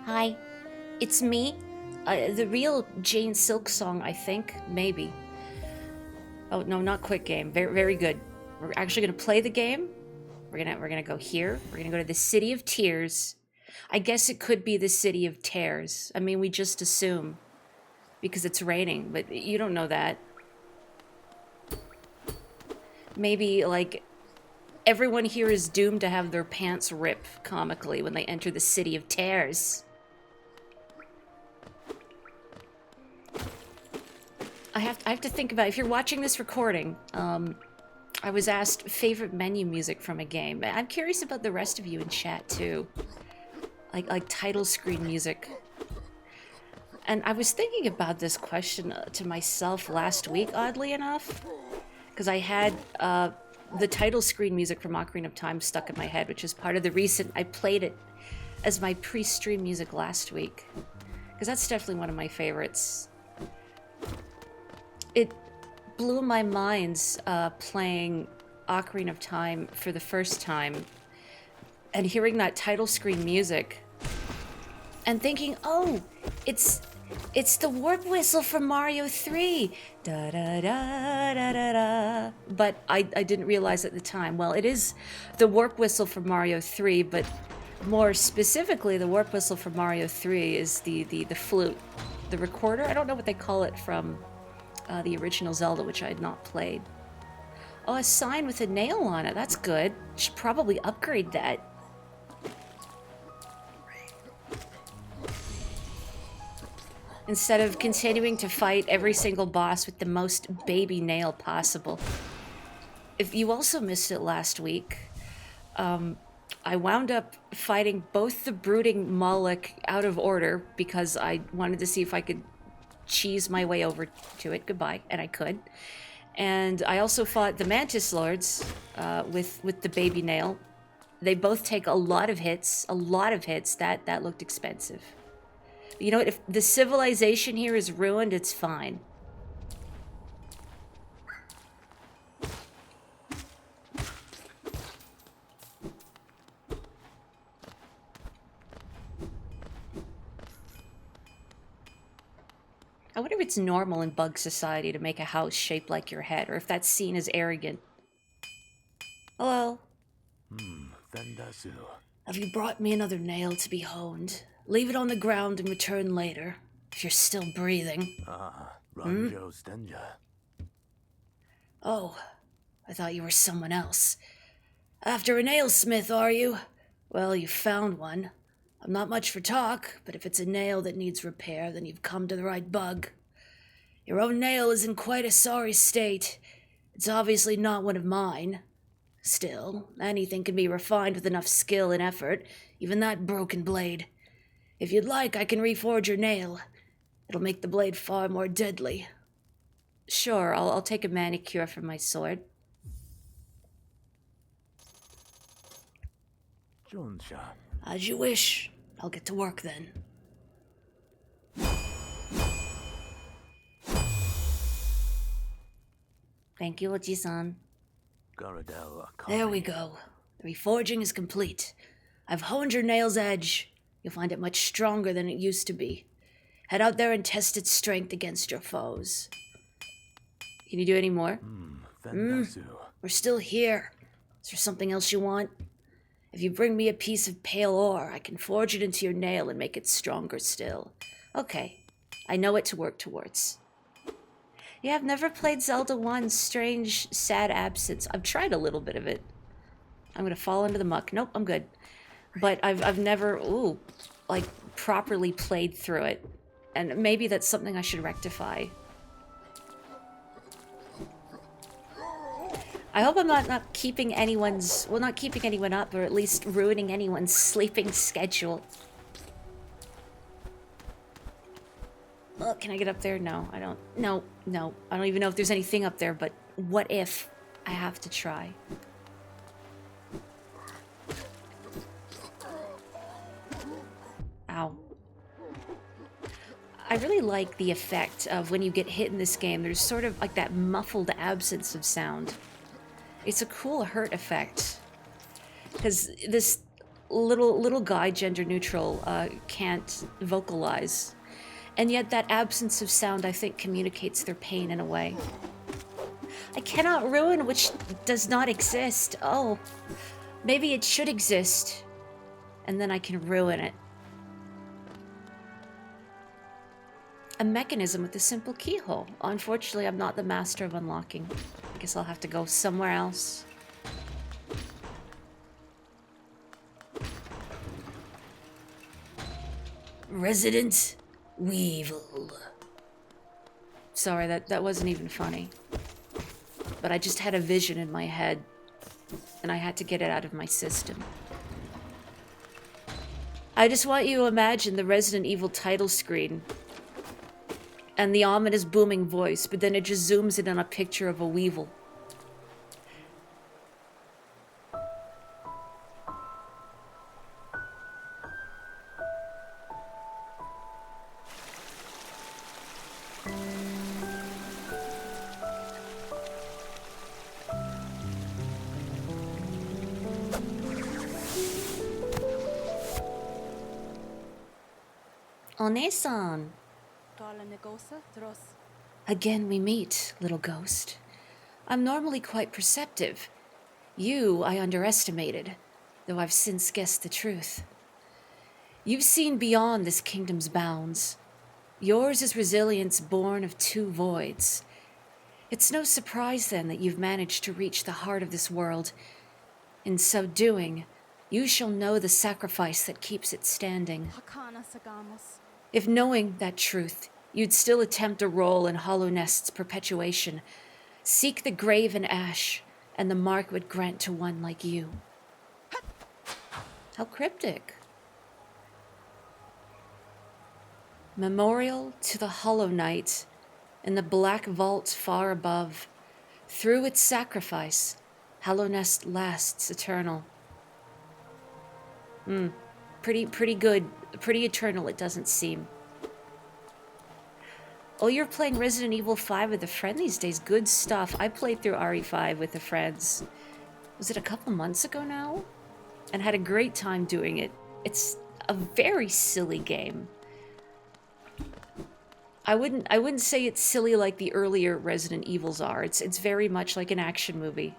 Hi, it's me. The real Jane Silk song, I think. Maybe. Oh, no, not quick game. Very, very good. We're actually going to play the game. We're gonna go here. We're gonna go to the City of Tears. I guess it could be the City of Tears. I mean, we just assume. Because it's raining, but you don't know that. Maybe, like, everyone here is doomed to have their pants rip comically when they enter the City of Tears. I have to think about it. If you're watching this recording, I was asked favorite menu music from a game. I'm curious about the rest of you in chat too. Like title screen music. And I was thinking about this question to myself last week, oddly enough, because I had the title screen music from Ocarina of Time stuck in my head, which is part of the reason I played it as my pre-stream music last week, because that's definitely one of my favorites. It blew my mind playing Ocarina of Time for the first time and hearing that title screen music and thinking, oh, it's the warp whistle from Mario 3. Da da da da da da. But I didn't realize at the time. Well, it is the warp whistle from Mario 3, but more specifically, the warp whistle from Mario 3 is the flute, the recorder. I don't know what they call it from the original Zelda, which I had not played. Oh, a sign with a nail on it. That's good. Should probably upgrade that. Instead of continuing to fight every single boss with the most baby nail possible. If you also missed it last week, I wound up fighting both the Brooding Moloch out of order because I wanted to see if I could cheese my way over to it. Goodbye. And I could. And I also fought the Mantis Lords with the baby nail. They both take a lot of hits. That looked expensive. You know what? If the civilization here is ruined, it's fine. I wonder if it's normal in Bug Society to make a house shaped like your head, or if that's seen as arrogant. Hello. Have you brought me another nail to be honed? Leave it on the ground and return later, if you're still breathing. Oh, I thought you were someone else. After a nailsmith, are you? Well, you found one. I'm not much for talk, but if it's a nail that needs repair, then you've come to the right bug. Your own nail is in quite a sorry state. It's obviously not one of mine. Still, anything can be refined with enough skill and effort, even that broken blade. If you'd like, I can reforge your nail. It'll make the blade far more deadly. Sure, I'll take a manicure from my sword. As you wish. I'll get to work then. Thank you, Oji-san. There we go. The reforging is complete. I've honed your nail's edge. You'll find it much stronger than it used to be. Head out there and test its strength against your foes. Can you do any more? We're still here. Is there something else you want? If you bring me a piece of pale ore, I can forge it into your nail and make it stronger still. Okay, I know what to work towards. Yeah, I've never played Zelda 1's Strange, Sad Absence. I've tried a little bit of it. I'm gonna fall into the muck. Nope, I'm good. But I've never, like, properly played through it. And maybe that's something I should rectify. I hope I'm not keeping anyone's, well, not keeping anyone up, or at least ruining anyone's sleeping schedule. Oh, can I get up there? No, I don't. No. I don't even know if there's anything up there, but what if I have to try? Ow. I really like the effect of when you get hit in this game. There's sort of like that muffled absence of sound. It's a cool hurt effect. Because this little guy, gender neutral, can't vocalize. And yet that absence of sound, I think, communicates their pain in a way. I cannot ruin which does not exist. Oh, maybe it should exist. And then I can ruin it. A mechanism with a simple keyhole. Unfortunately, I'm not the master of unlocking. I guess I'll have to go somewhere else. Resident Weevil. Sorry, that wasn't even funny. But I just had a vision in my head, and I had to get it out of my system. I just want you to imagine the Resident Evil title screen and the ominous booming voice, but then it just zooms in on a picture of a weevil. Onesan. Again we meet, little ghost. I'm normally quite perceptive. You I underestimated, though I've since guessed the truth. You've seen beyond this kingdom's bounds. Yours is resilience born of two voids. It's no surprise then that you've managed to reach the heart of this world. In so doing, you shall know the sacrifice that keeps it standing. If knowing that truth, you'd still attempt a role in Hollow Nest's perpetuation, seek the grave in ash, and the mark would grant to one like you. How cryptic. Memorial to the Hollow Knight in the black vault far above. Through its sacrifice, Hollow Nest lasts eternal. Pretty good. Pretty eternal, it doesn't seem. Oh, you're playing Resident Evil 5 with a friend these days. Good stuff. I played through RE5 with the friends. Was it a couple months ago now? And had a great time doing it. It's a very silly game. I wouldn't say it's silly like the earlier Resident Evils are. It's very much like an action movie.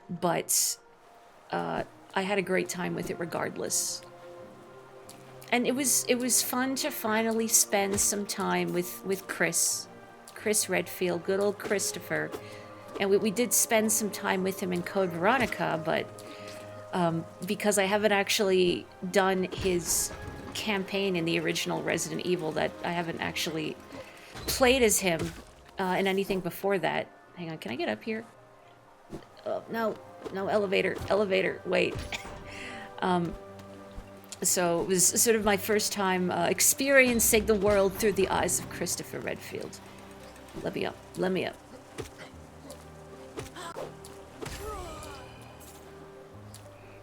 But I had a great time with it regardless. And it was fun to finally spend some time with Chris Redfield, good old Christopher. And we did spend some time with him in Code Veronica, but because I haven't actually done his campaign in the original Resident Evil, that I haven't actually played as him in anything before that. Hang on, can I get up here? Oh, no, elevator, wait. So it was sort of my first time experiencing the world through the eyes of Christopher Redfield. Let me up.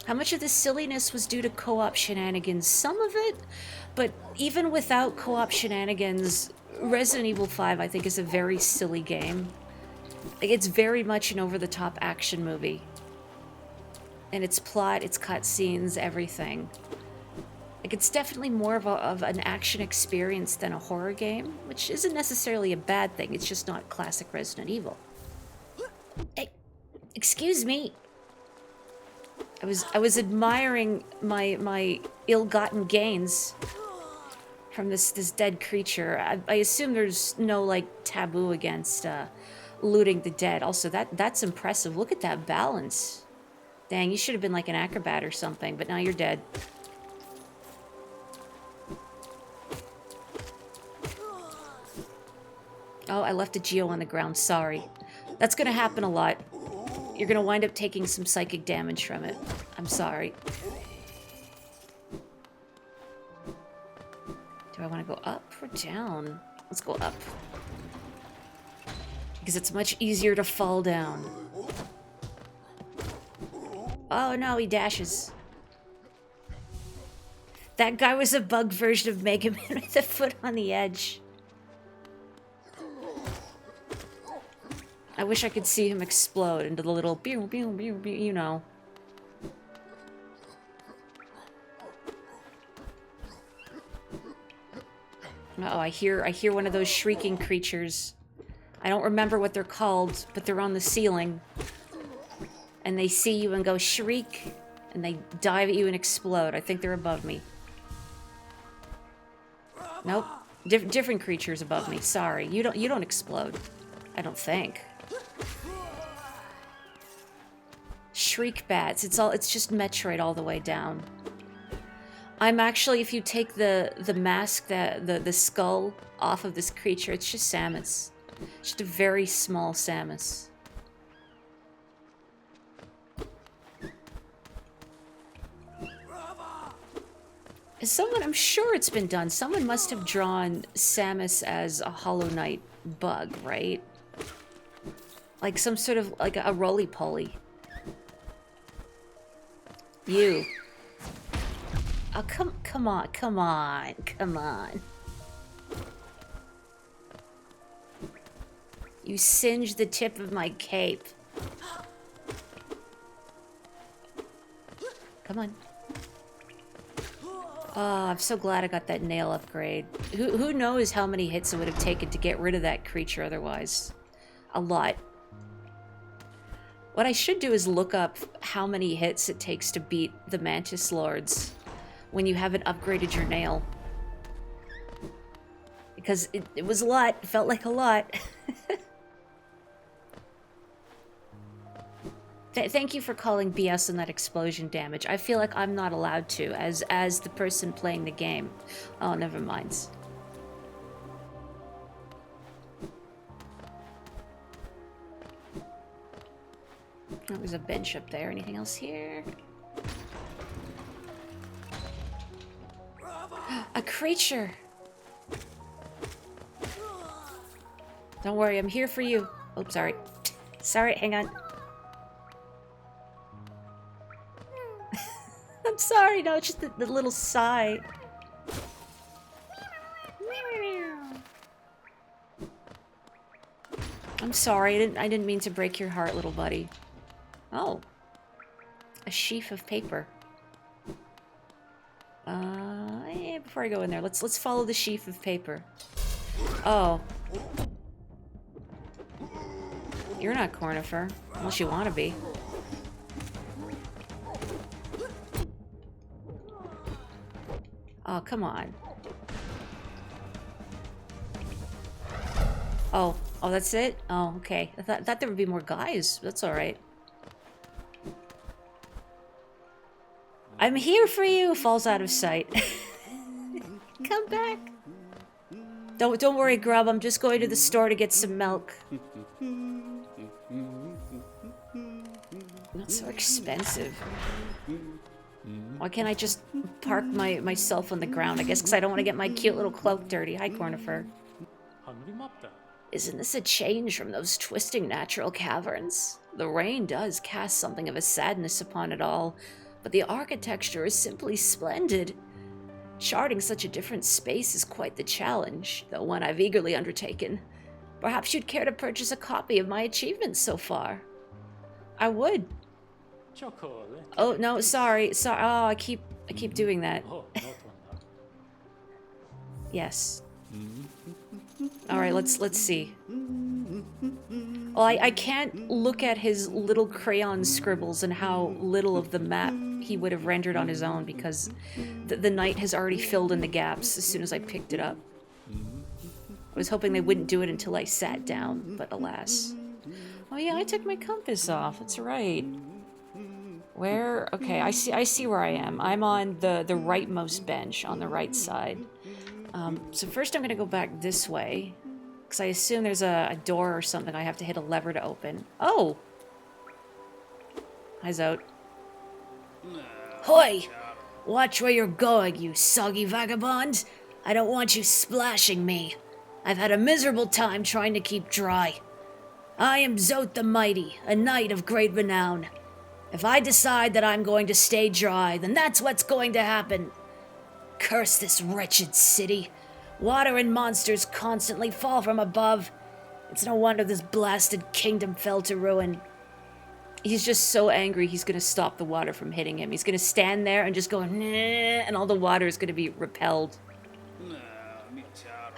How much of this silliness was due to co-op shenanigans? Some of it, but even without co-op shenanigans, Resident Evil 5 I think is a very silly game. Like, it's very much an over-the-top action movie. And its plot, its cutscenes, everything. Like, it's definitely more of an action experience than a horror game, which isn't necessarily a bad thing. It's just not classic Resident Evil. Hey, excuse me. I was admiring my ill-gotten gains from this dead creature. I assume there's no, like, taboo against looting the dead. Also, that's impressive. Look at that balance. Dang, you should have been like an acrobat or something, but now you're dead. Oh, I left a Geo on the ground. Sorry. That's gonna happen a lot. You're gonna wind up taking some psychic damage from it. I'm sorry. Do I want to go up or down? Let's go up. Because it's much easier to fall down. Oh no, he dashes. That guy was a bug version of Mega Man with a foot on the edge. I wish I could see him explode into the little pew, pew, pew, pew, you know. Oh, I hear one of those shrieking creatures. I don't remember what they're called, but they're on the ceiling. And they see you and go shriek, and they dive at you and explode. I think they're above me. Nope. Different creatures above me. Sorry. You don't explode. I don't think. Shriek bats. It's just Metroid all the way down. I'm actually, if you take the mask, the skull off of this creature, it's just Samus. Just a very small Samus. I'm sure it's been done. Someone must have drawn Samus as a Hollow Knight bug, right? Like some sort of, like a roly-poly. You. Oh, come on. You singed the tip of my cape. Come on. Oh, I'm so glad I got that nail upgrade. Who knows how many hits it would have taken to get rid of that creature otherwise? A lot. What I should do is look up how many hits it takes to beat the Mantis Lords when you haven't upgraded your nail. Because it was a lot. It felt like a lot. Thank you for calling BS on that explosion damage. I feel like I'm not allowed to, as the person playing the game. Oh, never mind. Oh, there's a bench up there. Anything else here? A creature! Don't worry, I'm here for you. Oh, sorry. Sorry, hang on. I'm sorry, no, it's just the little sigh. I'm sorry, I didn't mean to break your heart, little buddy. Oh. A sheaf of paper. Yeah, before I go in there, let's follow the sheaf of paper. Oh. You're not Cornifer, unless you want to be. Oh, come on. Oh, that's it? Oh, okay. I thought there would be more guys. That's alright. I'm here for you! Falls out of sight. Come back. Don't worry, Grub. I'm just going to the store to get some milk. Not so expensive. Why can't I just park myself on the ground? I guess because I don't want to get my cute little cloak dirty. Hi, Cornifer. Isn't this a change from those twisting natural caverns? The rain does cast something of a sadness upon it all, but the architecture is simply splendid. Charting such a different space is quite the challenge, though one I've eagerly undertaken. Perhaps you'd care to purchase a copy of my achievements so far. I would. Oh, no, sorry. Oh, I keep doing that. Yes. Alright, let's see. Well, I can't look at his little crayon scribbles and how little of the map he would have rendered on his own because the knight has already filled in the gaps as soon as I picked it up. I was hoping they wouldn't do it until I sat down, but alas. Oh yeah, I took my compass off. That's right. Where? Okay, I see where I am. I'm on the rightmost bench on the right side. So first I'm gonna go back this way, because I assume there's a door or something I have to hit a lever to open. Oh! Hi, Zote. Hoi! Watch where you're going, you soggy vagabond. I don't want you splashing me. I've had a miserable time trying to keep dry. I am Zote the Mighty, a knight of great renown. If I decide that I'm going to stay dry, then that's what's going to happen. Curse this wretched city. Water and monsters constantly fall from above. It's no wonder this blasted kingdom fell to ruin. He's just so angry he's gonna stop the water from hitting him. He's gonna stand there and just go, nah, and all the water is gonna be repelled.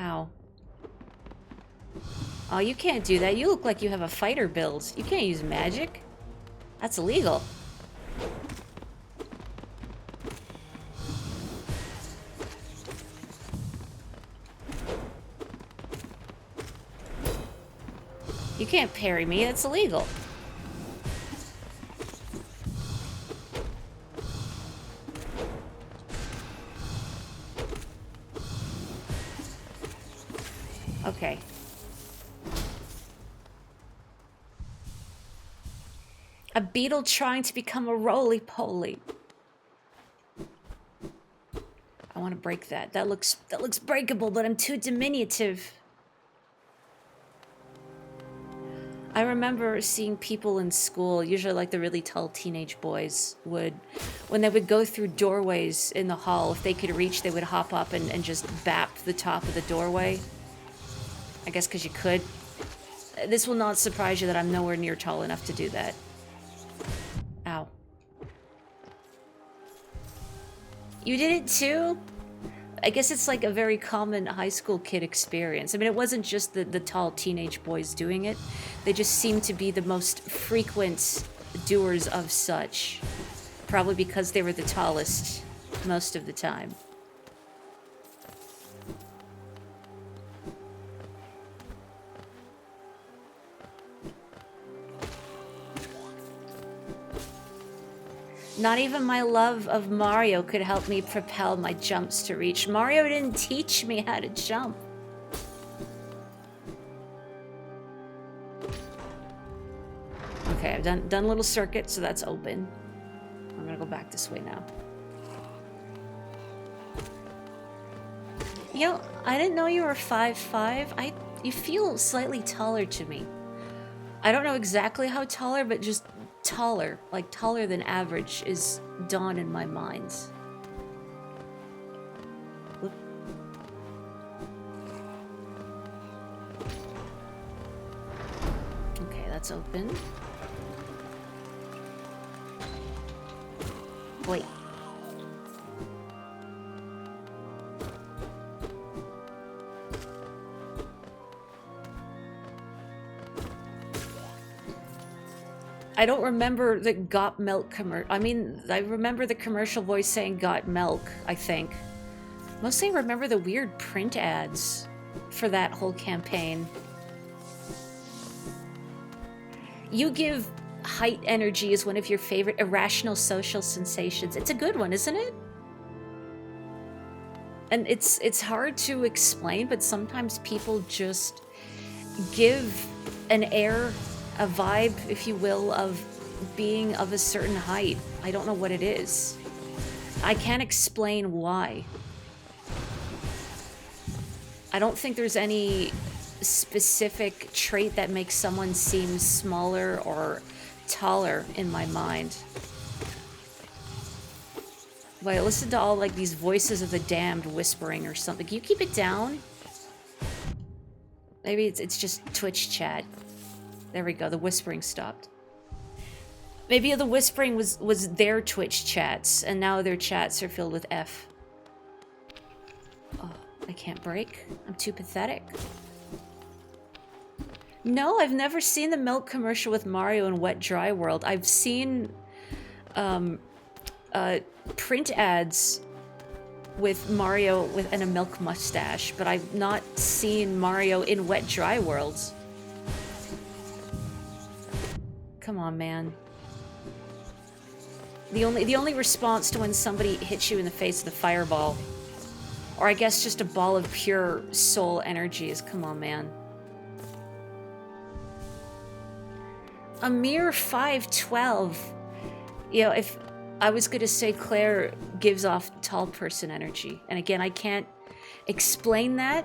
Ow. Oh, you can't do that. You look like you have a fighter build. You can't use magic. That's illegal. You can't parry me. That's illegal. Okay. A beetle trying to become a roly-poly. I want to break that. That looks breakable, but I'm too diminutive. I remember seeing people in school, usually like the really tall teenage boys, when they would go through doorways in the hall, if they could reach, they would hop up and just bap the top of the doorway. I guess because you could. This will not surprise you that I'm nowhere near tall enough to do that. Ow. You did it too? I guess it's like a very common high school kid experience. I mean, it wasn't just the tall teenage boys doing it. They just seemed to be the most frequent doers of such. Probably because they were the tallest most of the time. Not even my love of Mario could help me propel my jumps to reach. Mario didn't teach me how to jump. Okay, I've done a little circuit, so that's open. I'm gonna go back this way now. You know, I didn't know you were 5'5". You feel slightly taller to me. I don't know exactly how taller, but just taller, like taller than average, is dawn in my mind. Whoop. Okay, that's open. Wait. I don't remember the got milk commercial. I mean, I remember the commercial voice saying got milk, I think. Mostly I remember the weird print ads for that whole campaign. You give height energy as one of your favorite irrational social sensations. It's a good one, isn't it? And it's hard to explain, but sometimes people just give an air, a vibe, if you will, of being of a certain height. I don't know what it is. I can't explain why. I don't think there's any specific trait that makes someone seem smaller or taller in my mind. But I listen to all like these voices of the damned whispering or something. Can you keep it down? Maybe it's just Twitch chat. There we go, the whispering stopped. Maybe the whispering was their Twitch chats, and now their chats are filled with F. Oh, I can't break. I'm too pathetic. No, I've never seen the milk commercial with Mario in Wet Dry World. I've seen print ads with Mario and a milk mustache, but I've not seen Mario in Wet Dry Worlds. Come on, man. The only response to when somebody hits you in the face with a fireball, or I guess just a ball of pure soul energy, is come on, man. A mere 5'12". You know, if I was going to say Claire gives off tall person energy, and again, I can't explain that,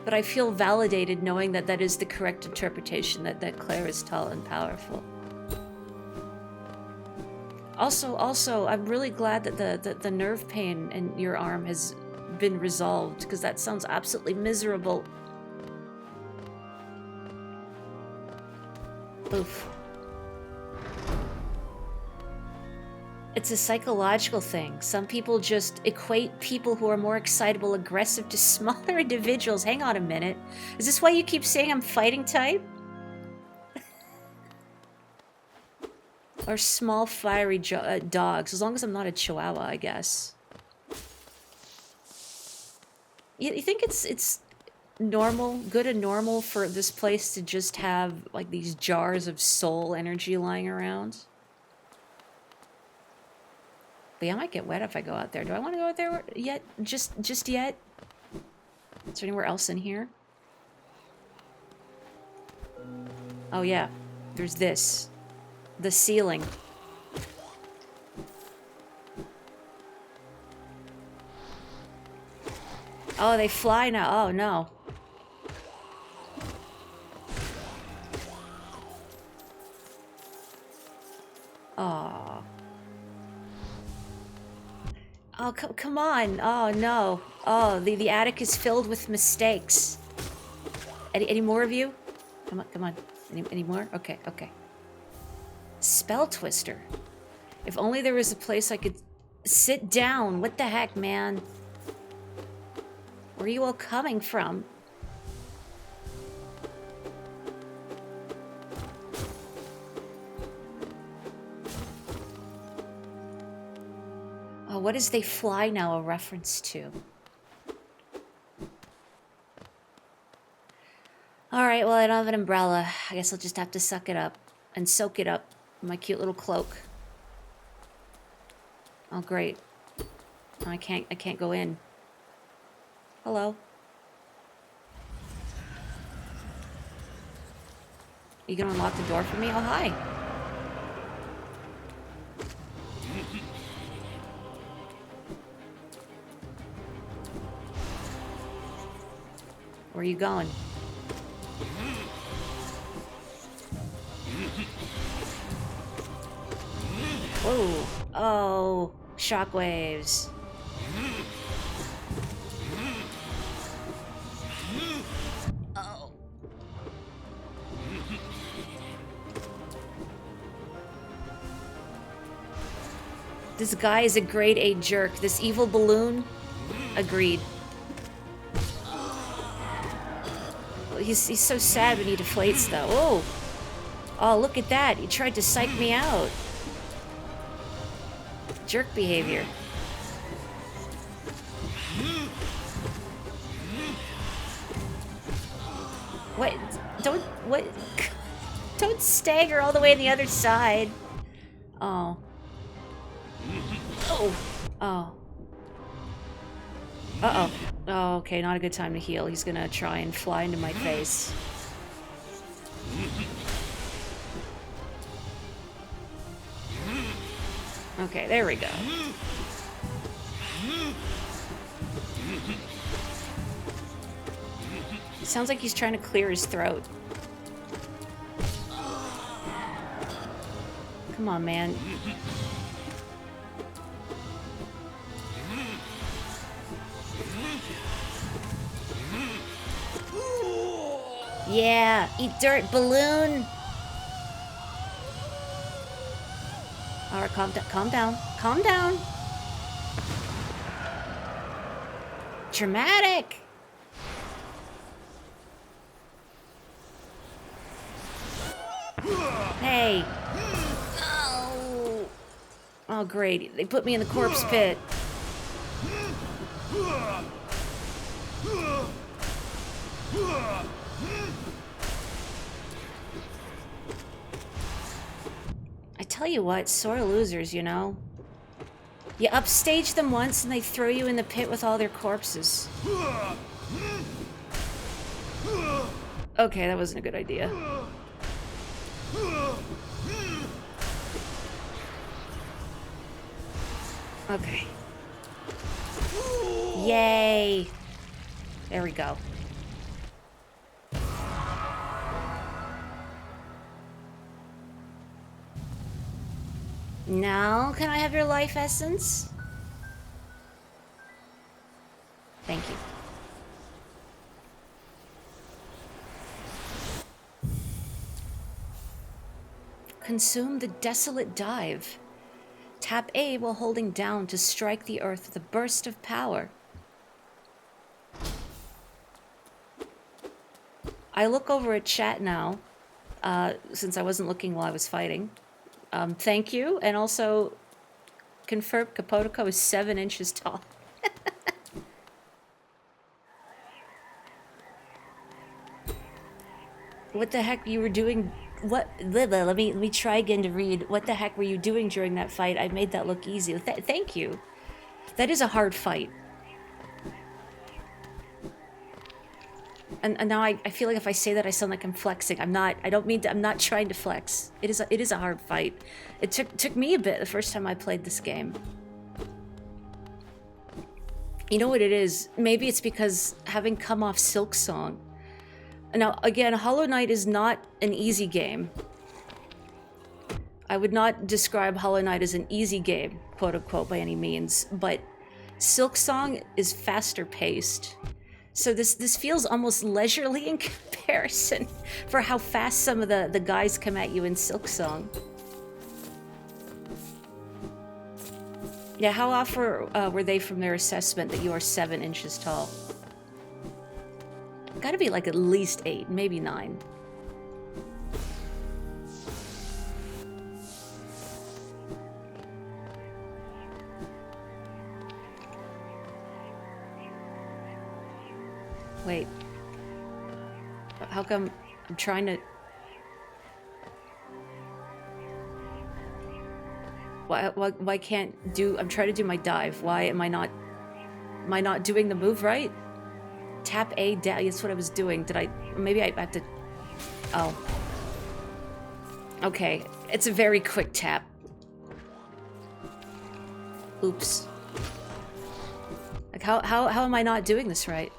but I feel validated knowing that that is the correct interpretation, that Claire is tall and powerful. Also, I'm really glad that the nerve pain in your arm has been resolved, because that sounds absolutely miserable. Oof. It's a psychological thing. Some people just equate people who are more excitable, aggressive to smaller individuals. Hang on a minute. Is this why you keep saying I'm fighting type? Or small, fiery dogs, as long as I'm not a chihuahua, I guess. You think it's normal, good and normal for this place to just have, like, these jars of soul energy lying around? But yeah, I might get wet if I go out there. Do I want to go out there yet? Just yet? Is there anywhere else in here? Oh yeah, there's this. The ceiling. Oh, they fly now. Oh no. Oh. Oh, come on. Oh, no. Oh, the attic is filled with mistakes. Any more of you? Come on, come on. Any more? Okay, okay. Spell Twister. If only there was a place I could sit down. What the heck, man? Where are you all coming from? Oh, what is They Fly Now a reference to? Alright, well, I don't have an umbrella. I guess I'll just have to suck it up and soak it up in my cute little cloak. Oh, great. I can't go in. Hello. You gonna unlock the door for me? Oh, hi. Where are you going? Whoa. Oh, shockwaves. Oh. This guy is a grade A jerk. This evil balloon? Agreed. He's so sad when he deflates, though. Oh! Oh, look at that. He tried to psych me out. Jerk behavior. What? What? Don't stagger all the way to the other side. Oh. Oh. Oh. Uh-oh. Oh, okay, not a good time to heal. He's gonna try and fly into my face. Okay, there we go. It sounds like he's trying to clear his throat. Come on, man. Yeah, eat dirt, balloon. All right, calm down, calm down, calm down. Dramatic. Hey. Oh. Oh, great. They put me in the corpse pit. I tell you what, sore losers, you know? You upstage them once and they throw you in the pit with all their corpses. Okay, that wasn't a good idea. Okay. Yay! There we go. Now, can I have your life essence? Thank you. Consume the desolate dive. Tap A while holding down to strike the earth with a burst of power. I look over at chat now, since I wasn't looking while I was fighting. Thank you, and also confirm Kapotiko is 7 inches tall. What the heck you were doing? What? Let me try again to read. What the heck were you doing during that fight? I made that look easy. Thank you. That is a hard fight. And now I feel like if I say that, I sound like I'm flexing. I'm not. I don't mean to. I'm not trying to flex. It is a hard fight. It took me a bit the first time I played this game. You know what it is? Maybe it's because having come off Silksong. Now, again, Hollow Knight is not an easy game. I would not describe Hollow Knight as an easy game, quote-unquote, by any means, but Silksong is faster paced. So this feels almost leisurely in comparison for how fast some of the guys come at you in Silksong. Yeah, how off were they from their assessment that you are 7 inches tall? Gotta be like at least 8, maybe 9. Wait. How come I'm trying to... Why can't do... I'm trying to do my dive. Why am I not... Am I not doing the move right? Tap A down. That's what I was doing. Did I... Maybe I have to... Oh. Okay. It's a very quick tap. Oops. Like, how am I not doing this right?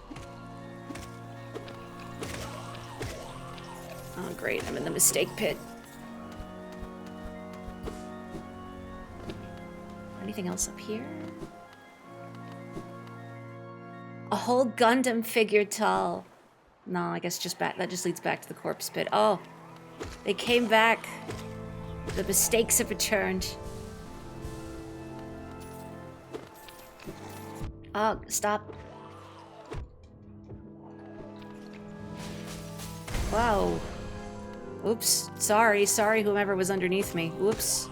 Oh, great. I'm in the mistake pit. Anything else up here? A whole Gundam figure tall. No, I guess just back. That just leads back to the corpse pit. Oh, they came back. The mistakes have returned. Oh, stop. Wow. Oops. Sorry, whomever was underneath me. Whoops.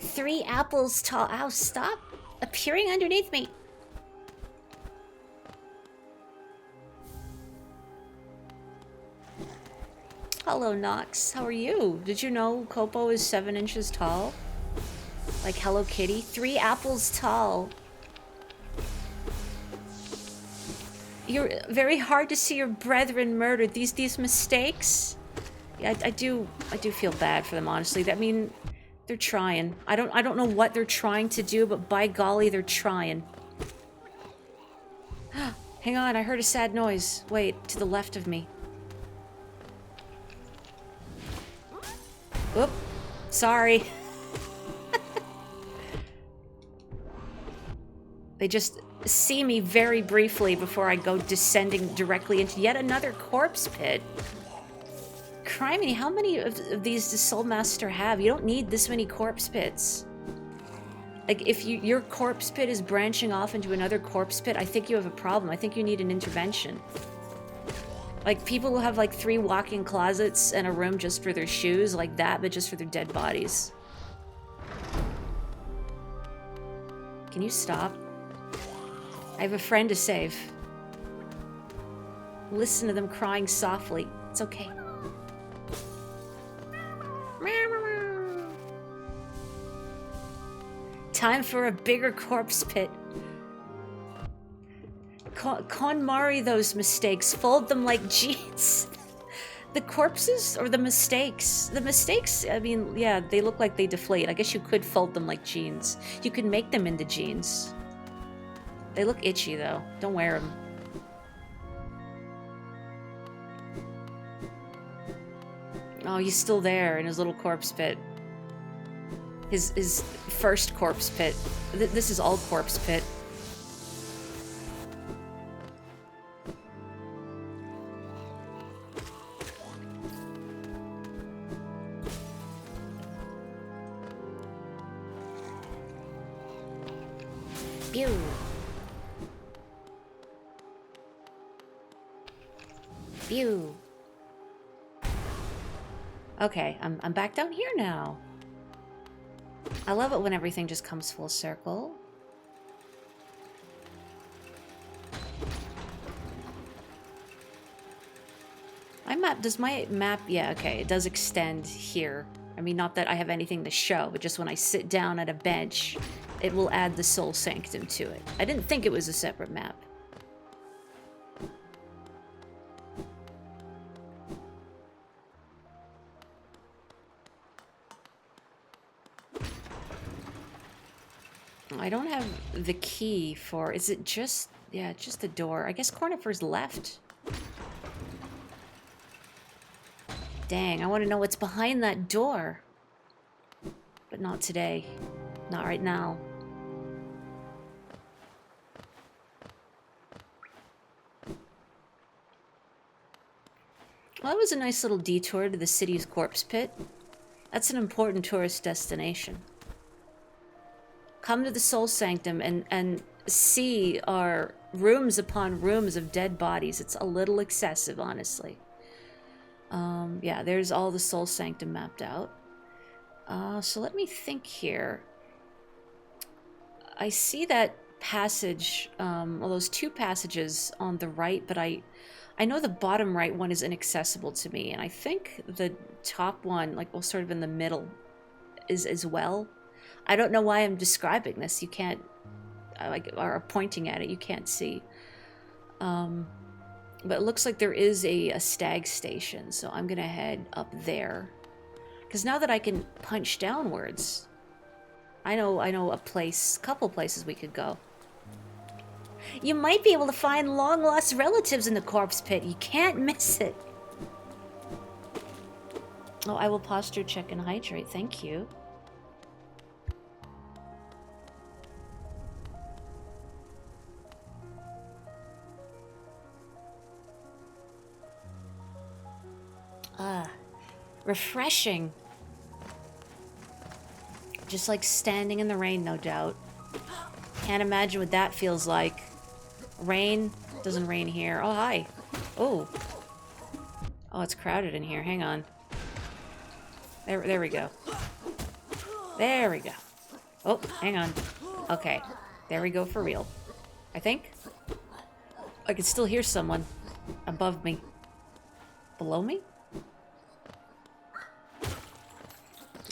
3 apples tall. Ow, stop appearing underneath me. Hello, Nox. How are you? Did you know Kopo is 7 inches tall? Like Hello Kitty? 3 apples tall. You're very hard to see your brethren murdered. These mistakes? Yeah, I do feel bad for them, honestly. I mean, they're trying. I don't know what they're trying to do, but by golly, they're trying. Hang on, I heard a sad noise. Wait, to the left of me. Oop. Sorry. They just see me very briefly before I go descending directly into yet another corpse pit. Criminy, how many of these does Soul Master have? You don't need this many corpse pits. Like, if your corpse pit is branching off into another corpse pit, I think you have a problem. I think you need an intervention. Like, people who have, like, 3 walk-in closets and a room just for their shoes, like that, but just for their dead bodies. Can you stop? I have a friend to save. Listen to them crying softly. It's okay. Time for a bigger corpse pit. KonMari those mistakes. Fold them like jeans. The corpses or the mistakes? The mistakes, I mean, yeah, they look like they deflate. I guess you could fold them like jeans. You could make them into jeans. They look itchy, though. Don't wear them. Oh, he's still there in his little corpse pit. His first corpse pit. This is all corpse pit. Pew. Pew. Okay, I'm back down here now. I love it when everything just comes full circle. Does my map, yeah, okay, it does extend here. I mean, not that I have anything to show, but just when I sit down at a bench, it will add the Soul Sanctum to it. I didn't think it was a separate map. I don't have the key for, is it just, yeah, just the door. I guess Cornifer's left. Dang, I want to know what's behind that door. But not today. Not right now. Well, that was a nice little detour to the city's corpse pit. That's an important tourist destination. Come to the Soul Sanctum and see our rooms upon rooms of dead bodies. It's a little excessive, honestly. Yeah, there's all the Soul Sanctum mapped out. So let me think here. I see that passage, well, those two passages on the right, but I know the bottom right one is inaccessible to me, and I think the top one, like, well, sort of in the middle, is as well. I don't know why I'm describing this. You can't, like, or pointing at it, you can't see. But it looks like there is a stag station, so I'm gonna head up there. Because now that I can punch downwards, I know a couple places we could go. You might be able to find long-lost relatives in the corpse pit. You can't miss it. Oh, I will posture check and hydrate. Thank you. Refreshing. Just like standing in the rain, no doubt. Can't imagine what that feels like. Rain? Doesn't rain here. Oh, hi. Oh. Oh, it's crowded in here. Hang on. There we go. There we go. Oh, hang on. Okay. There we go for real. I think. I can still hear someone above me. Below me?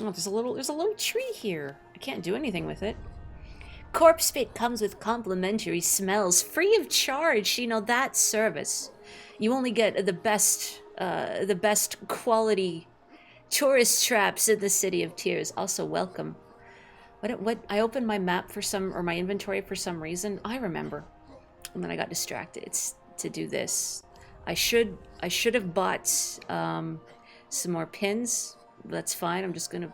Oh, there's a little tree here. I can't do anything with it. Corpse Pit comes with complimentary smells, free of charge. You know, that service. You only get the best quality tourist traps in the City of Tears. Also welcome. What? I opened my map or my inventory for some reason. I remember. And then I got distracted. It's to do this. I should have bought some more pins. That's fine. I'm just gonna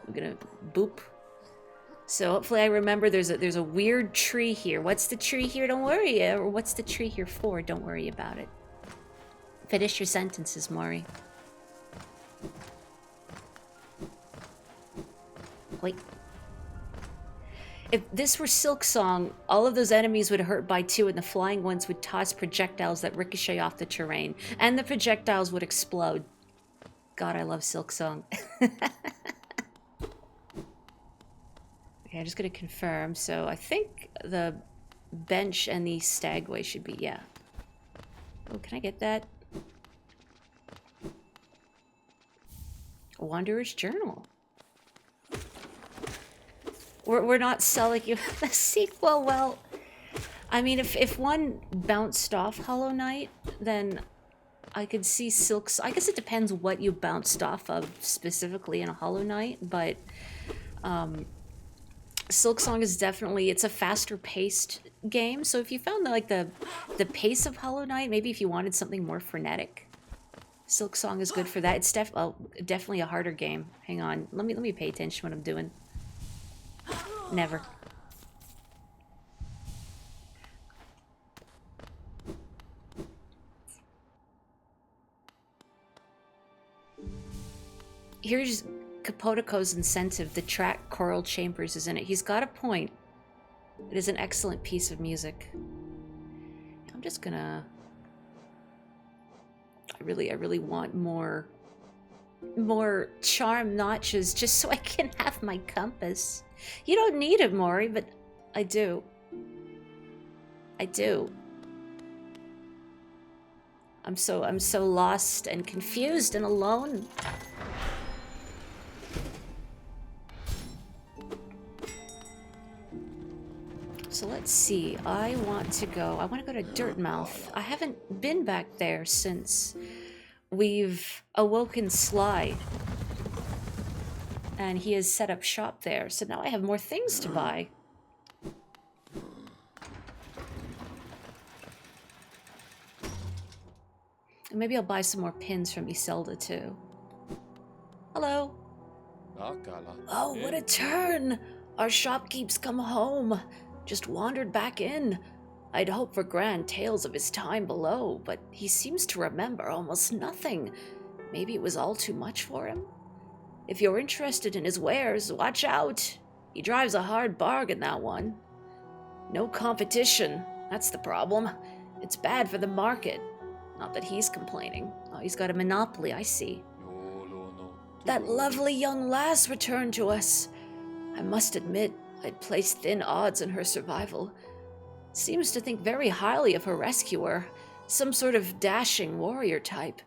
boop. So hopefully I remember there's a weird tree here. What's the tree here? Don't worry. Or what's the tree here for? Don't worry about it. Finish your sentences, Maury. Wait. If this were Silk Song, all of those enemies would hurt by 2 and the flying ones would toss projectiles that ricochet off the terrain. And the projectiles would explode. God, I love Silk Song. Okay, I'm just gonna confirm. So I think the bench and the stagway should be, yeah. Oh, can I get that? A Wanderer's Journal. We're not selling you the sequel. Well, I mean, if one bounced off Hollow Knight, then I could see Silk's. I guess it depends what you bounced off of specifically in a Hollow Knight, but Silk Song is definitely, it's a faster paced game. So if you found the pace of Hollow Knight, maybe if you wanted something more frenetic, Silk Song is good for that. It's definitely a harder game. Hang on, let me pay attention to what I'm doing. Never. Here's Kapotiko's incentive. The track Coral Chambers is in it. He's got a point. It is an excellent piece of music. I'm just gonna... I really want more charm notches just so I can have my compass. You don't need it, Mori, but I do. I do. I'm so lost and confused and alone. So let's see. I want to go to Dirtmouth. I haven't been back there since we've awoken Sly. And he has set up shop there. So now I have more things to buy. And maybe I'll buy some more pins from Iselda too. Hello. Oh, what a turn! Our shopkeep's come home. Just wandered back in. I'd hoped for grand tales of his time below, but he seems to remember almost nothing. Maybe it was all too much for him? If you're interested in his wares, watch out. He drives a hard bargain, that one. No competition, that's the problem. It's bad for the market. Not that he's complaining. Oh, he's got a monopoly, I see. That lovely young lass returned to us. I must admit, I'd placed thin odds on her survival. Seems to think very highly of her rescuer, some sort of dashing warrior type.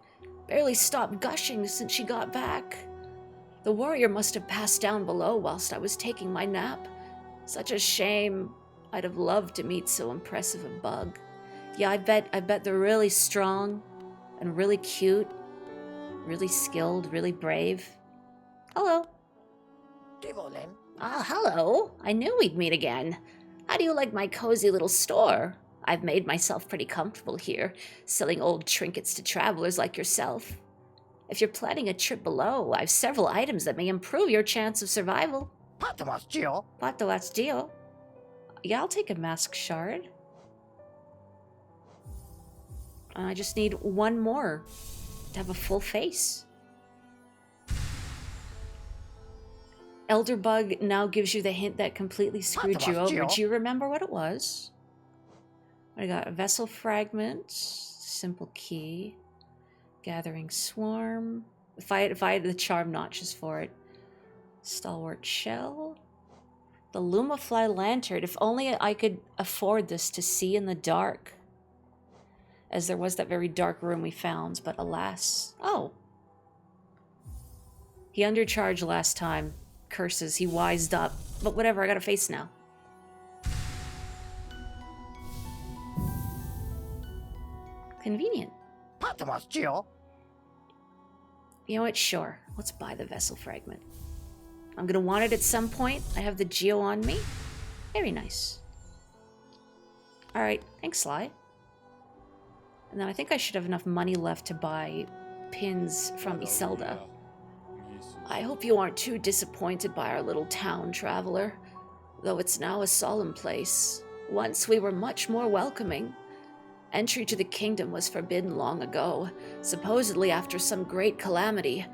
Barely stopped gushing since she got back. The warrior must have passed down below whilst I was taking my nap. Such a shame. I'd have loved to meet so impressive a bug. Yeah, I bet they're really strong and really cute, really skilled, really brave. Hello. Ah, hello. I knew we'd meet again. How do you like my cozy little store? I've made myself pretty comfortable here, selling old trinkets to travelers like yourself. If you're planning a trip below, I've several items that may improve your chance of survival. Pato Gio. Yeah, I'll take a mask shard. I just need one more to have a full face. Elderbug now gives you the hint that completely screwed you over. Do you remember what it was? I got a vessel fragment, simple key, gathering swarm. If I had the charm notches for it, stalwart shell, the Lumafly lantern. If only I could afford this to see in the dark, as there was that very dark room we found. But alas, oh, he undercharged last time. Curses, he wised up. But whatever, I got a face now. Convenient. You know what? Sure. Let's buy the vessel fragment. I'm gonna want it at some point. I have the Geo on me. Very nice. Alright, thanks, Sly. And then I think I should have enough money left to buy pins from Iselda. I hope you aren't too disappointed by our little town, traveler. Though it's now a solemn place. Once we were much more welcoming. Entry to the kingdom was forbidden long ago, supposedly after some great calamity.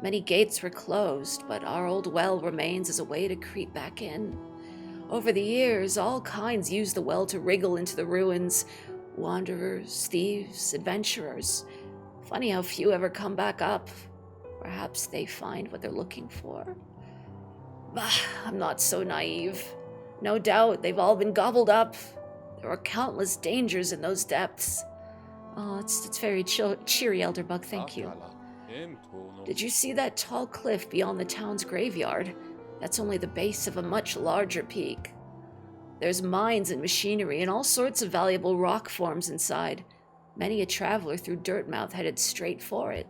Many gates were closed, but our old well remains as a way to creep back in. Over the years, all kinds used the well to wriggle into the ruins. Wanderers, thieves, adventurers. Funny how few ever come back up. Perhaps they find what they're looking for. Bah, I'm not so naive. No doubt they've all been gobbled up. There are countless dangers in those depths. Oh, it's very cheery, Elderbug, thank you. Did you see that tall cliff beyond the town's graveyard? That's only the base of a much larger peak. There's mines and machinery and all sorts of valuable rock forms inside. Many a traveler through Dirtmouth headed straight for it.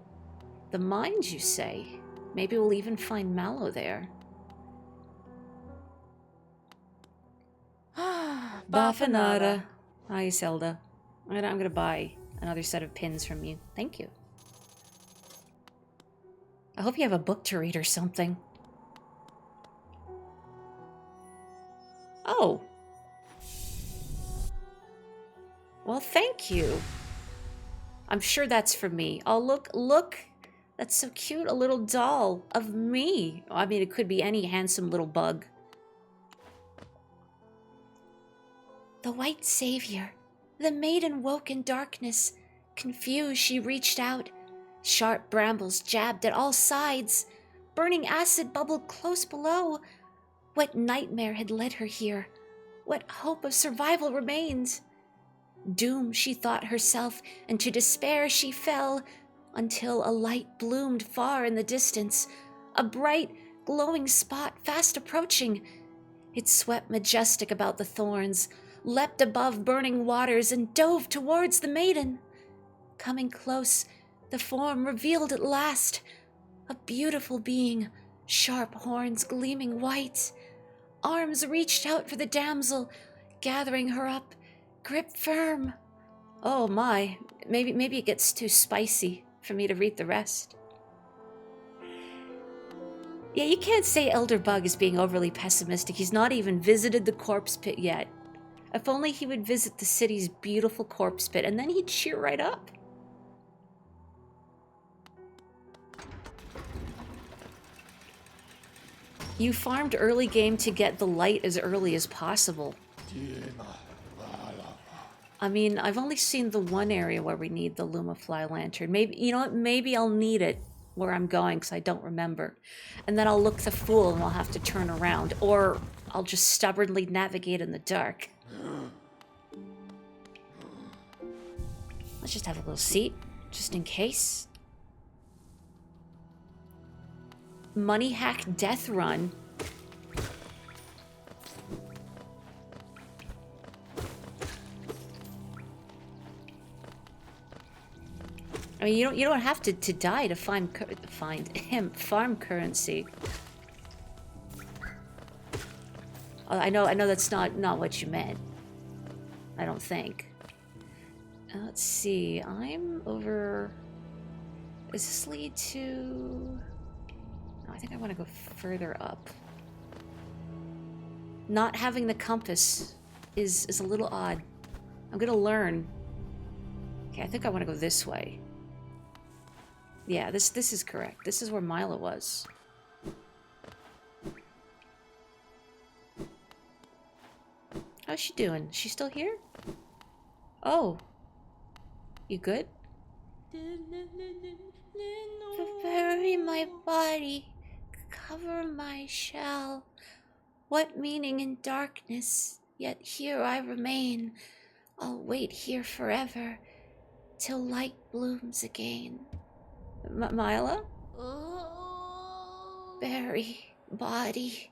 The mines, you say? Maybe we'll even find Mallow there. Bafanada. Hi, Zelda. I'm gonna buy another set of pins from you. Thank you. I hope you have a book to read or something. Oh. Well, thank you. I'm sure that's for me. Oh, look. That's so cute. A little doll of me. I mean, it could be any handsome little bug. The white savior. The maiden woke in darkness. Confused, she reached out. Sharp brambles jabbed at all sides. Burning acid bubbled close below. What nightmare had led her here? What hope of survival remained? Doomed, she thought herself, and to despair she fell, until a light bloomed far in the distance, a bright, glowing spot fast approaching. It swept majestic about the thorns, leapt above burning waters, and dove towards the maiden. Coming close, the form revealed at last, a beautiful being, sharp horns gleaming white. Arms reached out for the damsel, gathering her up, grip firm. Oh my, maybe it gets too spicy for me to read the rest. Yeah, you can't say Elder Bug is being overly pessimistic. He's not even visited the corpse pit yet. If only he would visit the city's beautiful corpse pit, and then he'd cheer right up. You farmed early game to get the light as early as possible. I mean, I've only seen the one area where we need the Lumafly lantern. Maybe, you know what, maybe I'll need it where I'm going because I don't remember. And then I'll look the fool and I'll have to turn around. Or I'll just stubbornly navigate in the dark. Let's just have a little seat, just in case. Money hack death run. I mean, you don't have to die to farm currency. I know that's not what you meant. I don't think. Let's see. I'm over. Does this lead to? No, I think I want to go further up. Not having the compass is a little odd. I'm gonna learn. Okay, I think I want to go this way. Yeah, this is correct. This is where Mila was. How's she doing? Is she still here? Oh. You good? Bury my body, cover my shell. What meaning in darkness, yet here I remain. I'll wait here forever, till light blooms again. Mila? Bury, body,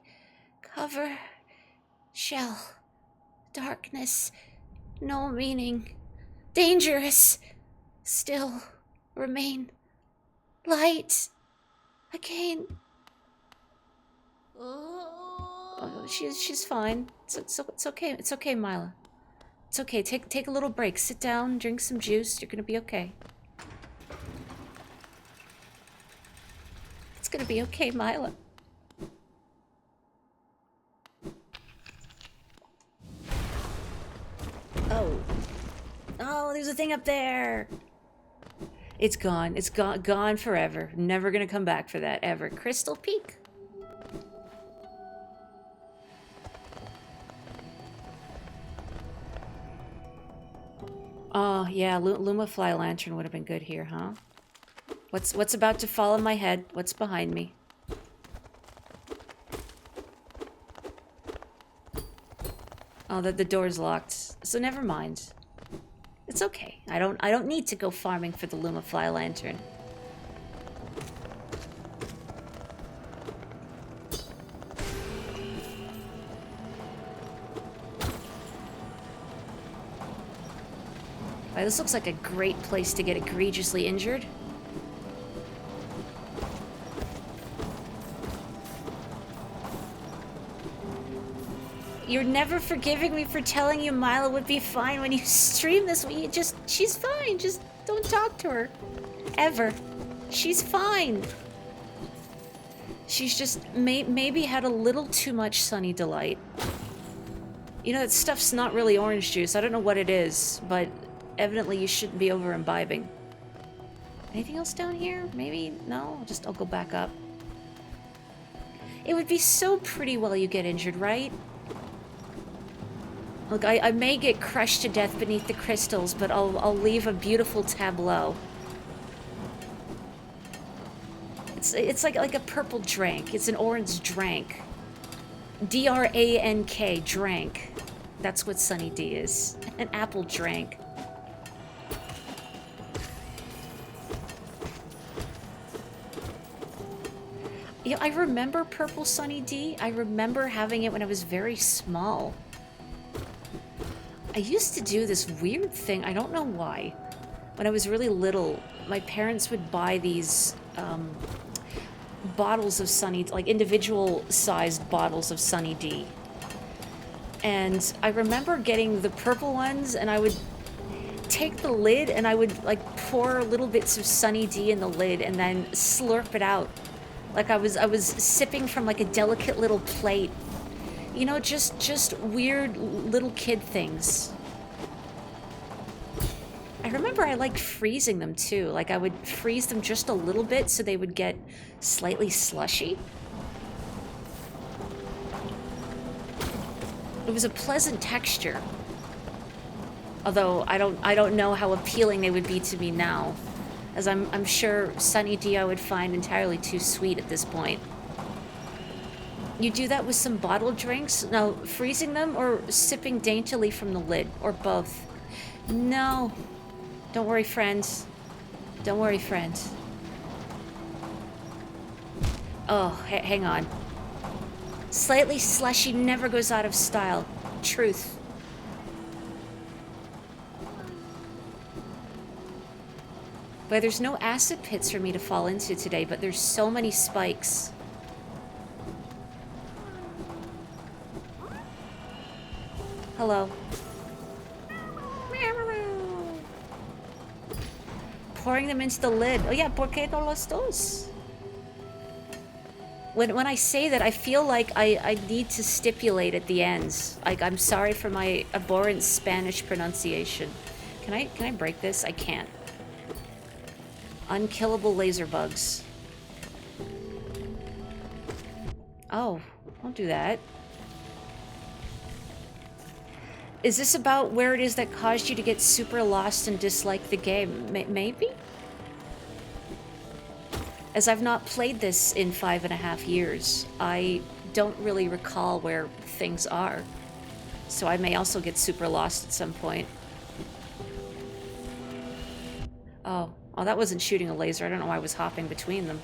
cover, shell, darkness, no meaning, dangerous, still remain, light, again. Oh, she's fine. It's okay. It's okay, Mila. It's okay. Take a little break. Sit down, drink some juice. You're gonna be okay. It's gonna be okay, Mila. Oh, there's a thing up there. It's gone. It's gone forever. Never gonna come back for that, ever. Crystal Peak. Oh, yeah, Lumafly lantern would have been good here, huh? What's about to fall on my head? What's behind me? Oh, the door's locked. So never mind. It's okay. I don't need to go farming for the Lumafly lantern. Right, this looks like a great place to get egregiously injured. You're never forgiving me for telling you Mila would be fine when you stream this. She's fine. Just don't talk to her. Ever. She's fine. She's just maybe had a little too much Sunny Delight. You know, that stuff's not really orange juice. I don't know what it is, but evidently you shouldn't be over imbibing. Anything else down here? Maybe? No? I'll go back up. It would be so pretty while you get injured, right? Look, I may get crushed to death beneath the crystals, but I'll leave a beautiful tableau. It's like a purple drank. It's an orange drank. D-R-A-N-K, drank. That's what Sunny D is. An apple drank. Yeah, I remember purple Sunny D. I remember having it when I was very small. I used to do this weird thing, I don't know why. When I was really little, my parents would buy these bottles of Sunny, like individual sized bottles of Sunny D. And I remember getting the purple ones, and I would take the lid and I would like pour little bits of Sunny D in the lid and then slurp it out. Like I was sipping from like a delicate little plate. You know, just weird little kid things. I remember I liked freezing them too. Like I would freeze them just a little bit so they would get slightly slushy. It was a pleasant texture. Although I don't know how appealing they would be to me now, as I'm sure Sunny D I would find entirely too sweet at this point. You do that with some bottled drinks? No, freezing them or sipping daintily from the lid, or both? No. Don't worry, friends. Don't worry, friends. Oh, hang on. Slightly slushy never goes out of style. Truth. But there's no acid pits for me to fall into today, but there's so many spikes. Hello. Pouring them into the lid. Oh yeah, ¿por qué no los dos? When I say that, I feel like I need to stipulate at the ends. Like, I'm sorry for my abhorrent Spanish pronunciation. Can I break this? I can't. Unkillable laser bugs. Oh, don't do that. Is this about where it is that caused you to get super lost and dislike the game? Maybe? As I've not played this in 5.5 years, I don't really recall where things are. So I may also get super lost at some point. Oh, that wasn't shooting a laser. I don't know why I was hopping between them.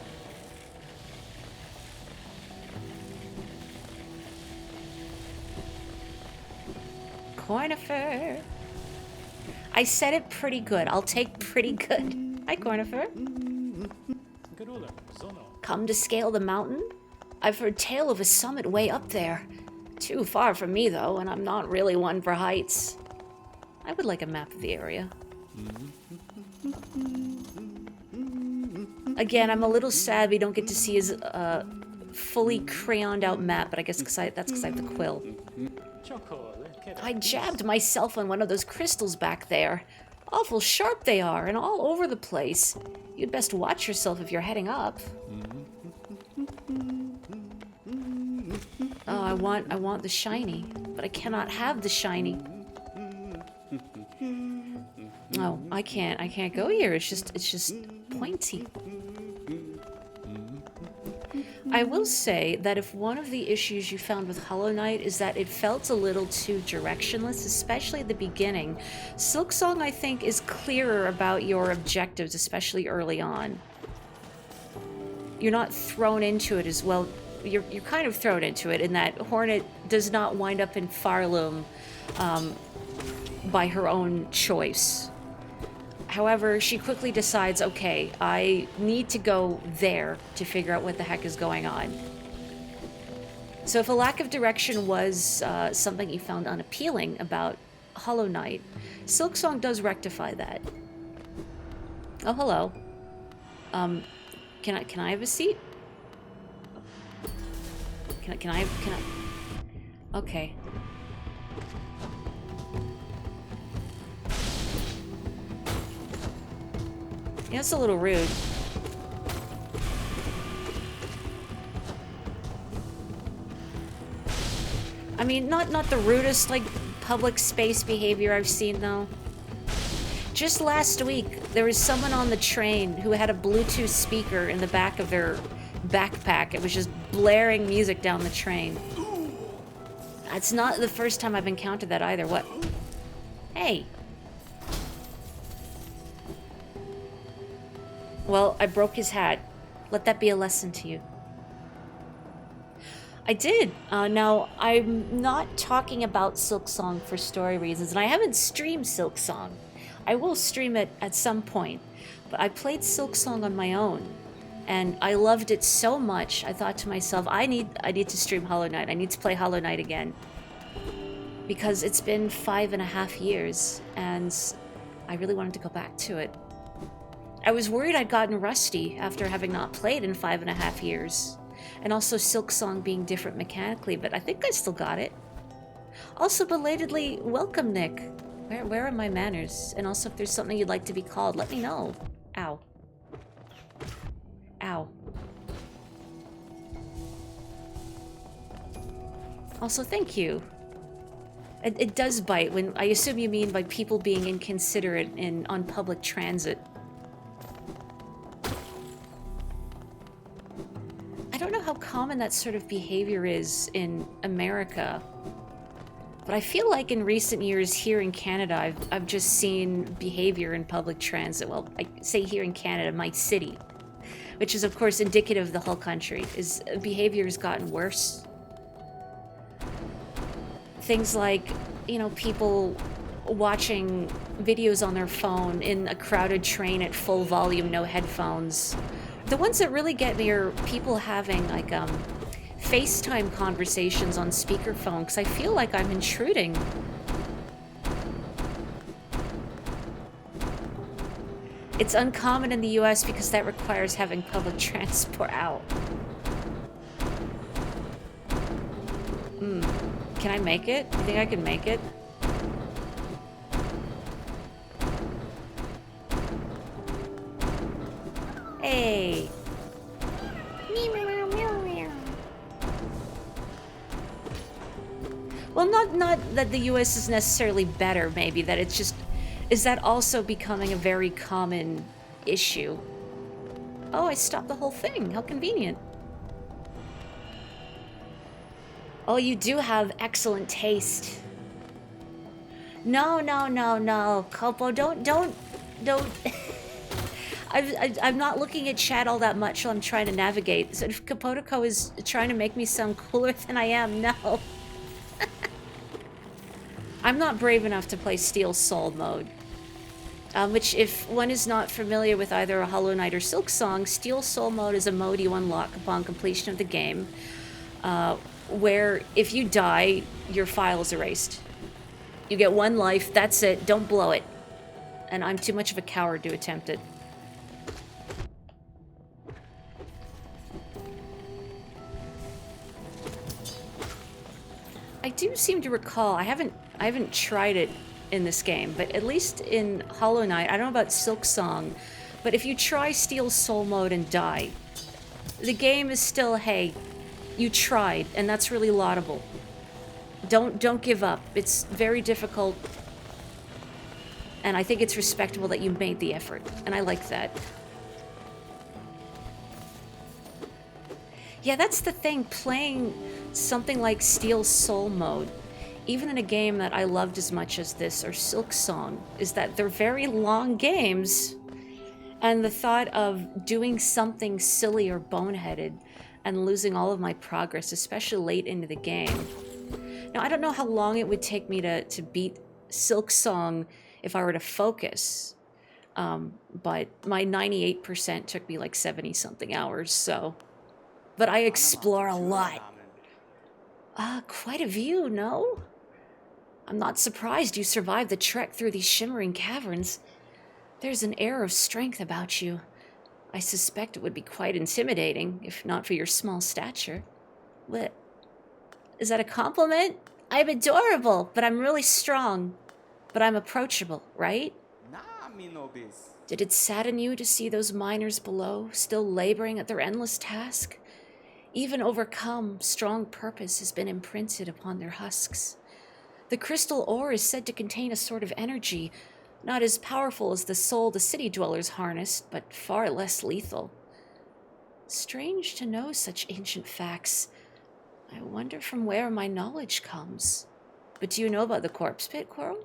Cornifer. I said it pretty good. I'll take pretty good. Hi, Cornifer. Come to scale the mountain? I've heard tale of a summit way up there. Too far from me, though, and I'm not really one for heights. I would like a map of the area. Again, I'm a little sad we don't get to see his fully crayoned out map, but I guess that's because I have the quill. I jabbed myself on one of those crystals back there. Awful sharp they are, and all over the place. You'd best watch yourself if you're heading up. Oh, I want the shiny, but I cannot have the shiny. Oh, I can't go here. It's just pointy. I will say that if one of the issues you found with Hollow Knight is that it felt a little too directionless, especially at the beginning, Silksong, I think, is clearer about your objectives, especially early on. You're not thrown into it as well. You're kind of thrown into it in that Hornet does not wind up in Farloom by her own choice. However, she quickly decides, okay, I need to go there to figure out what the heck is going on. So if a lack of direction was something you found unappealing about Hollow Knight, Silksong does rectify that. Oh, hello. Can I have a seat? Can I? Okay. Yeah, it's a little rude. I mean, not the rudest, like, public space behavior I've seen, though. Just last week, there was someone on the train who had a Bluetooth speaker in the back of their backpack. It was just blaring music down the train. It's not the first time I've encountered that either. What? Hey. Well, I broke his hat. Let that be a lesson to you. I did. Now, I'm not talking about Silksong for story reasons, and I haven't streamed Silksong. I will stream it at some point, but I played Silksong on my own, and I loved it so much, I thought to myself, I need to stream Hollow Knight. I need to play Hollow Knight again. Because it's been 5.5 years, and I really wanted to go back to it. I was worried I'd gotten rusty after having not played in 5.5 years. And also Silksong being different mechanically, but I think I still got it. Also, belatedly, welcome, Nick. Where are my manners? And also, if there's something you'd like to be called, let me know. Ow. Ow. Also, thank you. It does bite when I assume you mean by people being inconsiderate on public transit. I don't know how common that sort of behavior is in America, but I feel like in recent years here in Canada, I've just seen behavior in public transit. Well, I say here in Canada, my city, which is of course indicative of the whole country, is behavior has gotten worse. Things like, you know, people watching videos on their phone in a crowded train at full volume, no headphones. The ones that really get me are people having, like, FaceTime conversations on speakerphone, because I feel like I'm intruding. It's uncommon in the US because that requires having public transport out. Can I make it? You think I can make it? Hey! Well, not that the US is necessarily better, maybe, that it's just... Is that also becoming a very common issue? Oh, I stopped the whole thing. How convenient. Oh, you do have excellent taste. No. Kopo, don't. I'm not looking at chat all that much while I'm trying to navigate. So if Kapotoko is trying to make me sound cooler than I am, no. I'm not brave enough to play Steel Soul mode. Which, if one is not familiar with either a Hollow Knight or Silksong, Steel Soul mode is a mode you unlock upon completion of the game, where if you die, your file is erased. You get 1 life, that's it, don't blow it. And I'm too much of a coward to attempt it. I do seem to recall, I haven't tried it in this game, but at least in Hollow Knight, I don't know about Silksong, but if you try Steel Soul mode and die, the game is still, hey, you tried, and that's really laudable. Don't give up. It's very difficult, and I think it's respectable that you made the effort, and I like that. Yeah, that's the thing, playing something like Steel Soul mode, even in a game that I loved as much as this, or Silksong, is that they're very long games, and the thought of doing something silly or boneheaded and losing all of my progress, especially late into the game. Now, I don't know how long it would take me to beat Silksong if I were to focus, but my 98% took me like 70-something hours, so... But I explore a lot. Quite a view, no? I'm not surprised you survived the trek through these shimmering caverns. There's an air of strength about you. I suspect it would be quite intimidating, if not for your small stature. What? Is that a compliment? I'm adorable, but I'm really strong. But I'm approachable, right? Did it sadden you to see those miners below, still laboring at their endless task? Even overcome, strong purpose has been imprinted upon their husks. The crystal ore is said to contain a sort of energy, not as powerful as the soul the city dwellers harnessed, but far less lethal. Strange to know such ancient facts. I wonder from where my knowledge comes. But do you know about the corpse pit, Coral?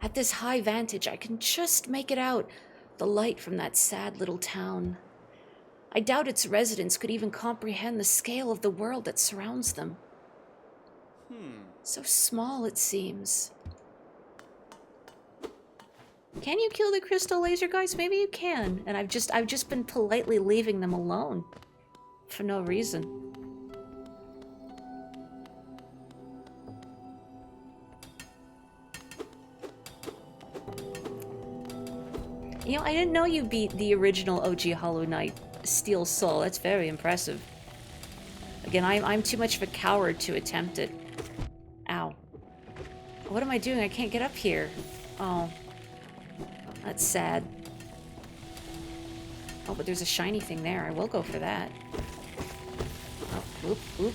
At this high vantage, I can just make it out, the light from that sad little town. I doubt its residents could even comprehend the scale of the world that surrounds them. So small it seems. Can you kill the crystal laser guys? Maybe you can. And I've just been politely leaving them alone. For no reason. You know, I didn't know you beat the original OG Hollow Knight, Steel Soul. That's very impressive. Again, I'm too much of a coward to attempt it. Ow. What am I doing? I can't get up here. Oh. That's sad. Oh, but there's a shiny thing there. I will go for that. Oh, oop, oop.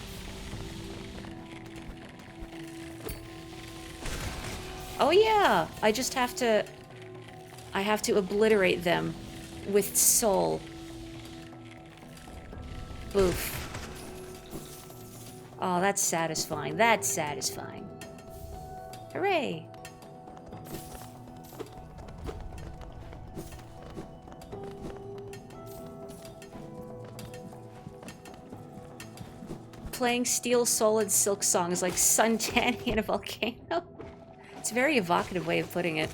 Oh yeah! I just have to... I have to obliterate them with soul. Boof. Oh, that's satisfying. That's satisfying. Hooray! Playing Steel Soul and Silk Song is like suntanning in a volcano. It's a very evocative way of putting it.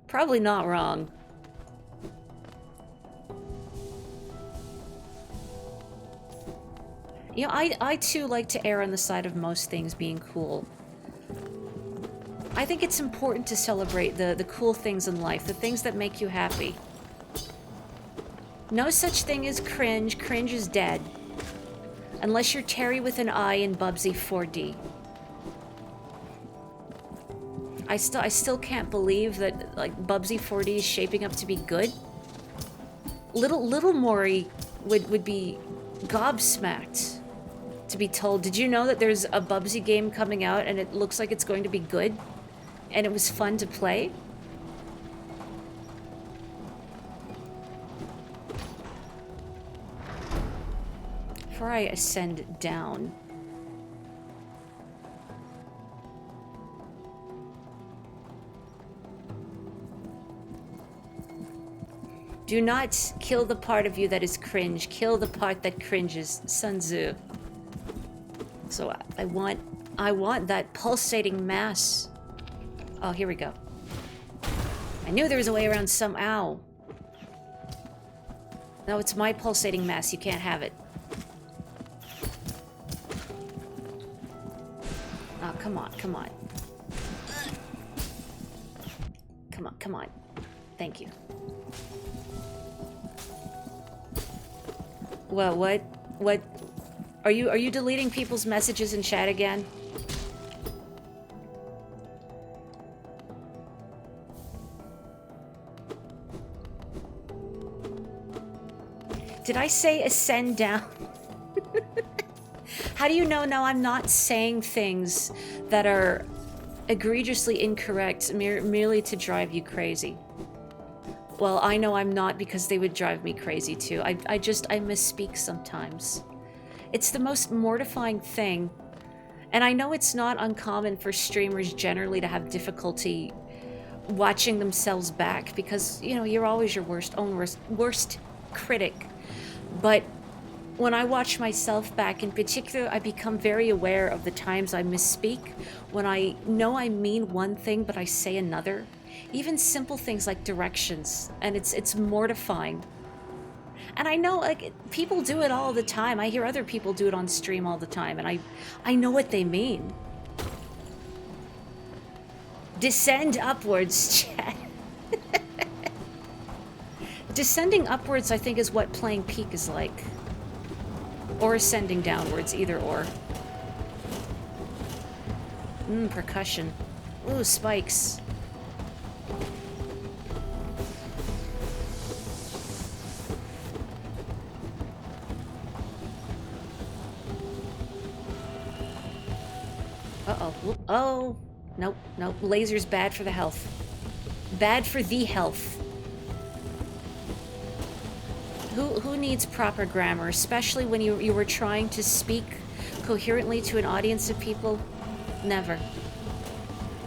Probably not wrong. You know, I too like to err on the side of most things being cool. I think it's important to celebrate the cool things in life, the things that make you happy. No such thing as cringe. Cringe is dead. Unless you're Terry with an I in Bubsy 4D. I still can't believe that, like, Bubsy 4D is shaping up to be good. Little Maury would be gobsmacked to be told, did you know that there's a Bubsy game coming out and it looks like it's going to be good? And it was fun to play? Before I ascend down... Do not kill the part of you that is cringe. Kill the part that cringes. Sun Tzu. So I want that pulsating mass. Oh, here we go. I knew there was a way around some... Ow. No, it's my pulsating mass. You can't have it. Oh, come on, come on. Come on, come on. Thank you. Well, what? Are you deleting people's messages in chat again? Did I say ascend down? How do you know now I'm not saying things that are egregiously incorrect merely to drive you crazy? Well, I know I'm not, because they would drive me crazy too. I misspeak sometimes. It's the most mortifying thing. And I know it's not uncommon for streamers generally to have difficulty watching themselves back because, you know, you're always your worst critic. But when I watch myself back in particular, I become very aware of the times I misspeak, when I know I mean one thing but I say another. Even simple things like directions, and it's mortifying. And I know, like, people do it all the time. I hear other people do it on stream all the time, and I know what they mean. Descend upwards, chat. Descending upwards, I think, is what playing Peak is like. Or ascending downwards, either or. Percussion. Ooh, spikes. Oh, nope, nope. Laser's bad for the health. Bad for the health. Who needs proper grammar, especially when you were trying to speak coherently to an audience of people? Never.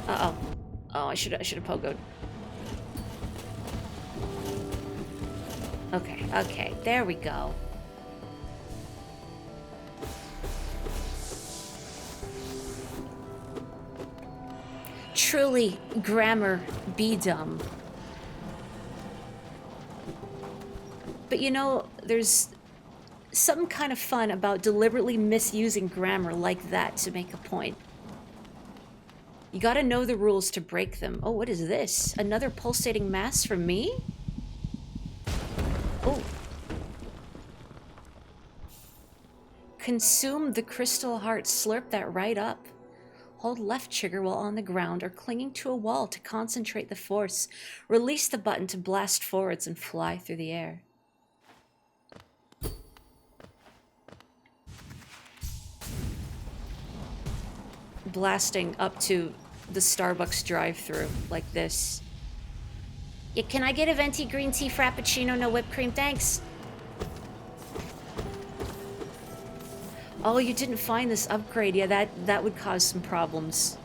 Uh-oh. Oh, I should have pogoed. Okay, okay, there we go. Truly, grammar be dumb. But you know, there's some kind of fun about deliberately misusing grammar like that to make a point. You gotta know the rules to break them. Oh, what is this? Another pulsating mass from me? Oh. Consume the crystal heart. Slurp that right up. Hold left trigger while on the ground or clinging to a wall to concentrate the force. Release the button to blast forwards and fly through the air. Blasting up to the Starbucks drive-thru like this. Yeah, can I get a venti green tea frappuccino, no whipped cream, thanks? Oh, you didn't find this upgrade. Yeah, that would cause some problems.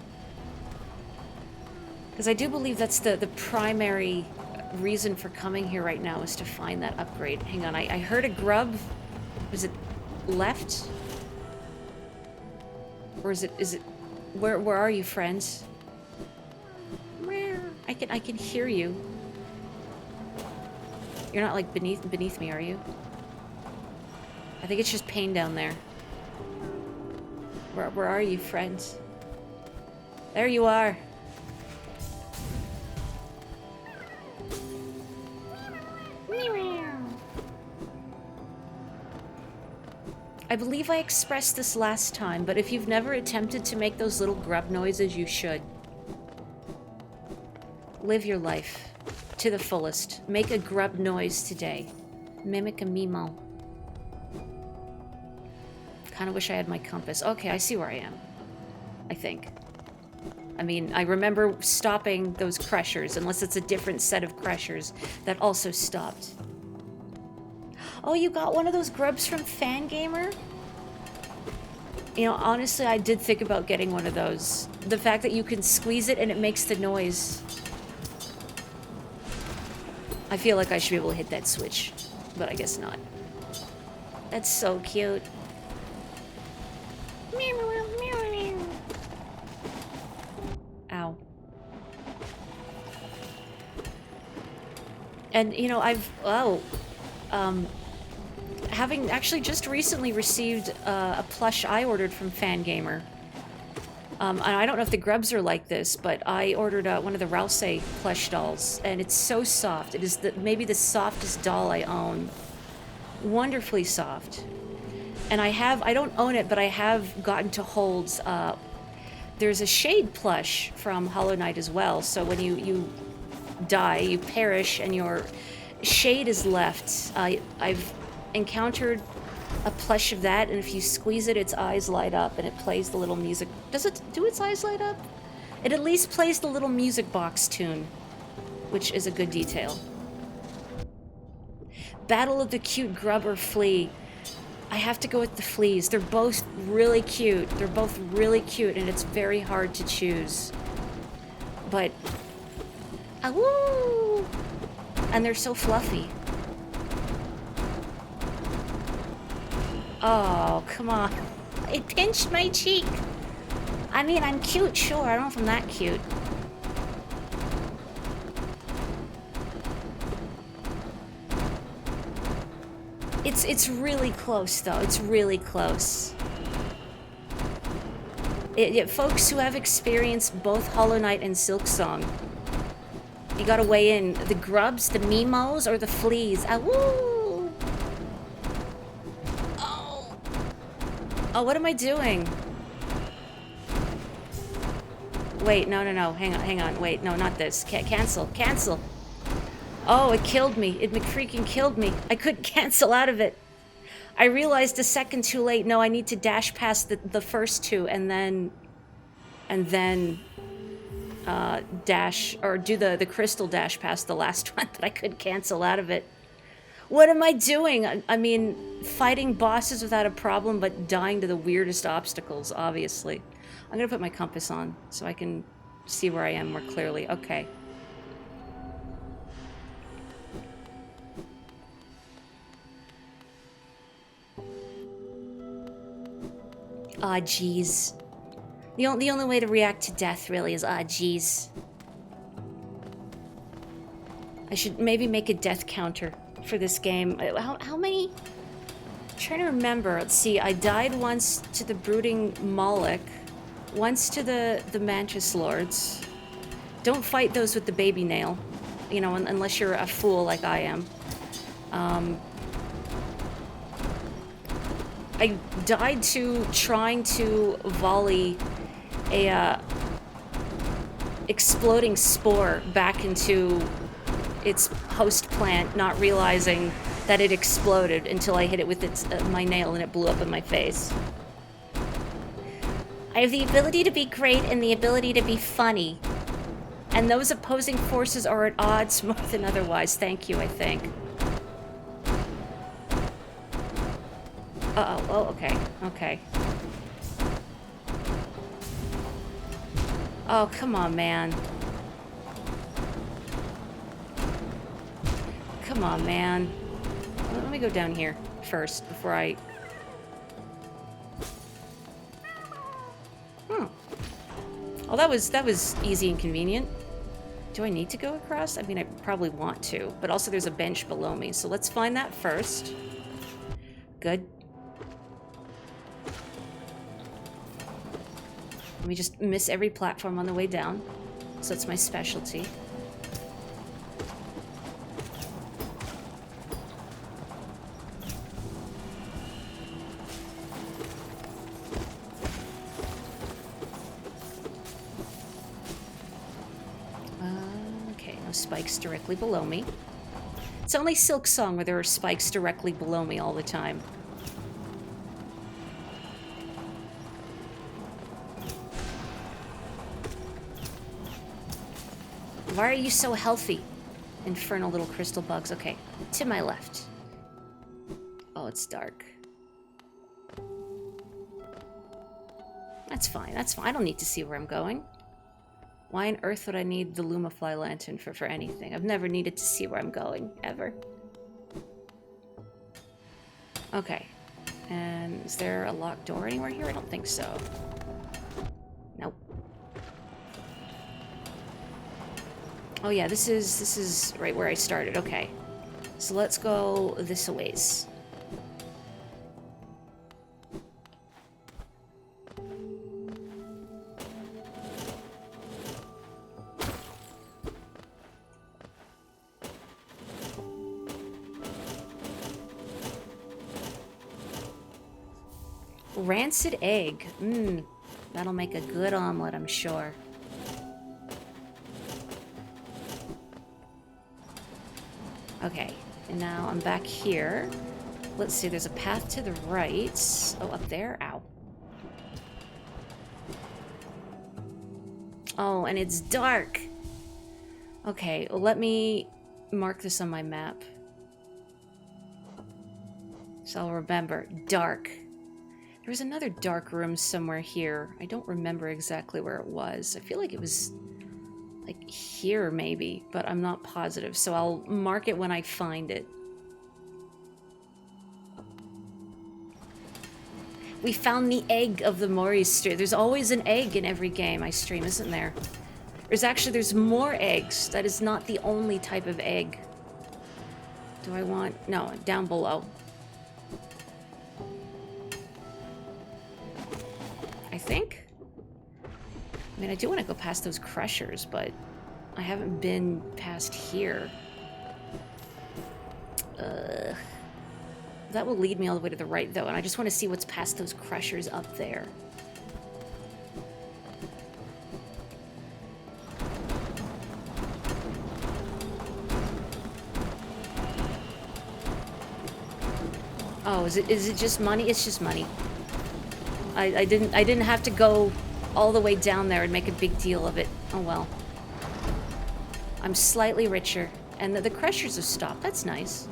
Because I do believe that's the primary reason for coming here right now is to find that upgrade. Hang on, I heard a grub. Was it left? Or is it where are you, friends? I can hear you. You're not like beneath me, are you? I think it's just pain down there. Where are you, friends? There you are. I believe I expressed this last time, but if you've never attempted to make those little grub noises, you should. Live your life to the fullest. Make a grub noise today. Mimic a Mimo. Kind of wish I had my compass. Okay, I see where I am. I think. I mean, I remember stopping those crushers, unless it's a different set of crushers that also stopped. Oh, you got one of those grubs from Fangamer? You know, honestly, I did think about getting one of those. The fact that you can squeeze it and it makes the noise. I feel like I should be able to hit that switch, but I guess not. That's so cute. Ow. And, you know, having actually just recently received a plush I ordered from Fangamer. And I don't know if the grubs are like this, but I ordered one of the Rouse plush dolls, and it's so soft. It is maybe the softest doll I own. Wonderfully soft. And I don't own it, but I have gotten to hold, there's a Shade plush from Hollow Knight as well, so when you die, you perish, and your Shade is left. I've encountered a plush of that, and if you squeeze it, its eyes light up, and it plays the little music. Does it do its eyes light up? It at least plays the little music box tune, which is a good detail. Battle of the cute grub or flea. I have to go with the fleas. They're both really cute. They're both really cute, and it's very hard to choose. But, woo! And they're so fluffy. Oh, come on. It pinched my cheek. I mean, I'm cute, sure. I don't know if I'm that cute. It's really close, though. It's really close. Folks who have experienced both Hollow Knight and Silksong, you gotta weigh in. The grubs, the Mimos, or the fleas? Woo! Oh! Oh, what am I doing? Wait, no. Hang on. Wait, no, not this. Cancel. Oh, it killed me. It freaking killed me. I couldn't cancel out of it. I realized a second too late. No, I need to dash past the first two and then and then dash, or do the crystal dash past the last one that I could cancel out of it. What am I doing? I mean, fighting bosses without a problem, but dying to the weirdest obstacles, obviously. I'm gonna put my compass on so I can see where I am more clearly. Okay. Ah, jeez. The only way to react to death, really, is ah, jeez. I should maybe make a death counter for this game. How many? I'm trying to remember. Let's see. I died once to the Brooding Moloch, once to the Mantis Lords. Don't fight those with the baby nail, you know, unless you're a fool like I am. I died to trying to volley a exploding spore back into its host plant, not realizing that it exploded until I hit it with my nail and it blew up in my face. I have the ability to be great and the ability to be funny. And those opposing forces are at odds more than otherwise. Thank you, I think. Uh-oh. Oh, okay. Okay. Oh, come on, man. Come on, man. Let me go down here first before I... Oh, that was easy and convenient. Do I need to go across? I mean, I probably want to, but also there's a bench below me, so let's find that first. Good. Let me just miss every platform on the way down. So that's my specialty. Okay, no spikes directly below me. It's only Silk Song where there are spikes directly below me all the time. Why are you so healthy? Infernal little crystal bugs. Okay, to my left. Oh, it's dark. That's fine, that's fine. I don't need to see where I'm going. Why on earth would I need the Lumafly lantern for anything? I've never needed to see where I'm going, ever. Okay. And is there a locked door anywhere here? I don't think so. Nope. Oh yeah, this is right where I started. Okay. So let's go this a ways. Rancid egg. That'll make a good omelet, I'm sure. Okay, and now I'm back here. Let's see, there's a path to the right. Oh, up there? Ow. Oh, and it's dark. Okay, well, let me mark this on my map. So I'll remember. Dark. There was another dark room somewhere here. I don't remember exactly where it was. I feel like it was, like, here maybe, but I'm not positive. So I'll mark it when I find it. We found the egg of the Mori stream. There's always an egg in every game I stream, isn't there? There's more eggs. That is not the only type of egg. Do I want... No, down below. I think? I mean, I do want to go past those crushers, but I haven't been past here. That will lead me all the way to the right, though, and I just want to see what's past those crushers up there. Oh, is it just money? It's just money. I didn't have to go all the way down there and make a big deal of it. Oh well. I'm slightly richer, and the crushers have stopped. That's nice.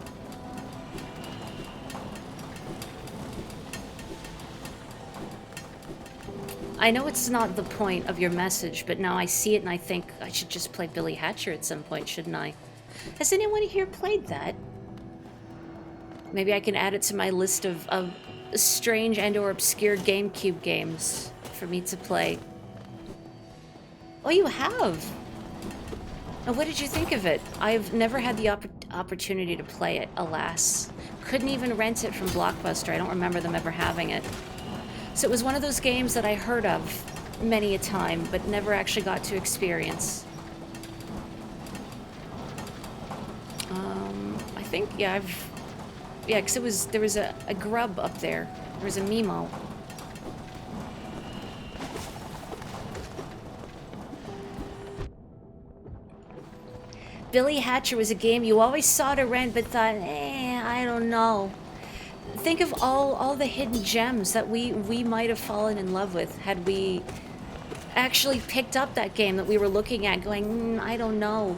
I know it's not the point of your message, but now I see it and I think I should just play Billy Hatcher at some point, shouldn't I? Has anyone here played that? Maybe I can add it to my list of strange and or obscure GameCube games for me to play. Oh, you have? Oh, what did you think of it? I've never had the opportunity to play it, alas. Couldn't even rent it from Blockbuster. I don't remember them ever having it. So it was one of those games that I heard of many a time, but never actually got to experience. I think, yeah, because there was a grub up there. There was a Mimo. Billy Hatcher was a game you always saw to rent, but thought, I don't know. Think of all the hidden gems that we might have fallen in love with had we actually picked up that game that we were looking at going, I don't know.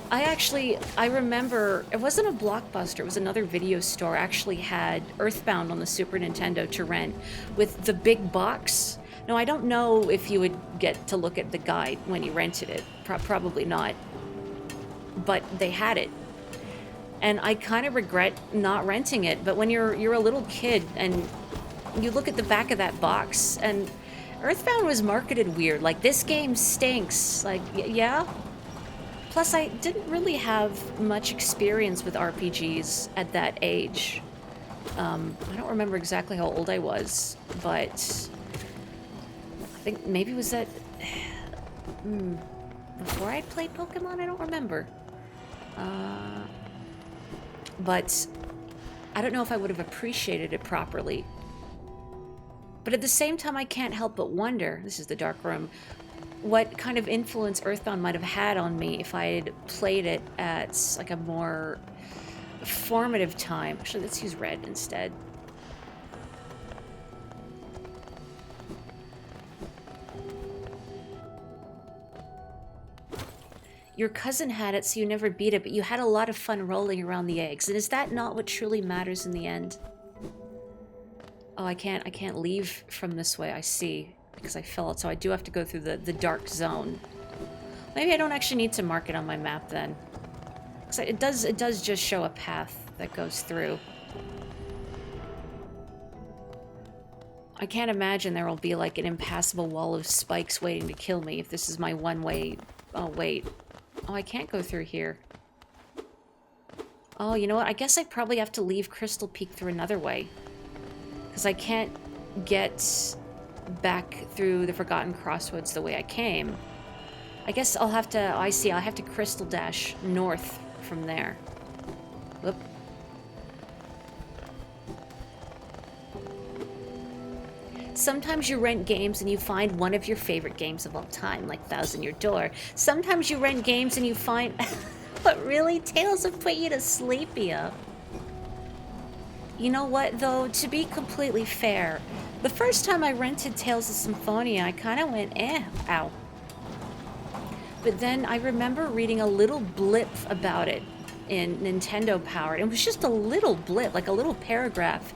I remember, it wasn't a Blockbuster, it was another video store, actually had Earthbound on the Super Nintendo to rent with the big box. Now, I don't know if you would get to look at the guide when you rented it. Probably not. But they had it. And I kind of regret not renting it, but when you're a little kid and you look at the back of that box, and Earthbound was marketed weird, like, this game stinks, like, yeah? Plus, I didn't really have much experience with RPGs at that age. I don't remember exactly how old I was, but I think maybe it was that... before I'd played Pokemon? I don't remember. But I don't know if I would have appreciated it properly. But at the same time, I can't help but wonder, this is the Dark Room, what kind of influence Earthbound might have had on me if I had played it at like a more formative time. Actually, let's use red instead. Your cousin had it, so you never beat it, but you had a lot of fun rolling around the eggs. And is that not what truly matters in the end? Oh, I can't leave from this way, I see. Because I fell out, so I do have to go through the dark zone. Maybe I don't actually need to mark it on my map then. Because it does just show a path that goes through. I can't imagine there will be like an impassable wall of spikes waiting to kill me if this is my one way... Oh, wait. Oh, I can't go through here. Oh, you know what? I guess I probably have to leave Crystal Peak through another way. Because I can't get back through the Forgotten Crossroads the way I came. I guess I'll have to... Oh, I see. I'll have to Crystal Dash north from there. Whoop. Sometimes you rent games and you find one of your favorite games of all time, like Thousand Year Door. Sometimes you rent games and you find... But really? Tales have put you to sleep, yeah. You know what, though? To be completely fair, the first time I rented Tales of Symphonia, I kind of went, ow. But then I remember reading a little blip about it in Nintendo Power. It was just a little blip, like a little paragraph,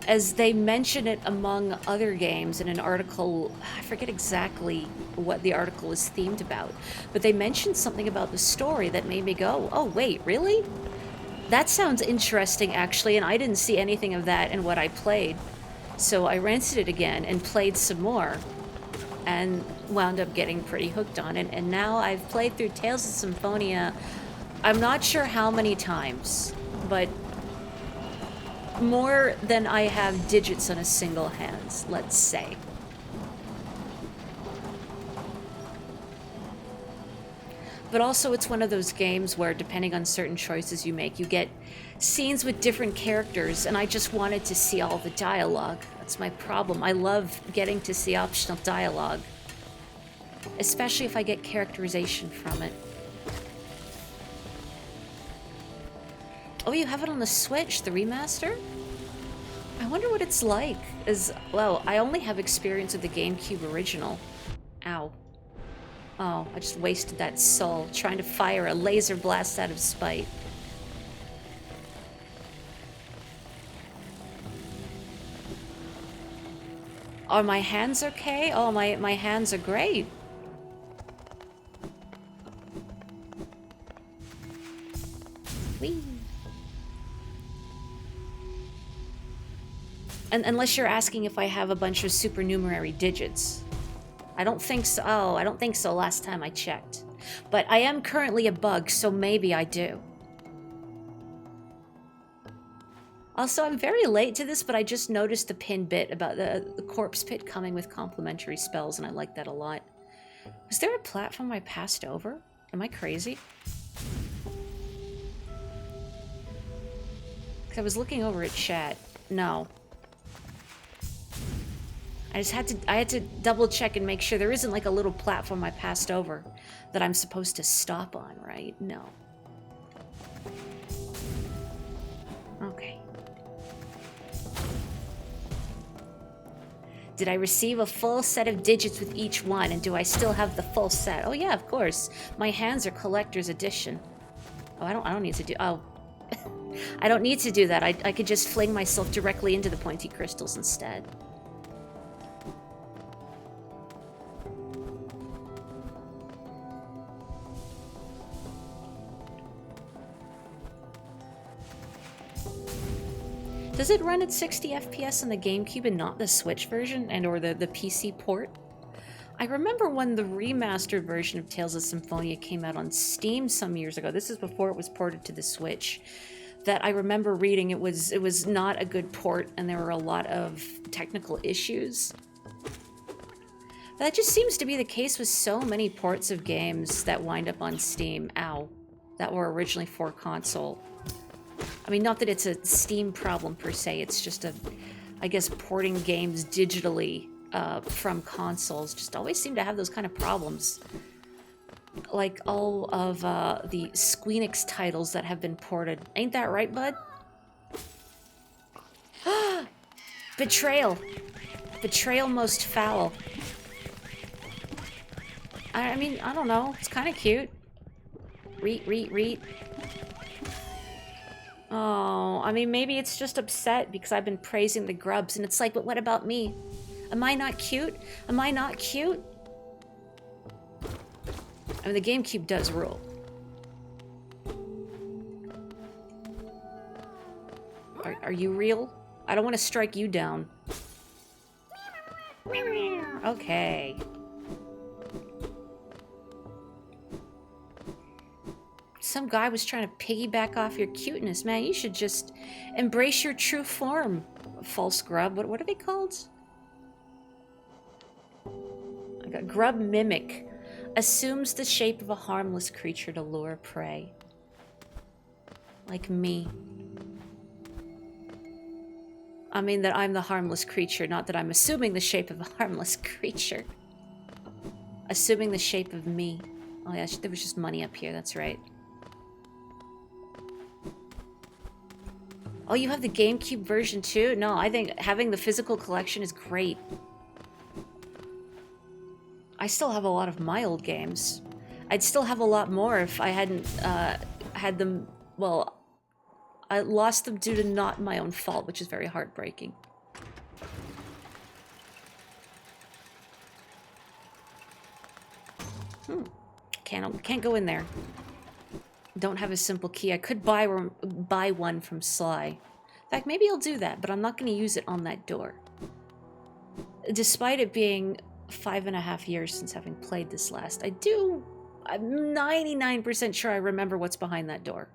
as they mention it among other games in an article. I forget exactly what the article was themed about, but they mentioned something about the story that made me go, oh wait, really? That sounds interesting, actually, and I didn't see anything of that in what I played. So I rented it again and played some more, and wound up getting pretty hooked on it, and now I've played through Tales of Symphonia, I'm not sure how many times, but more than I have digits on a single hand, let's say. But also it's one of those games where, depending on certain choices you make, you get scenes with different characters, and I just wanted to see all the dialogue. That's my problem. I love getting to see optional dialogue, especially if I get characterization from it. Oh, you have it on the Switch, the remaster? I wonder what it's like. Well, I only have experience with the GameCube original. Ow. Oh, I just wasted that soul trying to fire a laser blast out of spite. Are my hands okay? Oh, my hands are great. Whee. And unless you're asking if I have a bunch of supernumerary digits. I don't think so. Oh, I don't think so last time I checked. But I am currently a bug, so maybe I do. Also, I'm very late to this, but I just noticed the pin bit about the corpse pit coming with complimentary spells, and I like that a lot. Was there a platform I passed over? Am I crazy? Because I was looking over at chat. No. I had to double check and make sure there isn't like a little platform I passed over that I'm supposed to stop on, right? No. Okay. Did I receive a full set of digits with each one, and do I still have the full set? Oh yeah, of course. My hands are collector's edition. Oh, I don't need to do... Oh. I don't need to do that. I could just fling myself directly into the pointy crystals instead. Does it run at 60 FPS on the GameCube and not the Switch version and or the PC port? I remember when the remastered version of Tales of Symphonia came out on Steam some years ago. This is before it was ported to the Switch. That I remember reading it was not a good port and there were a lot of technical issues. That just seems to be the case with so many ports of games that wind up on Steam. Ow. That were originally for console. I mean, not that it's a Steam problem per se, it's just I guess, porting games digitally from consoles just always seem to have those kind of problems. Like all of the Squeenix titles that have been ported. Ain't that right, bud? Betrayal. Betrayal most foul. I mean, I don't know. It's kind of cute. Reet. Oh, I mean, maybe it's just upset because I've been praising the grubs, and it's like, but what about me? Am I not cute? Am I not cute? I mean, the GameCube does rule. Are you real? I don't want to strike you down. Okay. Some guy was trying to piggyback off your cuteness, man. You should just embrace your true form, false grub. What are they called? I got grub mimic. Assumes the shape of a harmless creature to lure prey. Like me. I mean that I'm the harmless creature, not that I'm assuming the shape of a harmless creature. Assuming the shape of me. Oh yeah, there was just money up here, that's right. Oh, you have the GameCube version too? No, I think having the physical collection is great. I still have a lot of my old games. I'd still have a lot more if I hadn't had them... Well, I lost them due to not my own fault, which is very heartbreaking. Can't go in there. Don't have a simple key. I could buy one from Sly. In fact, maybe I'll do that, but I'm not going to use it on that door. Despite it being 5.5 years since having played this last, I'm 99% sure I remember what's behind that door.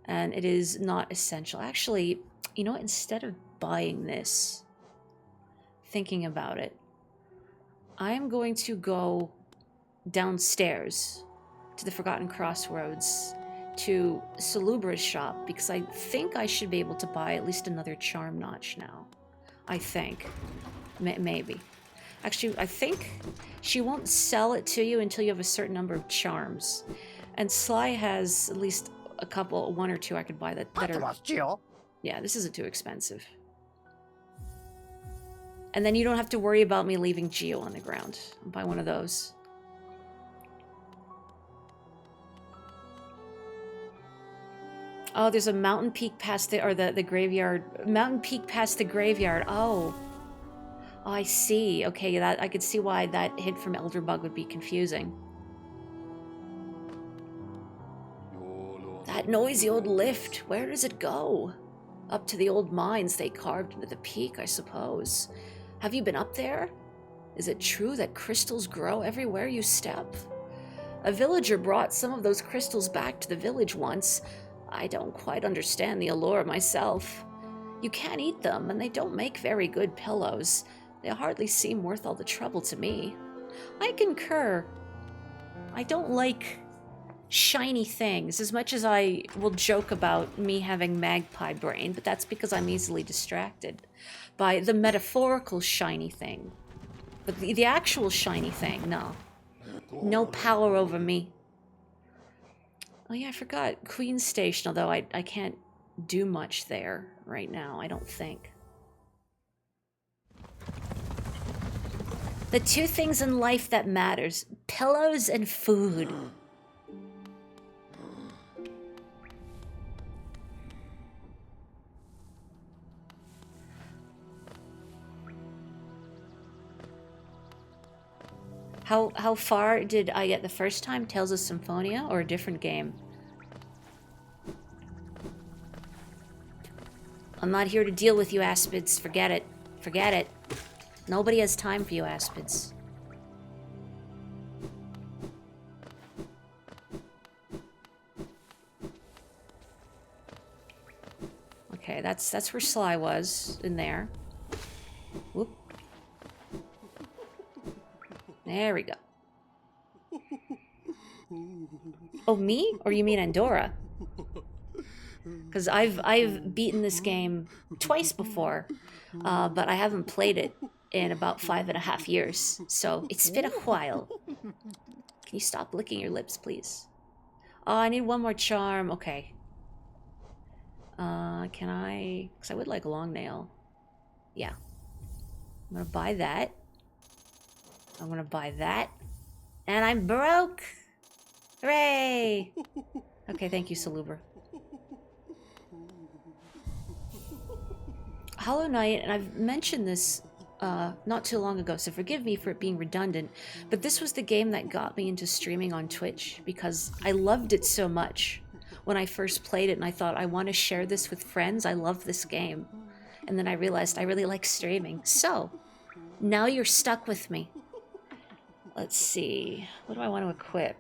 And it is not essential. Actually, you know what? Instead of buying this, thinking about it, I am going to go downstairs to the Forgotten Crossroads to Salubra's shop because I think I should be able to buy at least another charm notch now. I think. Maybe. Actually, I think she won't sell it to you until you have a certain number of charms. And Sly has at least a couple, one or two I could buy that are... Yeah, this isn't too expensive. And then you don't have to worry about me leaving Geo on the ground. I'll buy one of those. Oh, there's a mountain peak past the, or the graveyard. Mountain peak past the graveyard. Oh. Oh, I see. Okay, that I could see why that hint from Elderbug would be confusing. That noisy old lift, where does it go? Up to the old mines they carved into the peak, I suppose. Have you been up there? Is it true that crystals grow everywhere you step? A villager brought some of those crystals back to the village once. I don't quite understand the allure myself. You can't eat them, and they don't make very good pillows. They hardly seem worth all the trouble to me. I concur. I don't like shiny things as much as I will joke about me having magpie brain, but that's because I'm easily distracted by the metaphorical shiny thing. But the actual shiny thing, no. No power over me. Oh yeah, I forgot. Queen's Station, although I can't do much there right now, I don't think. The two things in life that matters, pillows and food. How far did I get the first time? Tales of Symphonia or a different game? I'm not here to deal with you, Aspids. Forget it. Forget it. Nobody has time for you, Aspids. Okay, that's where Sly was, in there. Whoop. There we go. Oh, me? Or you mean Andorra? Because I've beaten this game twice before, but I haven't played it in about 5.5 years, so it's been a while. Can you stop licking your lips, please? Oh, I need one more charm. Okay. Can I... Because I would like a long nail. Yeah. I'm going to buy that. I'm going to buy that. And I'm broke! Hooray! Okay, thank you, Salubra. Hollow Knight, and I've mentioned this not too long ago, so forgive me for it being redundant, but this was the game that got me into streaming on Twitch because I loved it so much when I first played it, and I thought, I want to share this with friends. I love this game. And then I realized I really like streaming. So, now you're stuck with me. Let's see. What do I want to equip?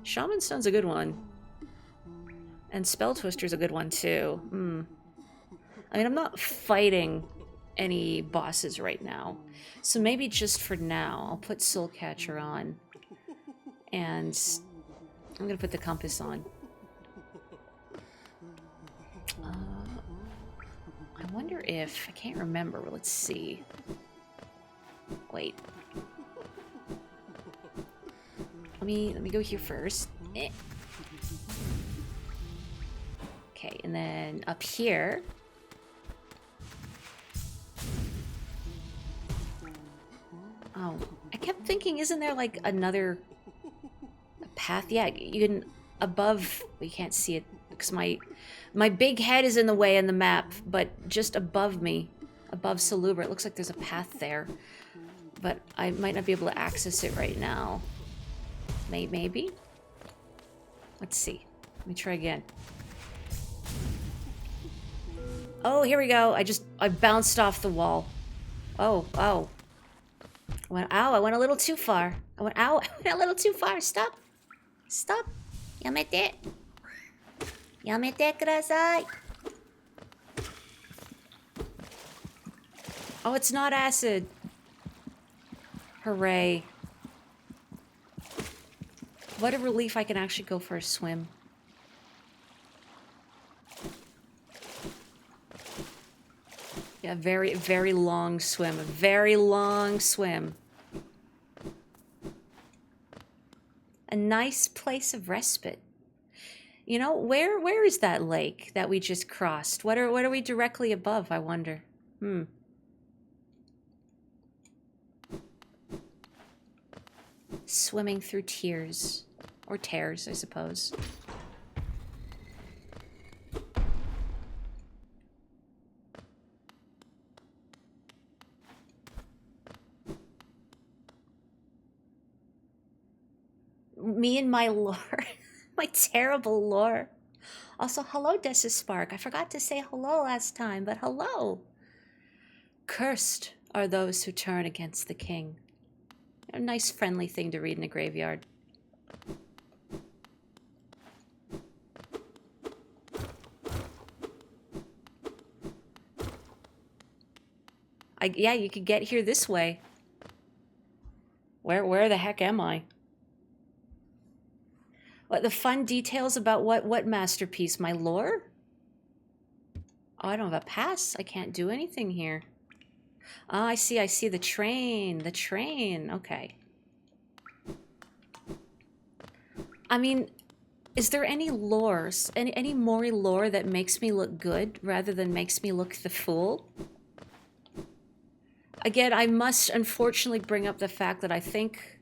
Shaman Stone's a good one. And Spell Twister's a good one, too. I mean, I'm not fighting any bosses right now. So maybe just for now, I'll put Soul Catcher on. And I'm going to put the Compass on. I wonder if... I can't remember. Let's see. Wait. Let me go here first. Okay, and then up here... Oh, I kept thinking, isn't there like another path? Yeah, you can above. We can't see it because my big head is in the way in the map. But just above me, above Salubra, it looks like there's a path there. But I might not be able to access it right now. Maybe. Let's see. Let me try again. Oh, here we go. I bounced off the wall. Oh. I went, ow, I went a little too far. I went, ow, I went a little too far. Stop. Stop. Yamete. Yamete kudasai. Oh, it's not acid. Hooray. What a relief I can actually go for a swim. Yeah, very, very long swim. A very long swim. A nice place of respite. You know, where is that lake that we just crossed? What are we directly above, I wonder? Swimming through tears. Or tears, I suppose. Me and my lore. My terrible lore. Also, hello, Dessa Spark. I forgot to say hello last time, but hello. Cursed are those who turn against the king. A nice, friendly thing to read in a graveyard. Yeah, you could get here this way. Where the heck am I? What, the fun details about what masterpiece? My lore? Oh, I don't have a pass. I can't do anything here. Oh, I see the train. The train. Okay. I mean, is there any lore, any Mori lore that makes me look good rather than makes me look the fool? Again, I must unfortunately bring up the fact that I think,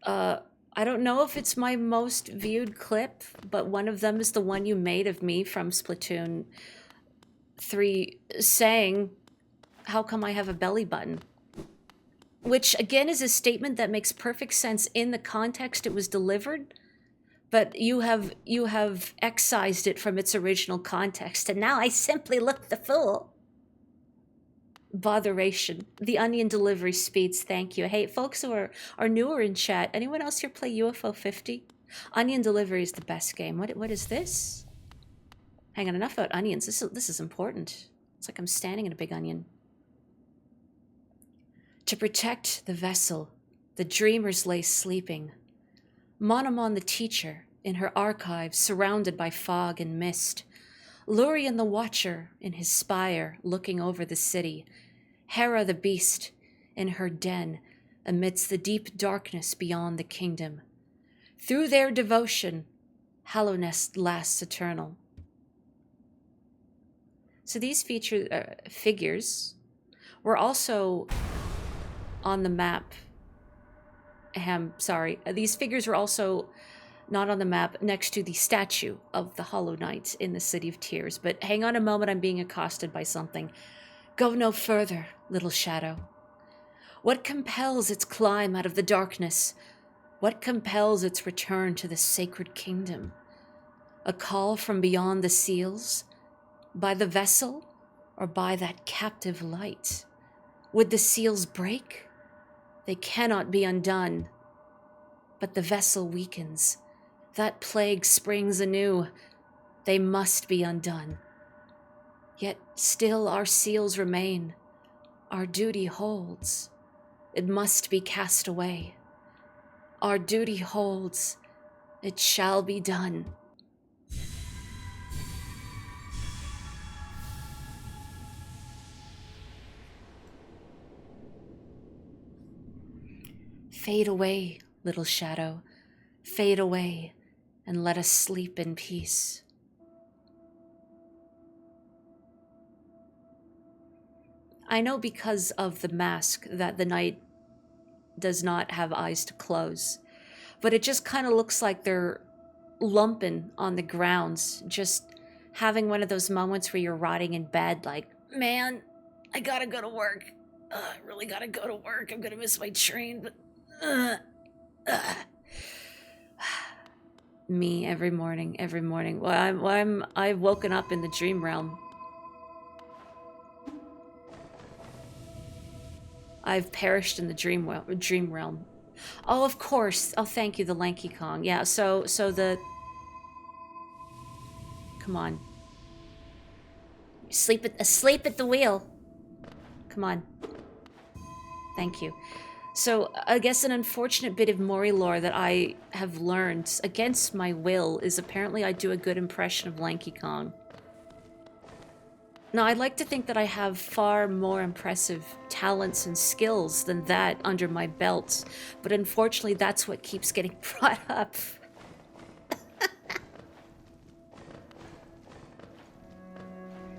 I don't know if it's my most viewed clip, but one of them is the one you made of me from Splatoon 3 saying, "How come I have a belly button?" Which, again, is a statement that makes perfect sense in the context it was delivered, but you have excised it from its original context, and now I simply look the fool. Botheration. The onion delivery speeds, thank you. Hey, folks who are newer in chat, anyone else here play UFO 50? Onion delivery is the best game. What is this? Hang on, enough about onions. This is important. It's like I'm standing in a big onion. To protect the vessel, the dreamers lay sleeping. Monomon the teacher, in her archives, surrounded by fog and mist. Lurian the watcher, in his spire, looking over the city. Hera the beast, in her den, amidst the deep darkness beyond the kingdom. Through their devotion, hallowness lasts eternal. So these figures were also on the map. These figures were also not on the map next to the statue of the Hollow Knight in the City of Tears. But hang on a moment, I'm being accosted by something. Go no further, little shadow. What compels its climb out of the darkness? What compels its return to the sacred kingdom? A call from beyond the seals? By the vessel? Or by that captive light? Would the seals break? They cannot be undone. But the vessel weakens. That plague springs anew. They must be undone. Yet still our seals remain. Our duty holds. It must be cast away. Our duty holds. It shall be done. Fade away, little shadow. Fade away, and let us sleep in peace. I know because of the mask that the knight does not have eyes to close, but it just kind of looks like they're lumping on the grounds, just having one of those moments where you're rotting in bed like, man, I gotta go to work. I really gotta go to work. I'm gonna miss my train, but... Me every morning. Well, I've woken up in the dream realm. I've perished in the dream realm. Oh, of course. Oh, thank you, the Lanky Kong. Yeah, so the... Come on. Asleep at the wheel. Come on. Thank you. So, I guess an unfortunate bit of Mori lore that I have learned against my will is apparently I do a good impression of Lanky Kong. Now, I'd like to think that I have far more impressive talents and skills than that under my belt, but unfortunately that's what keeps getting brought up.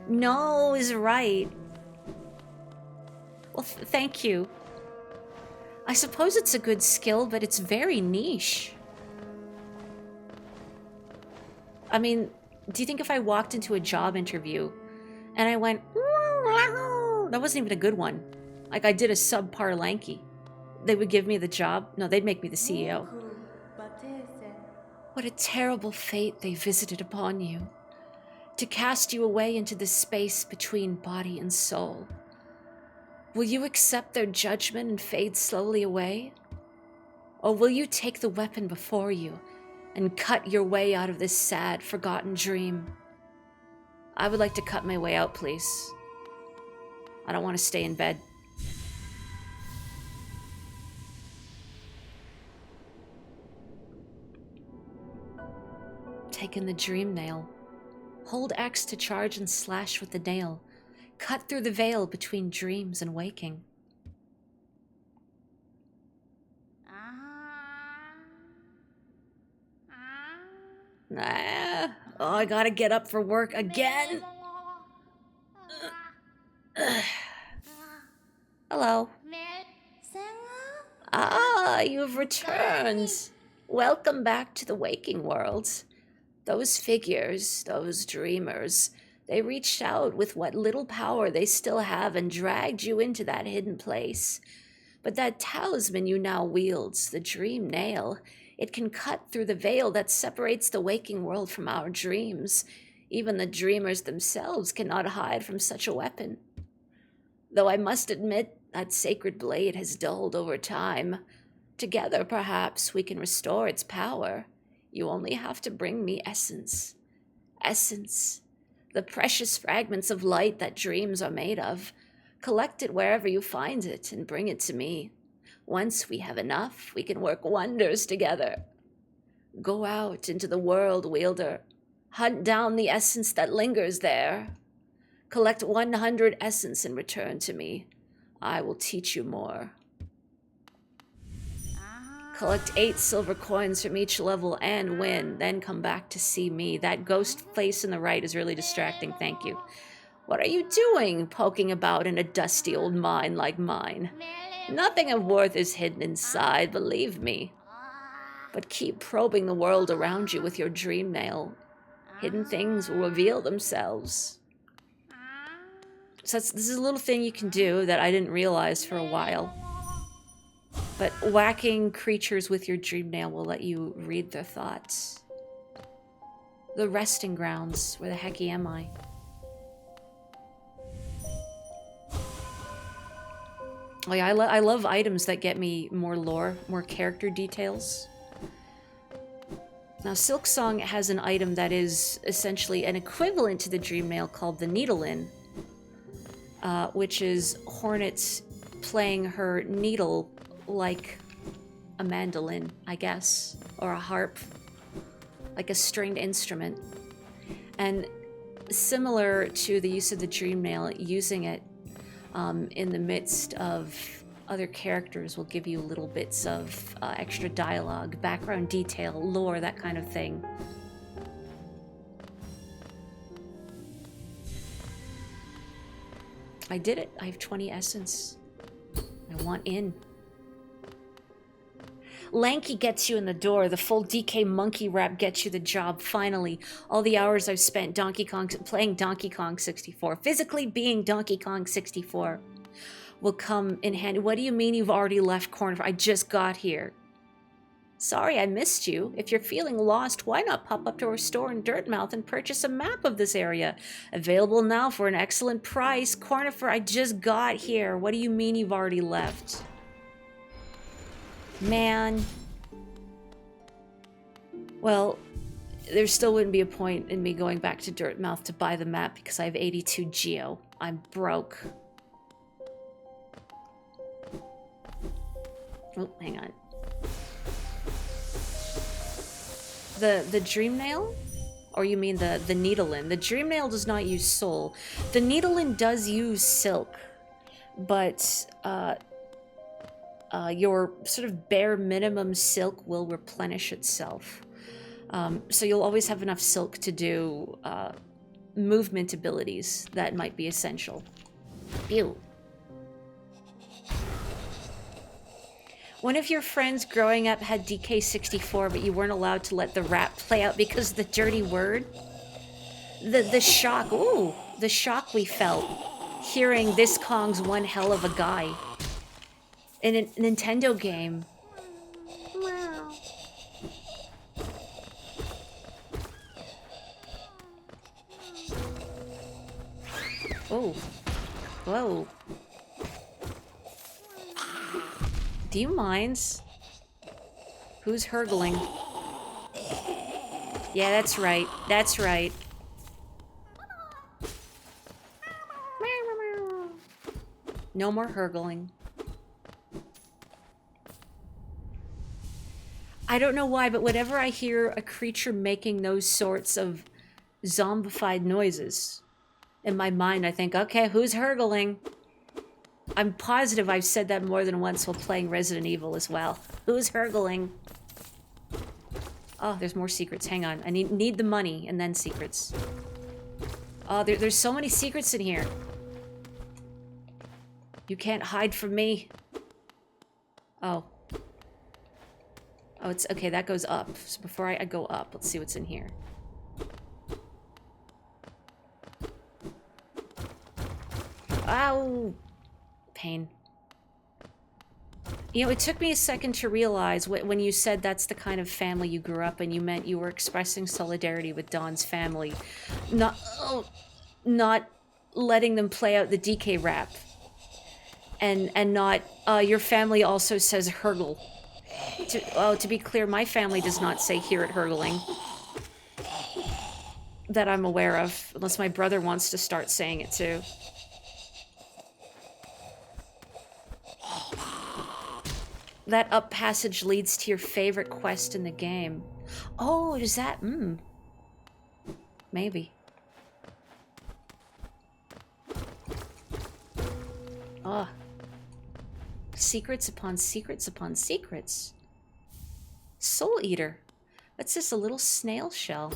No is right. Well, thank you. I suppose it's a good skill, but it's very niche. I mean, do you think if I walked into a job interview and I went, that wasn't even a good one. Like, I did a subpar lanky. They would give me the job. No, they'd make me the CEO. What a terrible fate they visited upon you, to cast you away into the space between body and soul. Will you accept their judgment and fade slowly away? Or will you take the weapon before you and cut your way out of this sad, forgotten dream? I would like to cut my way out, please. I don't want to stay in bed. Taking the dream nail. Hold X to charge and slash with the nail. Cut through the veil between dreams and waking. Oh, I gotta get up for work again. Hello. Ah, you've returned. Welcome back to the waking world. Those figures, those dreamers, they reached out with what little power they still have and dragged you into that hidden place. But that talisman you now wields, the dream nail, it can cut through the veil that separates the waking world from our dreams. Even the dreamers themselves cannot hide from such a weapon. Though I must admit that sacred blade has dulled over time. Together, perhaps, we can restore its power. You only have to bring me essence. Essence. The precious fragments of light that dreams are made of. Collect it wherever you find it and bring it to me. Once we have enough, we can work wonders together. Go out into the world, wielder. Hunt down the essence that lingers there. Collect 100 essence and return to me. I will teach you more. Collect 8 silver coins from each level and win, then come back to see me. That ghost face in the right is really distracting, thank you. What are you doing, poking about in a dusty old mine like mine? Nothing of worth is hidden inside, believe me. But keep probing the world around you with your dream nail. Hidden things will reveal themselves. So this is a little thing you can do that I didn't realize for a while. But whacking creatures with your dream nail will let you read their thoughts. The resting grounds. Where the hecky am I? Oh yeah, I love items that get me more lore, more character details. Now, Silksong has an item that is essentially an equivalent to the dream nail called the Needle-In, which is Hornets playing her needle like a mandolin, I guess, or a harp, like a stringed instrument. And similar to the use of the dream nail, using it in the midst of other characters will give you little bits of extra dialogue, background detail, lore, that kind of thing. I did it. I have 20 essence. I want in. Lanky gets you in the door. The full DK monkey rap gets you the job, finally. All the hours I've spent playing Donkey Kong 64, physically being Donkey Kong 64, will come in handy. What do you mean you've already left Corner? I just got here. Sorry, I missed you. If you're feeling lost, why not pop up to our store in Dirtmouth and purchase a map of this area? Available now for an excellent price. Cornifer, I just got here. What do you mean you've already left? Man. Well, there still wouldn't be a point in me going back to Dirtmouth to buy the map because I have 82 Geo. I'm broke. Oh, hang on. The dream nail? Or you mean the Needle-In? The dream nail does not use soul. The Needle-In does use silk, but your sort of bare minimum silk will replenish itself. So you'll always have enough silk to do movement abilities that might be essential. Ew. One of your friends growing up had DK64, but you weren't allowed to let the rap play out because of the dirty word? The shock, ooh, the shock we felt hearing this Kong's one hell of a guy in a Nintendo game. Oh, whoa. Do you mind? Who's hurgling? Yeah, that's right. That's right. No more hurgling. I don't know why, but whenever I hear a creature making those sorts of zombified noises, in my mind I think, okay, who's hurgling? I'm positive I've said that more than once while playing Resident Evil as well. Who's hurgling? Oh, there's more secrets. Hang on. I need the money and then secrets. Oh, there's so many secrets in here. You can't hide from me. Oh. Oh, it's okay. That goes up. So before I go up, let's see what's in here. Ow! Pain. You know, it took me a second to realize when you said that's the kind of family you grew up in, you meant you were expressing solidarity with Dawn's family. Not letting them play out the DK rap. And not, your family also says hurgle. To be clear, my family does not say hear it hurgling. That I'm aware of, unless my brother wants to start saying it too. That up passage leads to your favorite quest in the game. Oh, does that? Maybe. Oh. Secrets upon secrets upon secrets. Soul Eater. That's just a little snail shell.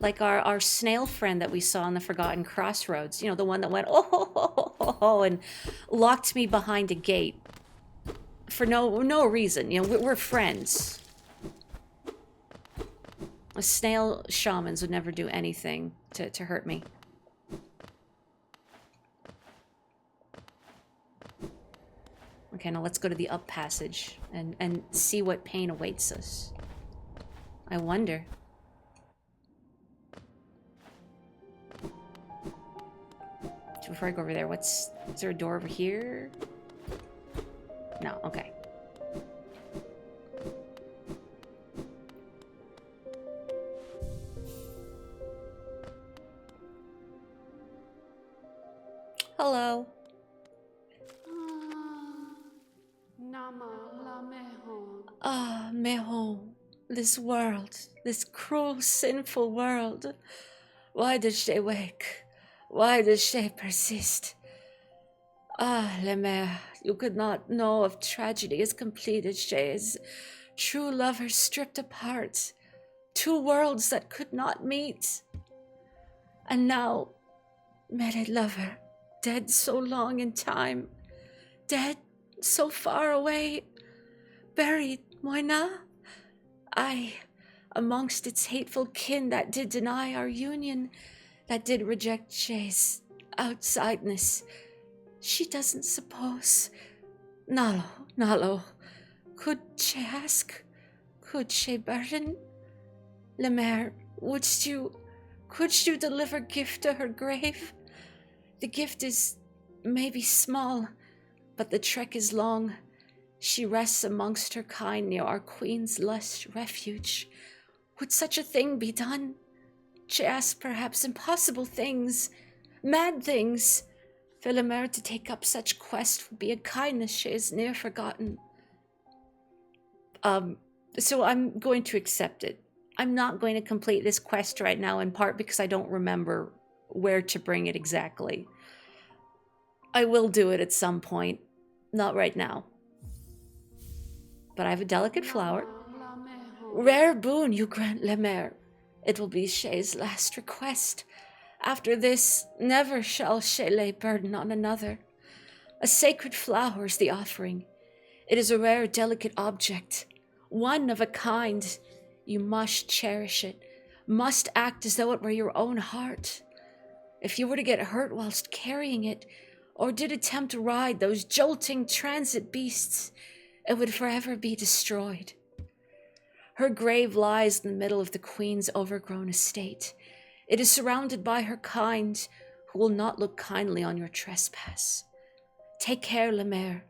Like our snail friend that we saw in the Forgotten Crossroads. You know, the one that went, oh, and locked me behind a gate. For no reason. You know, we're friends. Snail shamans would never do anything to hurt me. Okay, now let's go to the up passage and see what pain awaits us. I wonder. Before I go over there, is there a door over here? No, okay. Hello. Ah, Mehon. This world, this cruel, sinful world. Why does she wake? Why does she persist? Ah, Le Maire, you could not know of tragedy as complete as Shay's. True lovers stripped apart. Two worlds that could not meet. And now, married lover, dead so long in time. Dead so far away. Buried, Moina. I, amongst its hateful kin that did deny our union, that did reject Shay's outsideness. She doesn't suppose. Nalo, could she ask? Could she burden? Le Maire, could you deliver gift to her grave? The gift is maybe small, but the trek is long. She rests amongst her kind near our queen's lush refuge. Would such a thing be done? She asked perhaps impossible things, mad things. For Le Maire to take up such quest would be a kindness she has ne'er forgotten. So I'm going to accept it. I'm not going to complete this quest right now, in part because I don't remember where to bring it exactly. I will do it at some point. Not right now. But I have a delicate flower. Rare boon you grant, Le Maire. It will be Shay's last request. After this, never shall Shay lay burden on another. A sacred flower is the offering. It is a rare, delicate object, one of a kind. You must cherish it, must act as though it were your own heart. If you were to get hurt whilst carrying it, or did attempt to ride those jolting transit beasts, it would forever be destroyed. Her grave lies in the middle of the Queen's overgrown estate. It is surrounded by her kind, who will not look kindly on your trespass. Take care, Lemaire.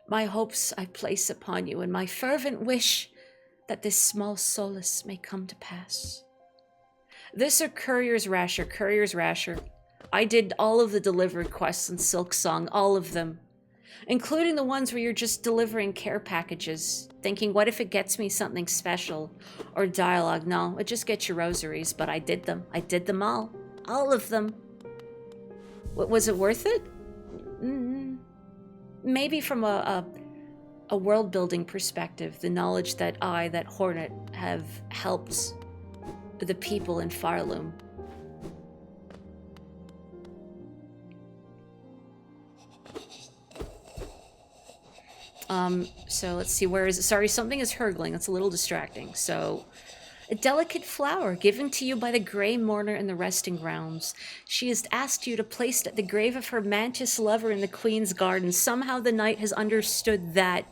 My hopes I place upon you, and my fervent wish that this small solace may come to pass. This are Courier's Rasher. I did all of the delivery quests in Silk Song, all of them. Including the ones where you're just delivering care packages, thinking, what if it gets me something special? Or dialogue. No, it just gets your rosaries, but I did them. I did them all. All of them. Was it worth it? Maybe from a world-building perspective, the knowledge that that Hornet, have helped the people in Farloom. So let's see, where is it? Sorry, something is hurgling. That's a little distracting. So, a delicate flower given to you by the Grey Mourner in the resting grounds. She has asked you to place it at the grave of her mantis lover in the Queen's garden. Somehow the knight has understood that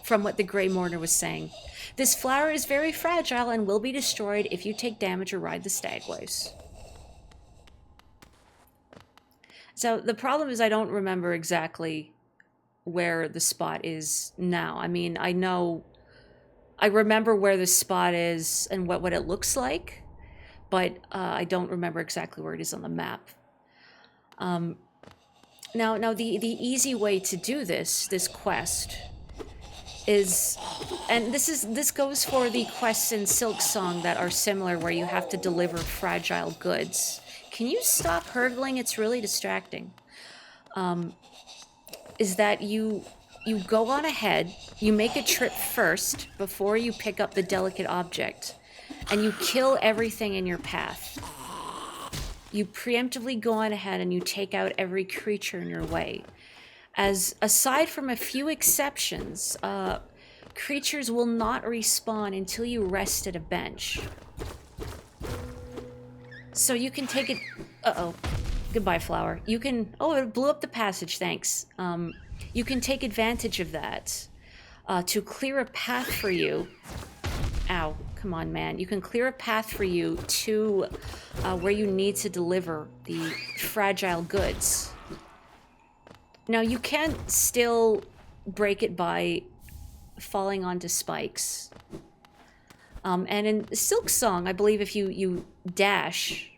from what the Grey Mourner was saying. This flower is very fragile and will be destroyed if you take damage or ride the stagways. So the problem is I don't remember exactly where the spot is now. I mean, I remember where the spot is and what it looks like, but I don't remember exactly where it is on the map. Now the easy way to do this quest is, and this goes for the quests in Silk Song that are similar, where you have to deliver fragile goods. Can you stop hurgling? It's really distracting. Is that you go on ahead, you make a trip first before you pick up the delicate object, and you kill everything in your path. You preemptively go on ahead and you take out every creature in your way. As aside from a few exceptions, creatures will not respawn until you rest at a bench. So you can take it... Uh-oh. Goodbye, flower. You can... Oh, it blew up the passage, thanks. You can take advantage of that to clear a path for you. Ow, come on, man. You can clear a path for you to where you need to deliver the fragile goods. Now, you can still break it by falling onto spikes. And in Silk Song, I believe if you dash...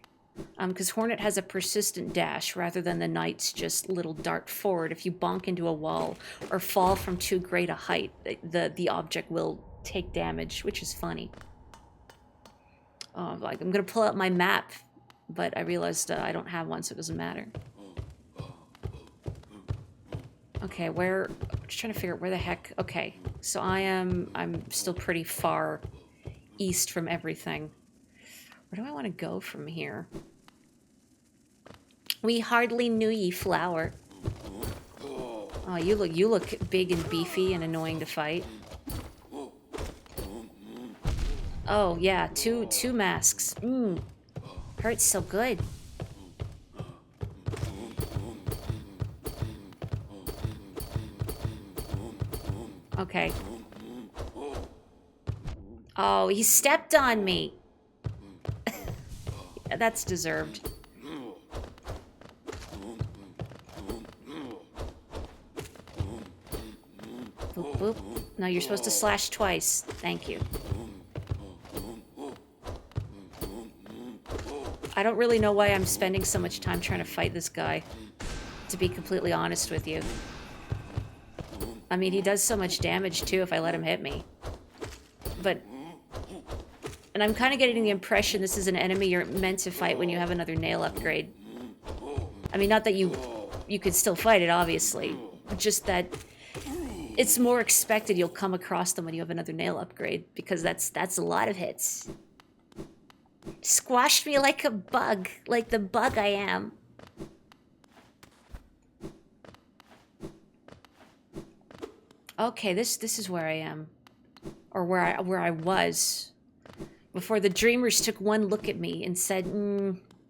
because Hornet has a persistent dash rather than the knight's just little dart forward. If you bonk into a wall or fall from too great a height, the object will take damage, which is funny. I'm gonna pull out my map, but I realized I don't have one, so it doesn't matter. Okay, I'm just trying to figure out where the heck... Okay, so I'm still pretty far east from everything. Where do I want to go from here? We hardly knew ye, flower. Oh, you look big and beefy and annoying to fight. Oh yeah, two masks. Hurts so good. Okay. Oh, he stepped on me. That's deserved. Boop, boop. No, you're supposed to slash twice. Thank you. I don't really know why I'm spending so much time trying to fight this guy, to be completely honest with you. I mean, he does so much damage, too, if I let him hit me. But... And I'm kind of getting the impression this is an enemy you're meant to fight when you have another nail upgrade. I mean, not that you could still fight it, obviously. Just that it's more expected you'll come across them when you have another nail upgrade, because that's a lot of hits. Squashed me like a bug, like the bug I am. Okay, this is where I am. Or where I was. Before the dreamers took one look at me and said,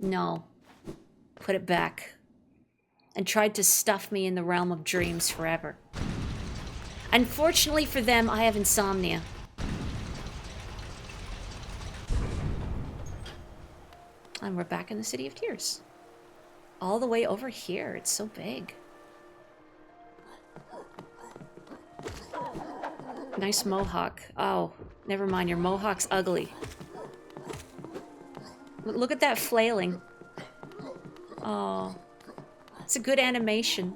no. Put it back. And tried to stuff me in the realm of dreams forever. Unfortunately for them, I have insomnia. And we're back in the City of Tears. All the way over here. It's so big. Nice mohawk. Oh, never mind. Your mohawk's ugly. Look at that flailing. Oh. It's a good animation.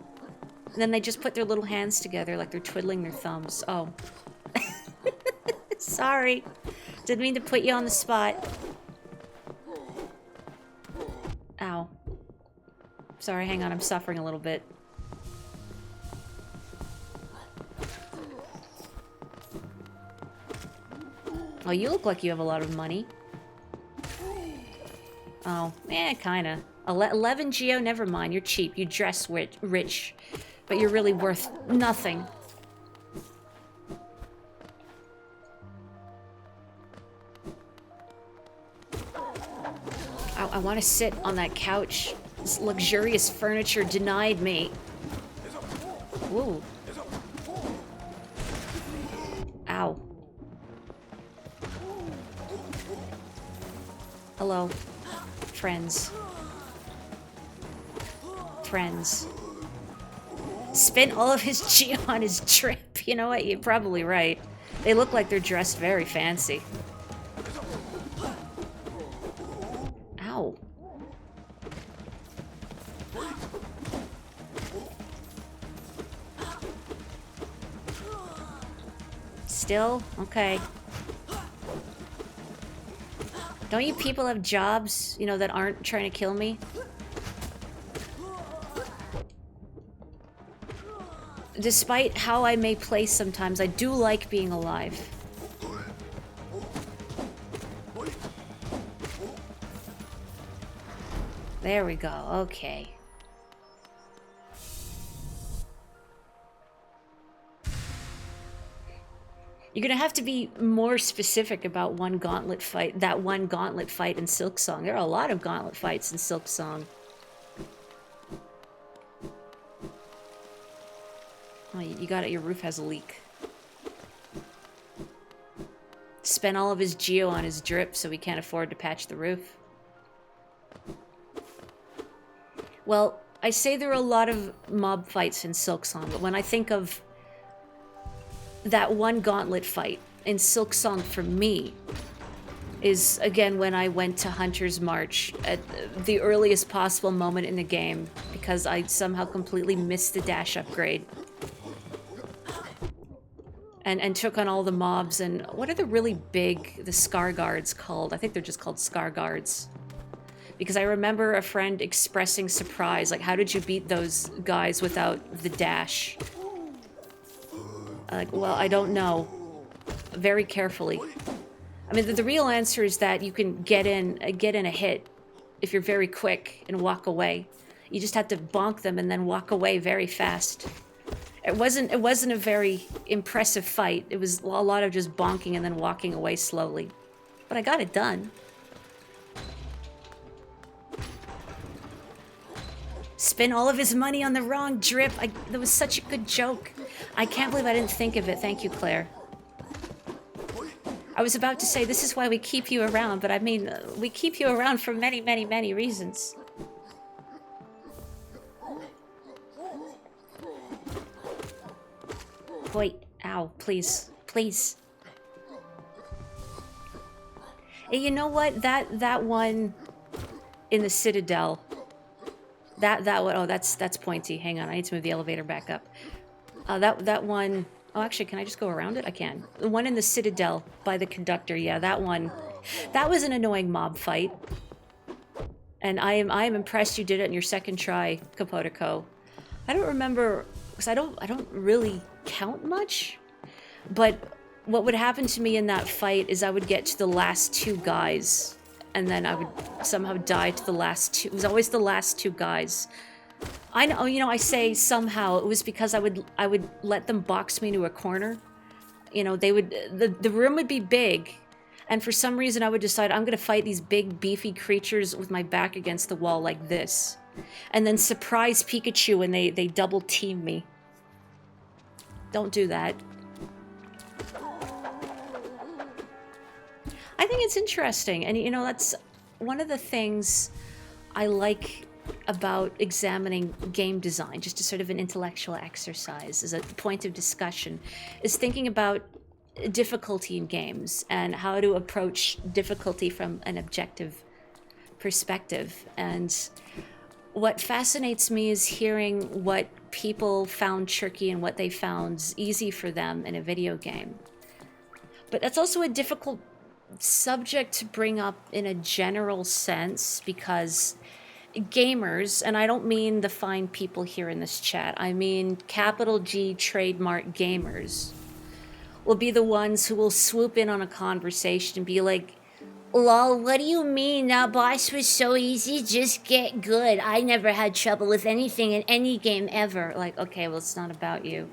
And then they just put their little hands together like they're twiddling their thumbs. Oh. Sorry. Didn't mean to put you on the spot. Ow. Sorry, hang on. I'm suffering a little bit. Oh, you look like you have a lot of money. Oh, kinda. 11 geo, never mind. You're cheap. You dress rich. But you're really worth nothing. I want to sit on that couch. This luxurious furniture denied me. Ooh. Ow. Hello. Friends. Friends. Spent all of his geo on his trip. You know what? You're probably right. They look like they're dressed very fancy. Ow. Still? Okay. Don't you people have jobs, you know, that aren't trying to kill me? Despite how I may play sometimes, I do like being alive. There we go, okay. You're gonna have to be more specific about one gauntlet fight, that one gauntlet fight in Silksong. There are a lot of gauntlet fights in Silksong. Oh, you got it, your roof has a leak. Spent all of his geo on his drip, so we can't afford to patch the roof. Well, I say there are a lot of mob fights in Silksong, but when I think of that one gauntlet fight in Silksong for me is, again, when I went to Hunter's March at the earliest possible moment in the game because I somehow completely missed the dash upgrade. And took on all the mobs, and what are the really big, the Scar Guards called? I think they're just called Scar Guards. Because I remember a friend expressing surprise, like, how did you beat those guys without the dash? Like, well, I don't know. Very carefully. I mean, the real answer is that you can get in a hit if you're very quick and walk away. You just have to bonk them and then walk away very fast. It wasn't a very impressive fight. It was a lot of just bonking and then walking away slowly. But I got it done. Spent all of his money on the wrong drip. That was such a good joke. I can't believe I didn't think of it. Thank you, Claire. I was about to say, this is why we keep you around, but I mean, we keep you around for many, many, many reasons. Wait, ow, please, please. And you know what? That one in the Citadel. That one, oh, that's pointy. Hang on, I need to move the elevator back up. That one, oh, actually, can I just go around it? I can. The one in the Citadel by the conductor, yeah, that one. That was an annoying mob fight. And I am impressed you did it in your second try, Kapotiko. I don't remember, because I don't really count much, but what would happen to me in that fight is I would get to the last two guys, and then I would somehow die to the last two. It was always the last two guys. I know, you know, I say somehow it was because I would let them box me into a corner. You know, they would, the room would be big, and for some reason I would decide I'm gonna fight these big beefy creatures with my back against the wall like this. And then surprise Pikachu when they double team me. Don't do that. I think it's interesting, and you know, that's one of the things I like about examining game design, just as sort of an intellectual exercise, as a point of discussion, is thinking about difficulty in games and how to approach difficulty from an objective perspective. And what fascinates me is hearing what people found tricky and what they found easy for them in a video game. But that's also a difficult subject to bring up in a general sense, because gamers, and I don't mean the fine people here in this chat, I mean capital G trademark gamers, will be the ones who will swoop in on a conversation and be like, lol, what do you mean? That boss was so easy, just get good. I never had trouble with anything in any game ever. Like, okay, well, it's not about you.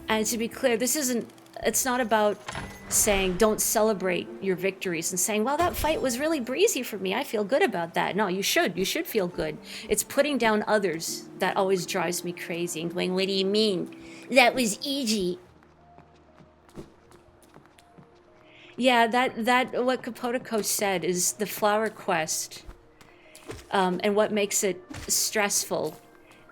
And to be clear, this isn't, it's not about saying don't celebrate your victories and saying, well, that fight was really breezy for me, I feel good about that. No, you should feel good. It's putting down others that always drives me crazy and going, what do you mean? That was easy. Yeah, that what Kapotiko said is the flower quest, and what makes it stressful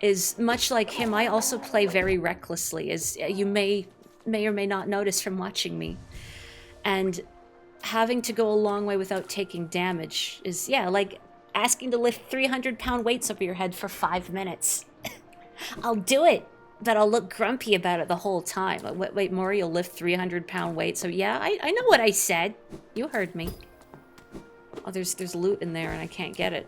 is much like him. I also play very recklessly, as you may or may not notice from watching me. And having to go a long way without taking damage is, yeah, like asking to lift 300-pound weights over your head for 5 minutes. I'll do it, but I'll look grumpy about it the whole time. Wait, Maury, you'll lift 300-pound weights? So yeah, I know what I said. You heard me. Oh, there's loot in there and I can't get it.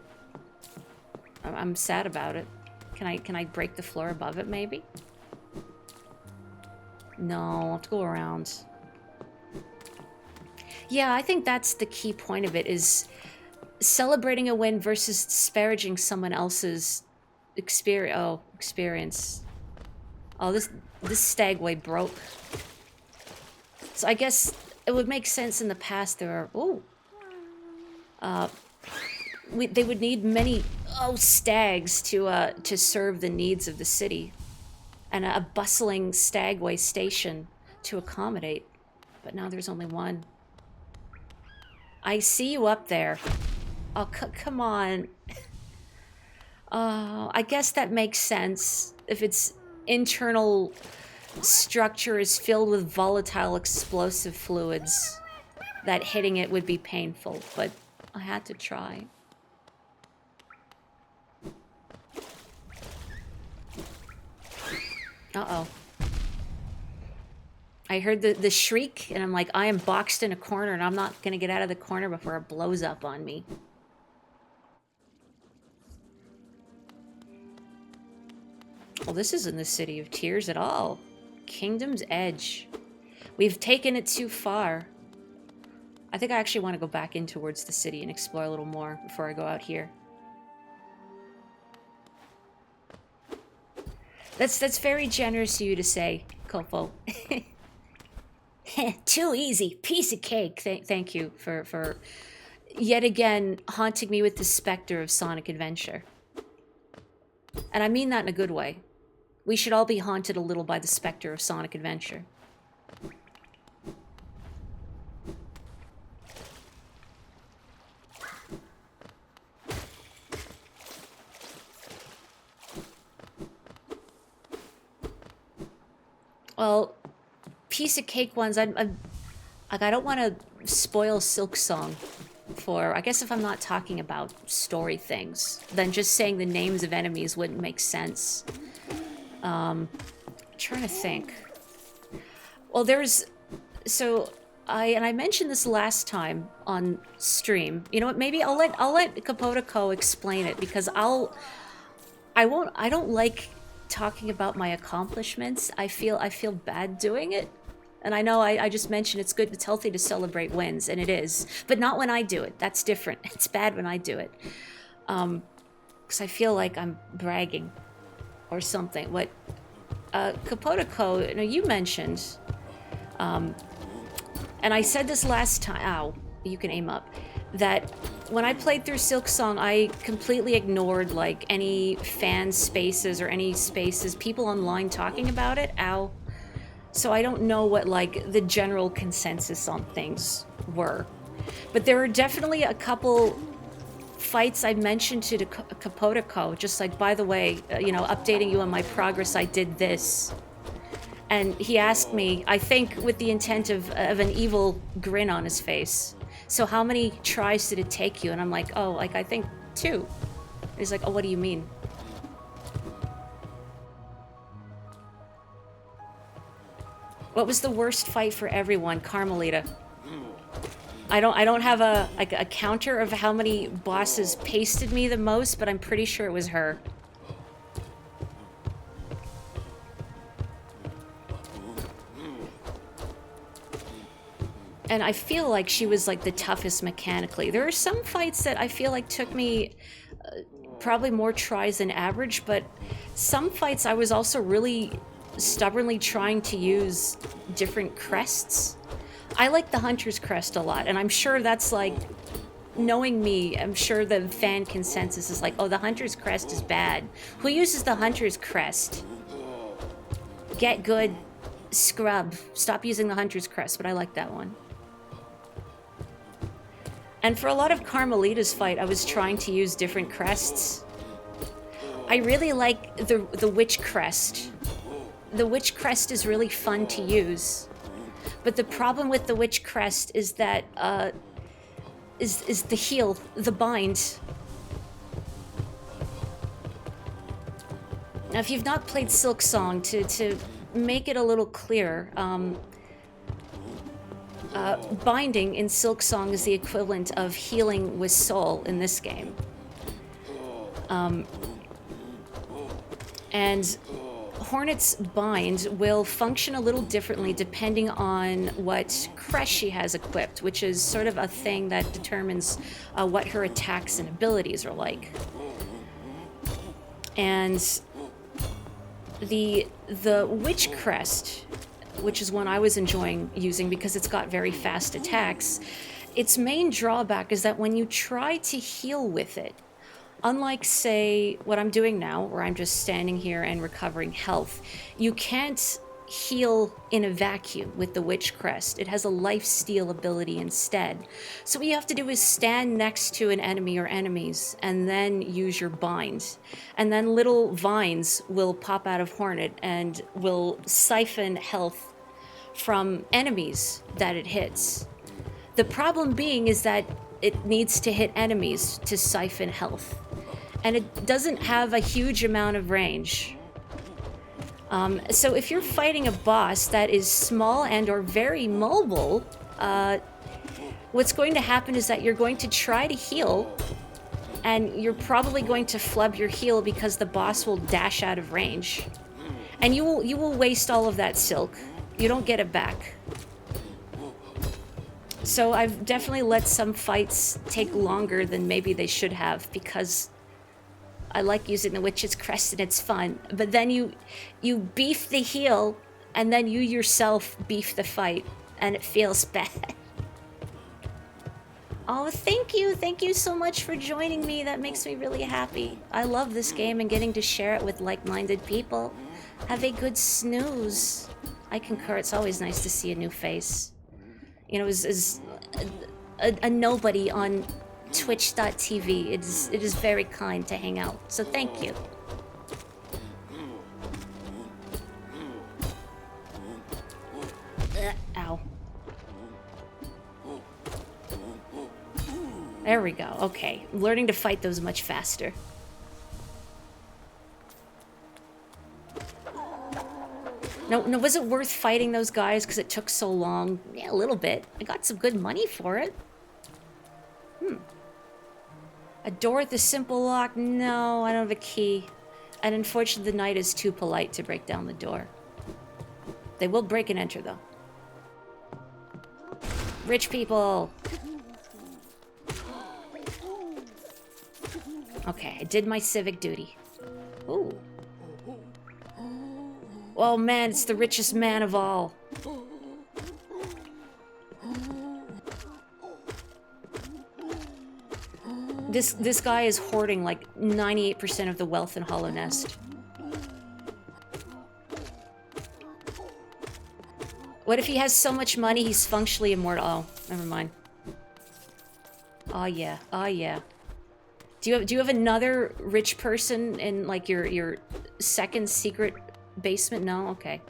I'm sad about it. Can I break the floor above it, maybe? No, I'll have to go around. Yeah, I think that's the key point of it, is celebrating a win versus disparaging someone else's experience. Oh, this stagway broke. So I guess it would make sense in the past there are, they would need many, stags to serve the needs of the city. And a bustling stagway station to accommodate. But now there's only one. I see you up there. Oh, come on. I guess that makes sense. If its internal structure is filled with volatile explosive fluids, that hitting it would be painful. But I had to try. Uh-oh. I heard the shriek, and I'm like, I am boxed in a corner, and I'm not gonna get out of the corner before it blows up on me. Well, this isn't the City of Tears at all. Kingdom's Edge. We've taken it too far. I think I actually want to go back in towards the city and explore a little more before I go out here. That's very generous of you to say, Kopo. Too easy. Piece of cake. Thank you for yet again haunting me with the specter of Sonic Adventure. And I mean that in a good way. We should all be haunted a little by the specter of Sonic Adventure. Well, piece of cake ones, I don't want to spoil Silk Song for, I guess if I'm not talking about story things, then just saying the names of enemies wouldn't make sense. I'm trying to think. Well, I mentioned this last time on stream. You know what, maybe I'll let Kapotiko explain it, because I don't like talking about my accomplishments. I feel bad doing it. And I know I just mentioned it's good, it's healthy to celebrate wins, and it is. But not when I do it. That's different. It's bad when I do it. because I feel like I'm bragging or something. What, Kapotiko, you mentioned, and I said this last time, ow, you can aim up, that when I played through Silksong, I completely ignored, like, any fan spaces or any spaces, people online talking about it, ow. So I don't know what, like, the general consensus on things were. But there were definitely a couple fights I mentioned to Kapotiko, just like, by the way, updating you on my progress, I did this. And he asked me, I think with the intent of an evil grin on his face, so how many tries did it take you? And I'm like, oh, like, I think 2. And he's like, oh, what do you mean? What was the worst fight for everyone? Carmelita. I don't have a counter of how many bosses pasted me the most, but I'm pretty sure it was her. And I feel like she was, like, the toughest mechanically. There are some fights that I feel like took me probably more tries than average, but some fights I was also really stubbornly trying to use different crests. I like the Hunter's Crest a lot, and I'm sure that's, like, knowing me, I'm sure the fan consensus is like, oh, the Hunter's Crest is bad. Who uses the Hunter's Crest? Get good, scrub. Stop using the Hunter's Crest, but I like that one. And for a lot of Carmelita's fight, I was trying to use different crests. I really like the Witch Crest. The Witch Crest is really fun to use. But the problem with the Witch Crest is that, is the heal, the bind. Now, if you've not played Silksong, to make it a little clearer, binding in Silksong is the equivalent of healing with soul in this game. And Hornet's bind will function a little differently depending on what crest she has equipped, which is sort of a thing that determines what her attacks and abilities are like. And the Witch Crest, which is one I was enjoying using because it's got very fast attacks, its main drawback is that when you try to heal with it, unlike, say, what I'm doing now, where I'm just standing here and recovering health, you can't heal in a vacuum with the Witch Crest. It has a life-steal ability instead. So what you have to do is stand next to an enemy or enemies and then use your bind. And then little vines will pop out of Hornet and will siphon health from enemies that it hits. The problem being is that it needs to hit enemies to siphon health. And it doesn't have a huge amount of range. So if you're fighting a boss that is small and or very mobile, what's going to happen is that you're going to try to heal, and you're probably going to flub your heal because the boss will dash out of range. And you will waste all of that silk. You don't get it back. So I've definitely let some fights take longer than maybe they should have because I like using the Witch's Crest and it's fun. But then you beef the heal and then you yourself beef the fight and it feels bad. Oh, thank you. Thank you so much for joining me. That makes me really happy. I love this game and getting to share it with like-minded people. Have a good snooze. I concur. It's always nice to see a new face. You know, as a nobody on Twitch.tv, it is very kind to hang out. So thank you. Ow. There we go. Okay. I'm learning to fight those much faster. No, was it worth fighting those guys because it took so long? Yeah, a little bit. I got some good money for it. A door with a simple lock? No, I don't have a key. And unfortunately, the knight is too polite to break down the door. They will break and enter, though. Rich people! Okay, I did my civic duty. Ooh. Oh man, it's the richest man of all. This guy is hoarding like 98% of the wealth in Hollow Nest. What if he has so much money he's functionally immortal? Oh, never mind. Oh yeah, oh yeah. Do you have another rich person in like your second secret basement? No? Okay.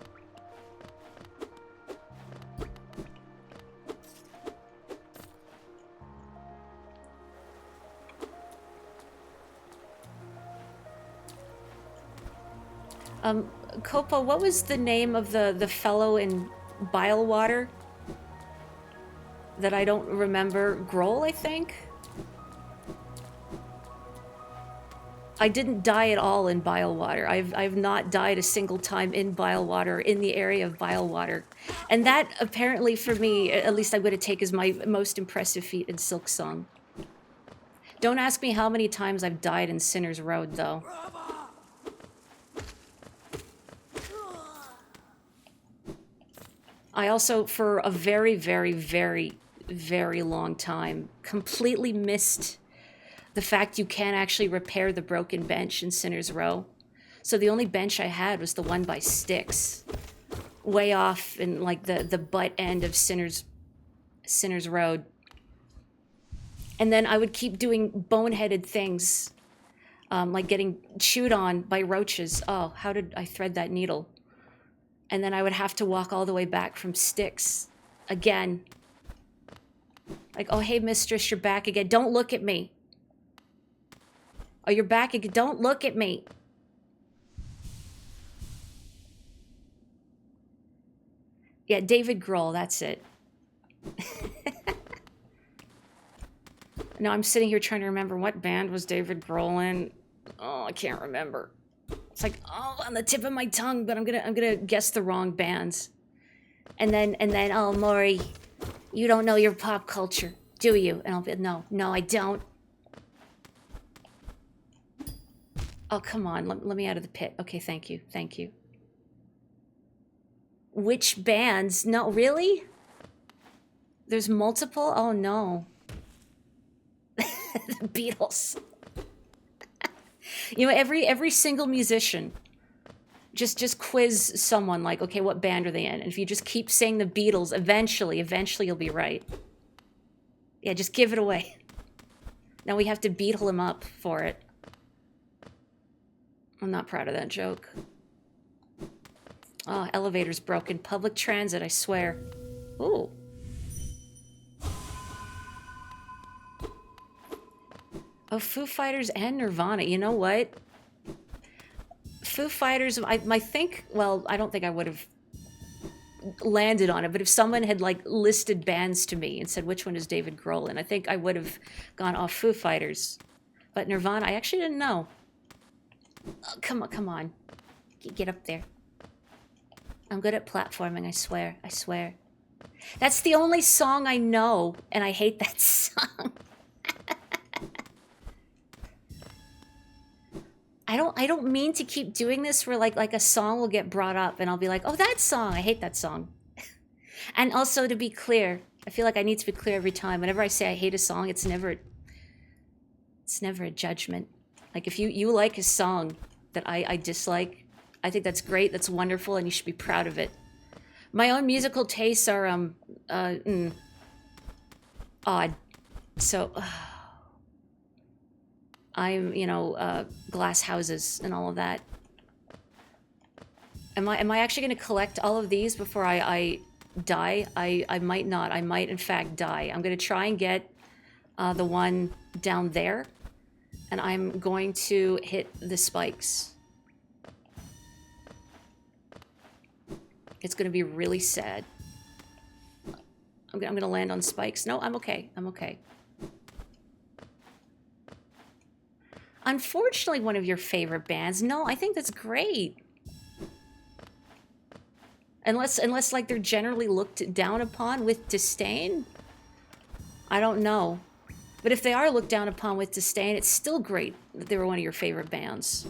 Copa, what was the name of the fellow in Bilewater? That I don't remember. Grohl, I think? I didn't die at all in Bilewater. I've not died a single time in Bilewater, in the area of Bilewater. And that, apparently, for me, at least I would take as my most impressive feat in Silksong. Don't ask me how many times I've died in Sinner's Road, though. I also, for a very, very, very, very long time, completely missed the fact you can't actually repair the broken bench in Sinner's Row. So the only bench I had was the one by Styx, way off in like the butt end of Sinner's Road. And then I would keep doing boneheaded things, like getting chewed on by roaches. Oh, how did I thread that needle? And then I would have to walk all the way back from Styx again. Like, oh, hey, mistress, you're back again. Don't look at me. Oh, you're back again. Don't look at me. Yeah, David Grohl, that's it. No, I'm sitting here trying to remember what band was David Grohl in. Oh, I can't remember. It's like, oh, on the tip of my tongue, but I'm gonna guess the wrong bands. And then, oh, Maury, you don't know your pop culture, do you? And I'll be, no, I don't. Oh, come on, let me out of the pit. Okay, thank you. Which bands? No, really? There's multiple? Oh, no. The Beatles. You know, every single musician, just quiz someone like, okay, what band are they in? And if you just keep saying the Beatles, eventually you'll be right. Yeah, just give it away. Now we have to Beatle him up for it. I'm not proud of that joke. Oh, elevator's broken. Public transit, I swear. Ooh. Oh, Foo Fighters and Nirvana. You know what? Foo Fighters, I think, well, I don't think I would have landed on it, but if someone had like listed bands to me and said, which one is David Grohl in, I think I would have gone off Foo Fighters. But Nirvana, I actually didn't know. Oh, come on. Get up there. I'm good at platforming, I swear. That's the only song I know, and I hate that song. I don't mean to keep doing this where like a song will get brought up and I'll be like, oh, that song. I hate that song. And also, to be clear, I feel like I need to be clear every time. Whenever I say I hate a song, it's never a judgment. Like if you like a song that I dislike, I think that's great, that's wonderful, and you should be proud of it. My own musical tastes are odd. So I'm, glass houses and all of that. Am I actually going to collect all of these before I die? I might not. I might, in fact, die. I'm going to try and get the one down there, and I'm going to hit the spikes. It's going to be really sad. I'm going to land on spikes. No, I'm okay. Unfortunately, one of your favorite bands. No, I think that's great. Unless like they're generally looked down upon with disdain. I don't know. But if they are looked down upon with disdain, it's still great that they were one of your favorite bands.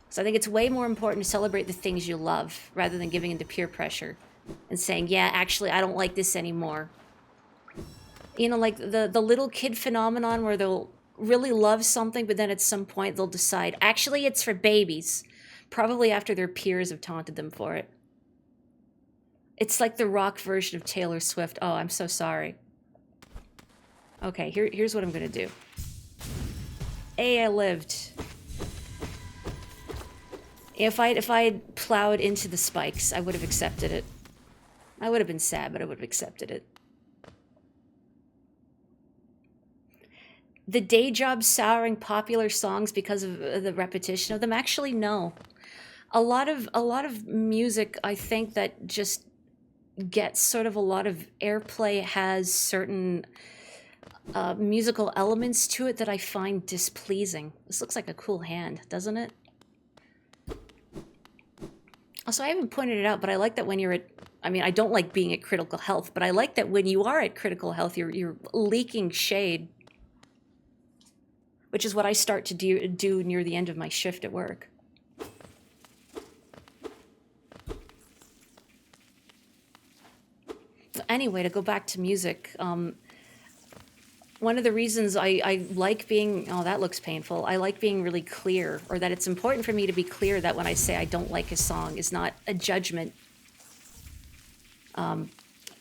So I think it's way more important to celebrate the things you love rather than giving into peer pressure and saying, yeah, actually, I don't like this anymore. You know, like the little kid phenomenon where they'll really love something, but then at some point they'll decide, actually, it's for babies. Probably after their peers have taunted them for it. It's like the rock version of Taylor Swift. Oh, I'm so sorry. Okay, here's what I'm gonna do. I lived. If I'd plowed into the spikes, I would have accepted it. I would have been sad, but I would have accepted it. The day job souring popular songs because of the repetition of them? Actually, no. A lot of music, I think, that just gets sort of a lot of airplay has certain musical elements to it that I find displeasing. This looks like a cool hand, doesn't it? Also, I haven't pointed it out, but I like that when you're at... I mean, I don't like being at critical health, but I like that when you are at critical health, you're leaking shade. Which is what I start to do near the end of my shift at work. Anyway, to go back to music, one of the reasons I like being... Oh, that looks painful. I like being really clear, or that it's important for me to be clear that when I say I don't like a song is not a judgment.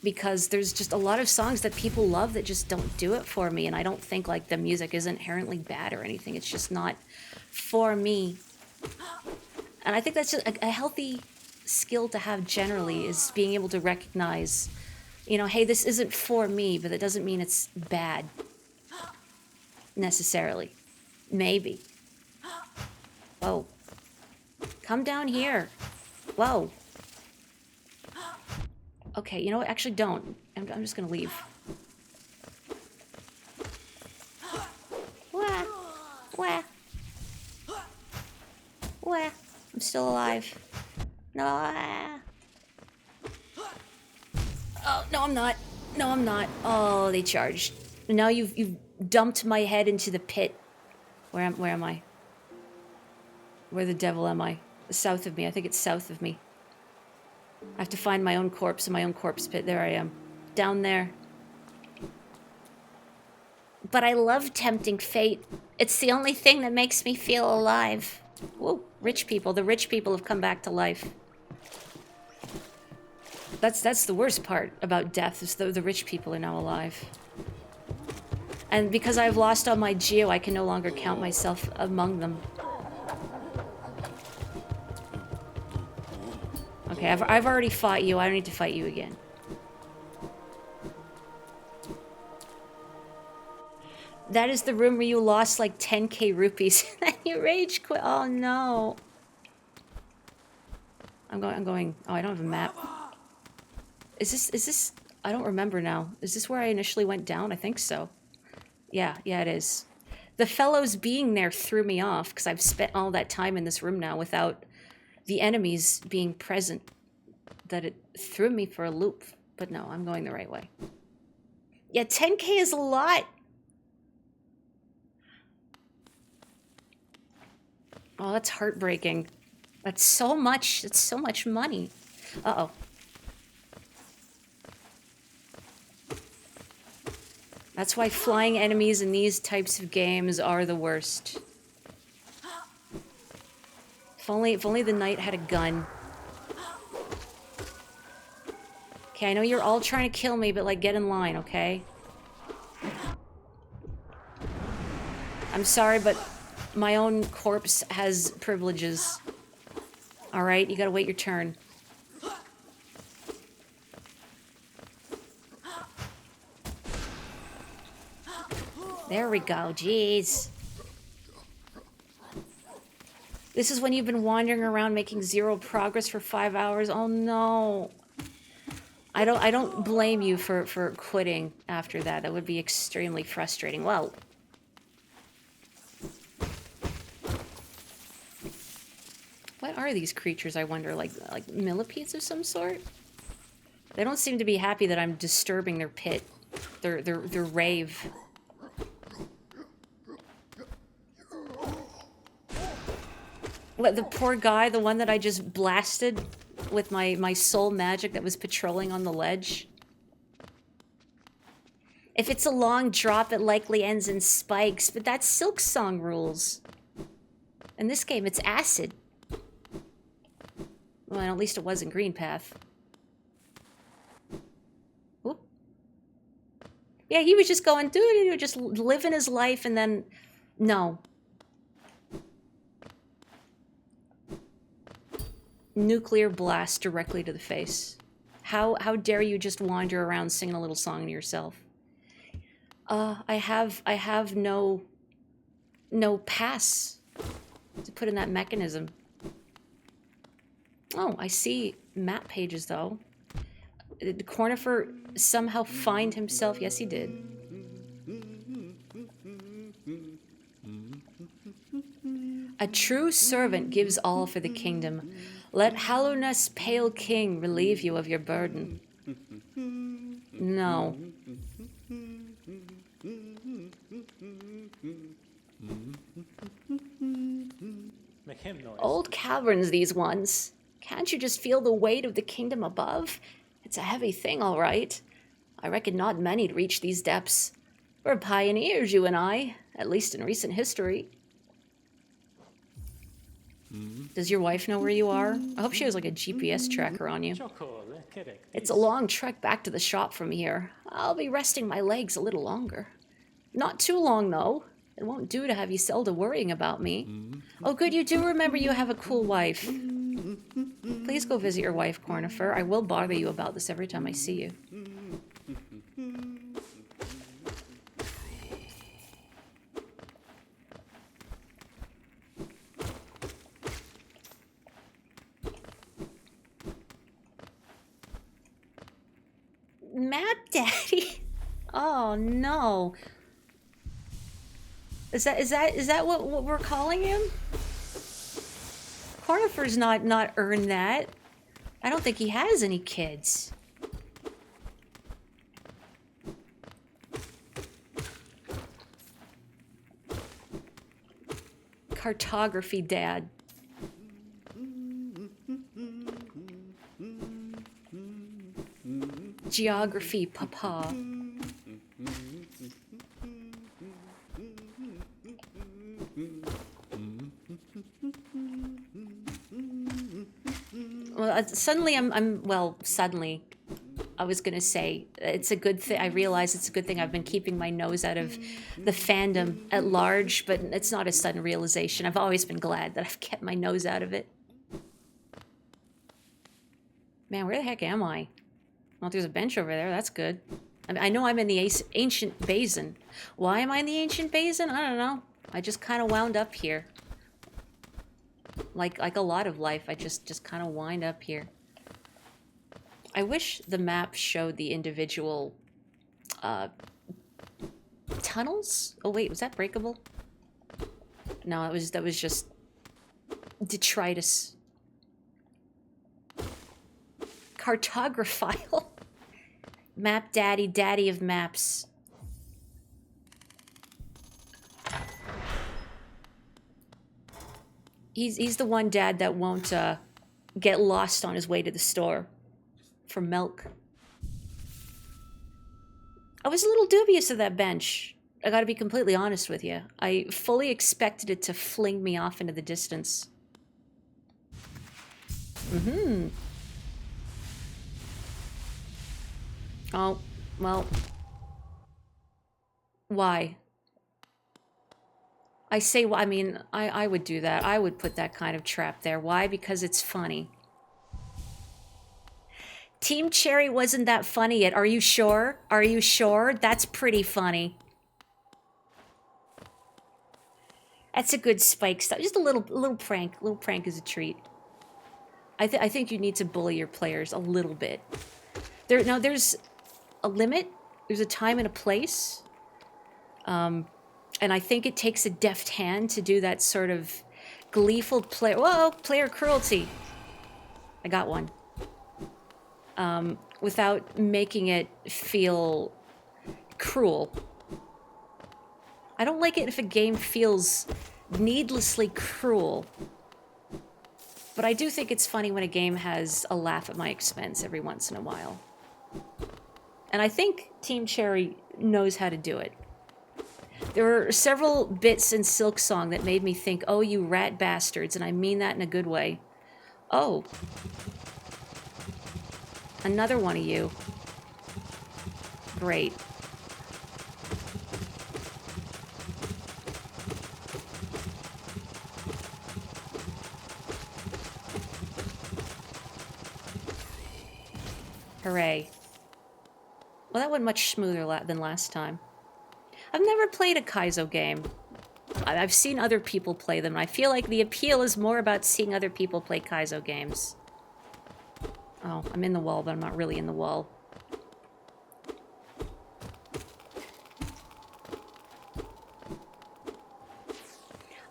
Because there's just a lot of songs that people love that just don't do it for me, and I don't think like the music is inherently bad or anything. It's just not for me. And I think that's just a healthy skill to have generally, is being able to recognize, you know, hey, this isn't for me, but that doesn't mean it's bad necessarily. Maybe. Whoa. Come down here. Whoa. Okay, you know what? Actually, don't. I'm just gonna leave. Wah. Wah. Wah. I'm still alive. No. Oh, no, I'm not. No, I'm not. Oh, they charged. Now you've dumped my head into the pit. Where am I? Where the devil am I? South of me. I think it's south of me. I have to find my own corpse in my own corpse pit. There I am. Down there. But I love tempting fate. It's the only thing that makes me feel alive. Whoa, rich people. The rich people have come back to life. That's the worst part about death, is the rich people are now alive. And because I've lost all my geo, I can no longer count myself among them. Okay, I've already fought you. I don't need to fight you again. That is the room where you lost like 10k rupees and you rage quit. Oh no. I'm going. Oh, I don't have a map. Is this? I don't remember now. Is this where I initially went down? I think so. Yeah, it is. The fellows being there threw me off because I've spent all that time in this room now without the enemies being present, that it threw me for a loop. But no, I'm going the right way. Yeah, 10k is a lot. Oh, that's heartbreaking. That's so much. That's so much money. Uh-oh. That's why flying enemies in these types of games are the worst. If only the knight had a gun. Okay, I know you're all trying to kill me, but like, get in line, okay? I'm sorry, but my own corpse has privileges. Alright, you gotta wait your turn. There we go, jeez. This is when you've been wandering around making zero progress for 5 hours. Oh no. I don't blame you for quitting after that. That would be extremely frustrating. Well, what are these creatures, I wonder? Like millipedes of some sort? They don't seem to be happy that I'm disturbing their pit. Their rave. What, the poor guy, the one that I just blasted with my soul magic that was patrolling on the ledge? If it's a long drop, it likely ends in spikes, but that's Silk Song rules. In this game, it's acid. Well, at least it was in Green Path. Oop. Yeah, he was just going, dude, just living his life, and then... No. Nuclear blast directly to the face. How dare you just wander around singing a little song to yourself? I have no pass to put in that mechanism. Oh, I see map pages though. Did Cornifer somehow find himself? Yes, he did. A true servant gives all for the kingdom. Let Hallowness, pale king, relieve you of your burden. No. Make him noise. Old caverns, these ones. Can't you just feel the weight of the kingdom above? It's a heavy thing, all right. I reckon not many'd reach these depths. We're pioneers, you and I, at least in recent history. Does your wife know where you are? I hope she has like a GPS tracker on you. It's a long trek back to the shop from here. I'll be resting my legs a little longer. Not too long, though. It won't do to have you Zelda worrying about me. Oh, good, you do remember you have a cool wife. Please go visit your wife, Cornifer. I will bother you about this every time I see you. Map Daddy? Oh, no. Is that what we're calling him? Cornifer's not earned that. I don't think he has any kids. Cartography dad. Geography papa. Well, suddenly suddenly, I was gonna say, it's a good thing, I realize it's a good thing I've been keeping my nose out of the fandom at large, but it's not a sudden realization. I've always been glad that I've kept my nose out of it. Man, where the heck am I? Well, there's a bench over there, that's good. I know I'm in the ancient basin. Why am I in the ancient basin? I don't know. I just kind of wound up here. Like a lot of life, I just kind of wind up here. I wish the map showed the individual tunnels. Oh wait, was that breakable? No, that was just detritus. Cartographile. Map daddy, daddy of maps. He's the one dad that won't get lost on his way to the store for milk. I was a little dubious of that bench. I gotta be completely honest with you. I fully expected it to fling me off into the distance. Oh, well. Why? I say, I mean, I would do that. I would put that kind of trap there. Why? Because it's funny. Team Cherry wasn't that funny yet. Are you sure? Are you sure? That's pretty funny. That's a good spike stuff. Just a little prank. A little prank is a treat. I think you need to bully your players a little bit. There's a limit. There's a time and a place. And I think it takes a deft hand to do that sort of gleeful player cruelty. I got one. Without making it feel cruel. I don't like it if a game feels needlessly cruel. But I do think it's funny when a game has a laugh at my expense every once in a while. And I think Team Cherry knows how to do it. There were several bits in Silk Song that made me think, oh, you rat bastards, and I mean that in a good way. Oh. Another one of you. Great. Hooray. Well, that went much smoother than last time. I've never played a Kaizo game. I've seen other people play them, and I feel like the appeal is more about seeing other people play Kaizo games. Oh, I'm in the wall, but I'm not really in the wall.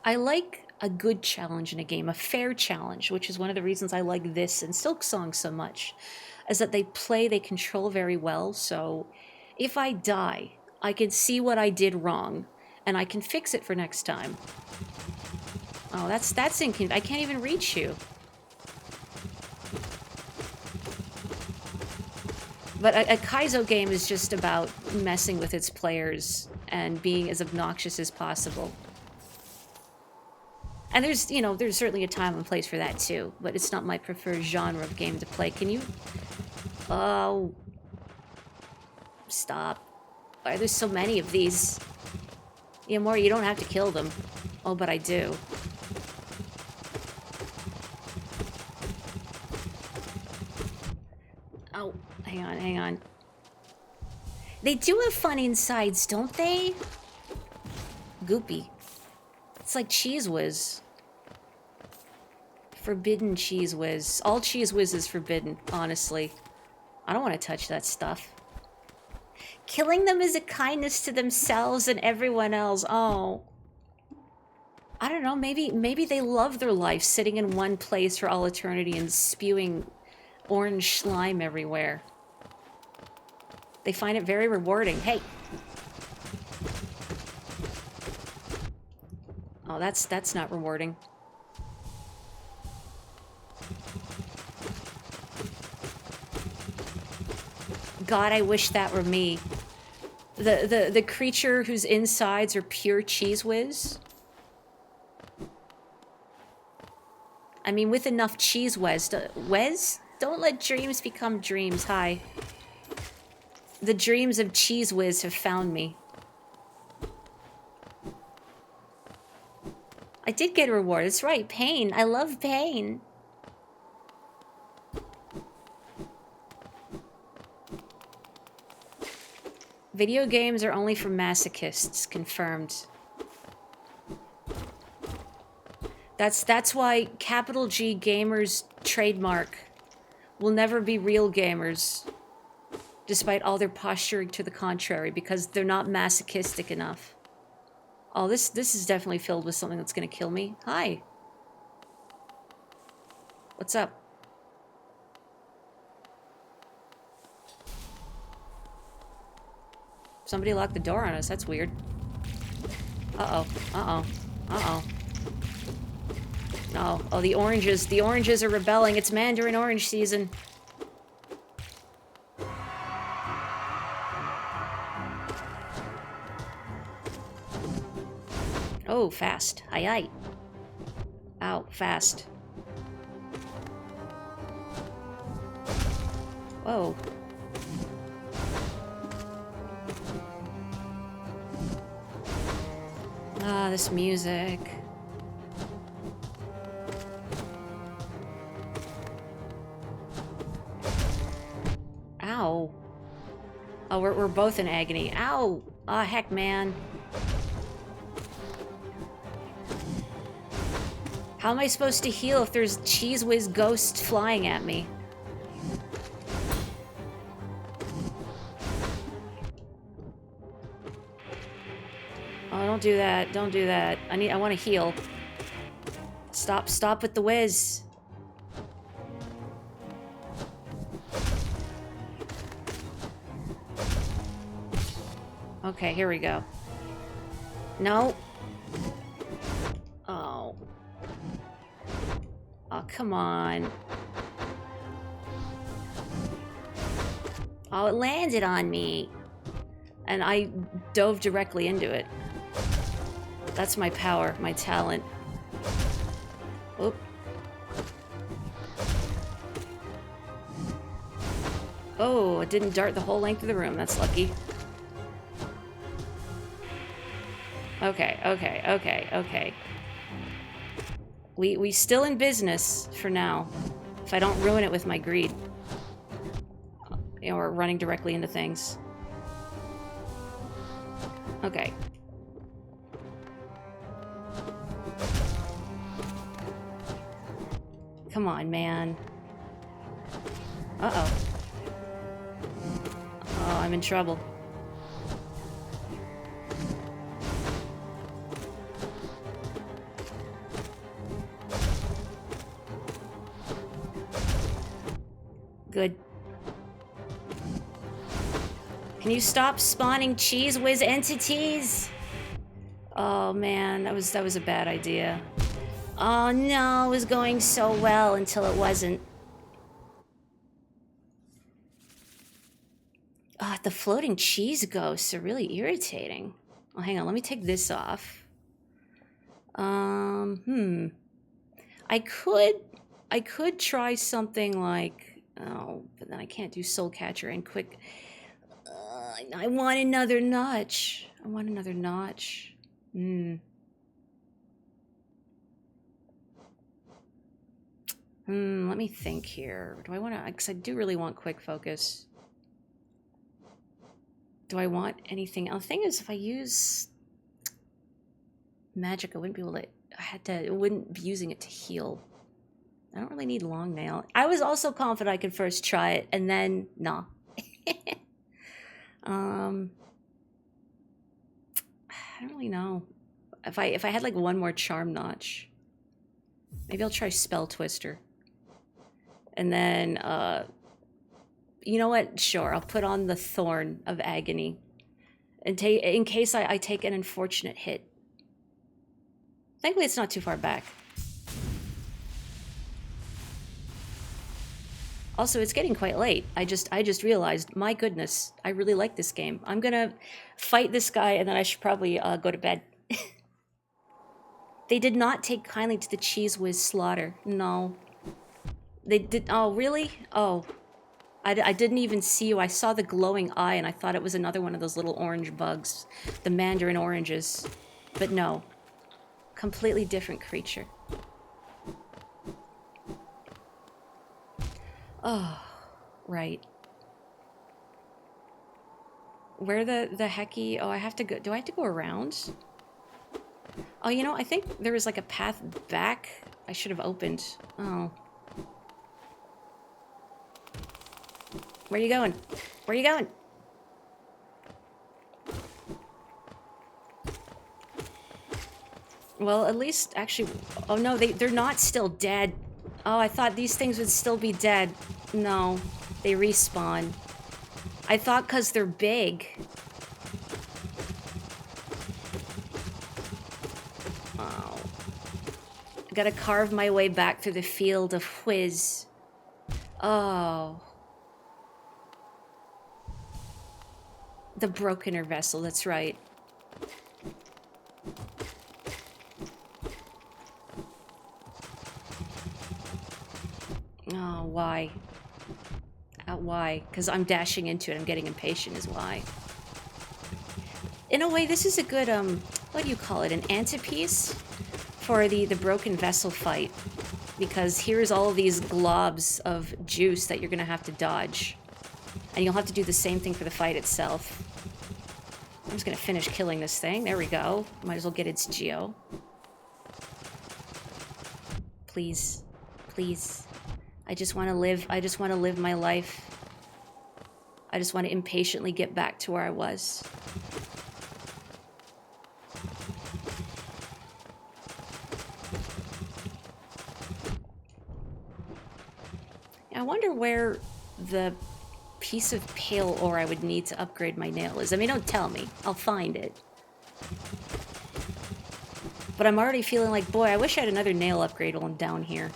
I like a good challenge in a game, a fair challenge, which is one of the reasons I like this and Silk Song so much, is that they control very well, so if I die, I can see what I did wrong, and I can fix it for next time. Oh, that's inconvenient. I can't even reach you. But a Kaizo game is just about messing with its players and being as obnoxious as possible. And there's, you know, there's certainly a time and place for that too, but it's not my preferred genre of game to play. Can you... Oh... Stop. Why are there so many of these? Yeah, more, you don't have to kill them. Oh, but I do. Oh, hang on. They do have fun insides, don't they? Goopy. It's like Cheese Whiz. Forbidden Cheese Whiz. All Cheese Whiz is forbidden, honestly. I don't want to touch that stuff. Killing them is a kindness to themselves and everyone else. Oh. I don't know, maybe they love their life sitting in one place for all eternity and spewing orange slime everywhere. They find it very rewarding. Hey! Oh, that's not rewarding. God, I wish that were me. The creature whose insides are pure cheese whiz. I mean, with enough cheese whiz. Whiz? Don't let dreams become dreams. Hi. The dreams of cheese whiz have found me. I did get a reward. That's right. Pain. I love pain. Video games are only for masochists. Confirmed. That's why capital G gamers trademark will never be real gamers, despite all their posturing to the contrary, because they're not masochistic enough. Oh, this is definitely filled with something that's gonna kill me. Hi. What's up? Somebody locked the door on us. That's weird. Uh-oh. Uh-oh. Uh-oh. No. Oh, the oranges. The oranges are rebelling. It's Mandarin orange season. Oh, fast. Aye, aye. Ow, fast. Whoa. Ah, this music. Ow. Oh, we're both in agony. Ow! Ah, heck, man. How am I supposed to heal if there's Cheese Whiz ghosts flying at me? Oh, don't do that. Don't do that. I want to heal. Stop with the whiz. Okay, here we go. No. Oh. Oh, come on. Oh, it landed on me. And I dove directly into it. That's my power, my talent. Oop. Oh, it didn't dart the whole length of the room. That's lucky. Okay, okay, okay, okay. We still in business for now. If I don't ruin it with my greed. Or running directly into things. Okay. Come on, man. Uh-oh. Oh, I'm in trouble. Good. Can you stop spawning cheese whiz entities? Oh man, that was a bad idea. Oh no, it was going so well until it wasn't. Ah, the floating cheese ghosts are really irritating. Oh, hang on, let me take this off. I could try something like, oh, but then I can't do Soul Catcher and quick. I want another notch. I want another notch. Let me think here. Do I want to, because I do really want quick focus. Do I want anything? The thing is, if I use magic, I wouldn't be able to, I wouldn't be using it to heal. I don't really need long nail. I was also confident I could first try it, and then, nah. I don't really know. If I had like one more charm notch, maybe I'll try Spell Twister. And then, you know what? Sure, I'll put on the Thorn of Agony, and in case I take an unfortunate hit. Thankfully, it's not too far back. Also, it's getting quite late. I just realized, my goodness, I really like this game. I'm gonna fight this guy, and then I should probably go to bed. They did not take kindly to the Cheese Whiz slaughter. No. They did. Oh, really? Oh. I didn't even see you. I saw the glowing eye, and I thought it was another one of those little orange bugs. The mandarin oranges. But no. Completely different creature. Oh, right. Where the hecky? Oh, I have to go. Do I have to go around? Oh, you know, I think there was like a path back I should have opened. Oh. Where are you going? Where are you going? Well, at least, actually... Oh, no, they're not still dead. Oh, I thought these things would still be dead. No, they respawn. I thought because they're big. Oh. I gotta carve my way back through the field of whiz. Oh. The brokener vessel, that's right. Oh, why? Why? Because I'm dashing into it. I'm getting impatient is why. In a way, this is a good, what do you call it? An antipiece for the broken vessel fight. Because here's all of these globs of juice that you're going to have to dodge. And you'll have to do the same thing for the fight itself. I'm just going to finish killing this thing. There we go. Might as well get its geo. Please. Please. I just want to live. I just want to live my life. I just want to impatiently get back to where I was. I wonder where the piece of pale ore I would need to upgrade my nail is. I mean, don't tell me. I'll find it. But I'm already feeling like, boy, I wish I had another nail upgrade on down here.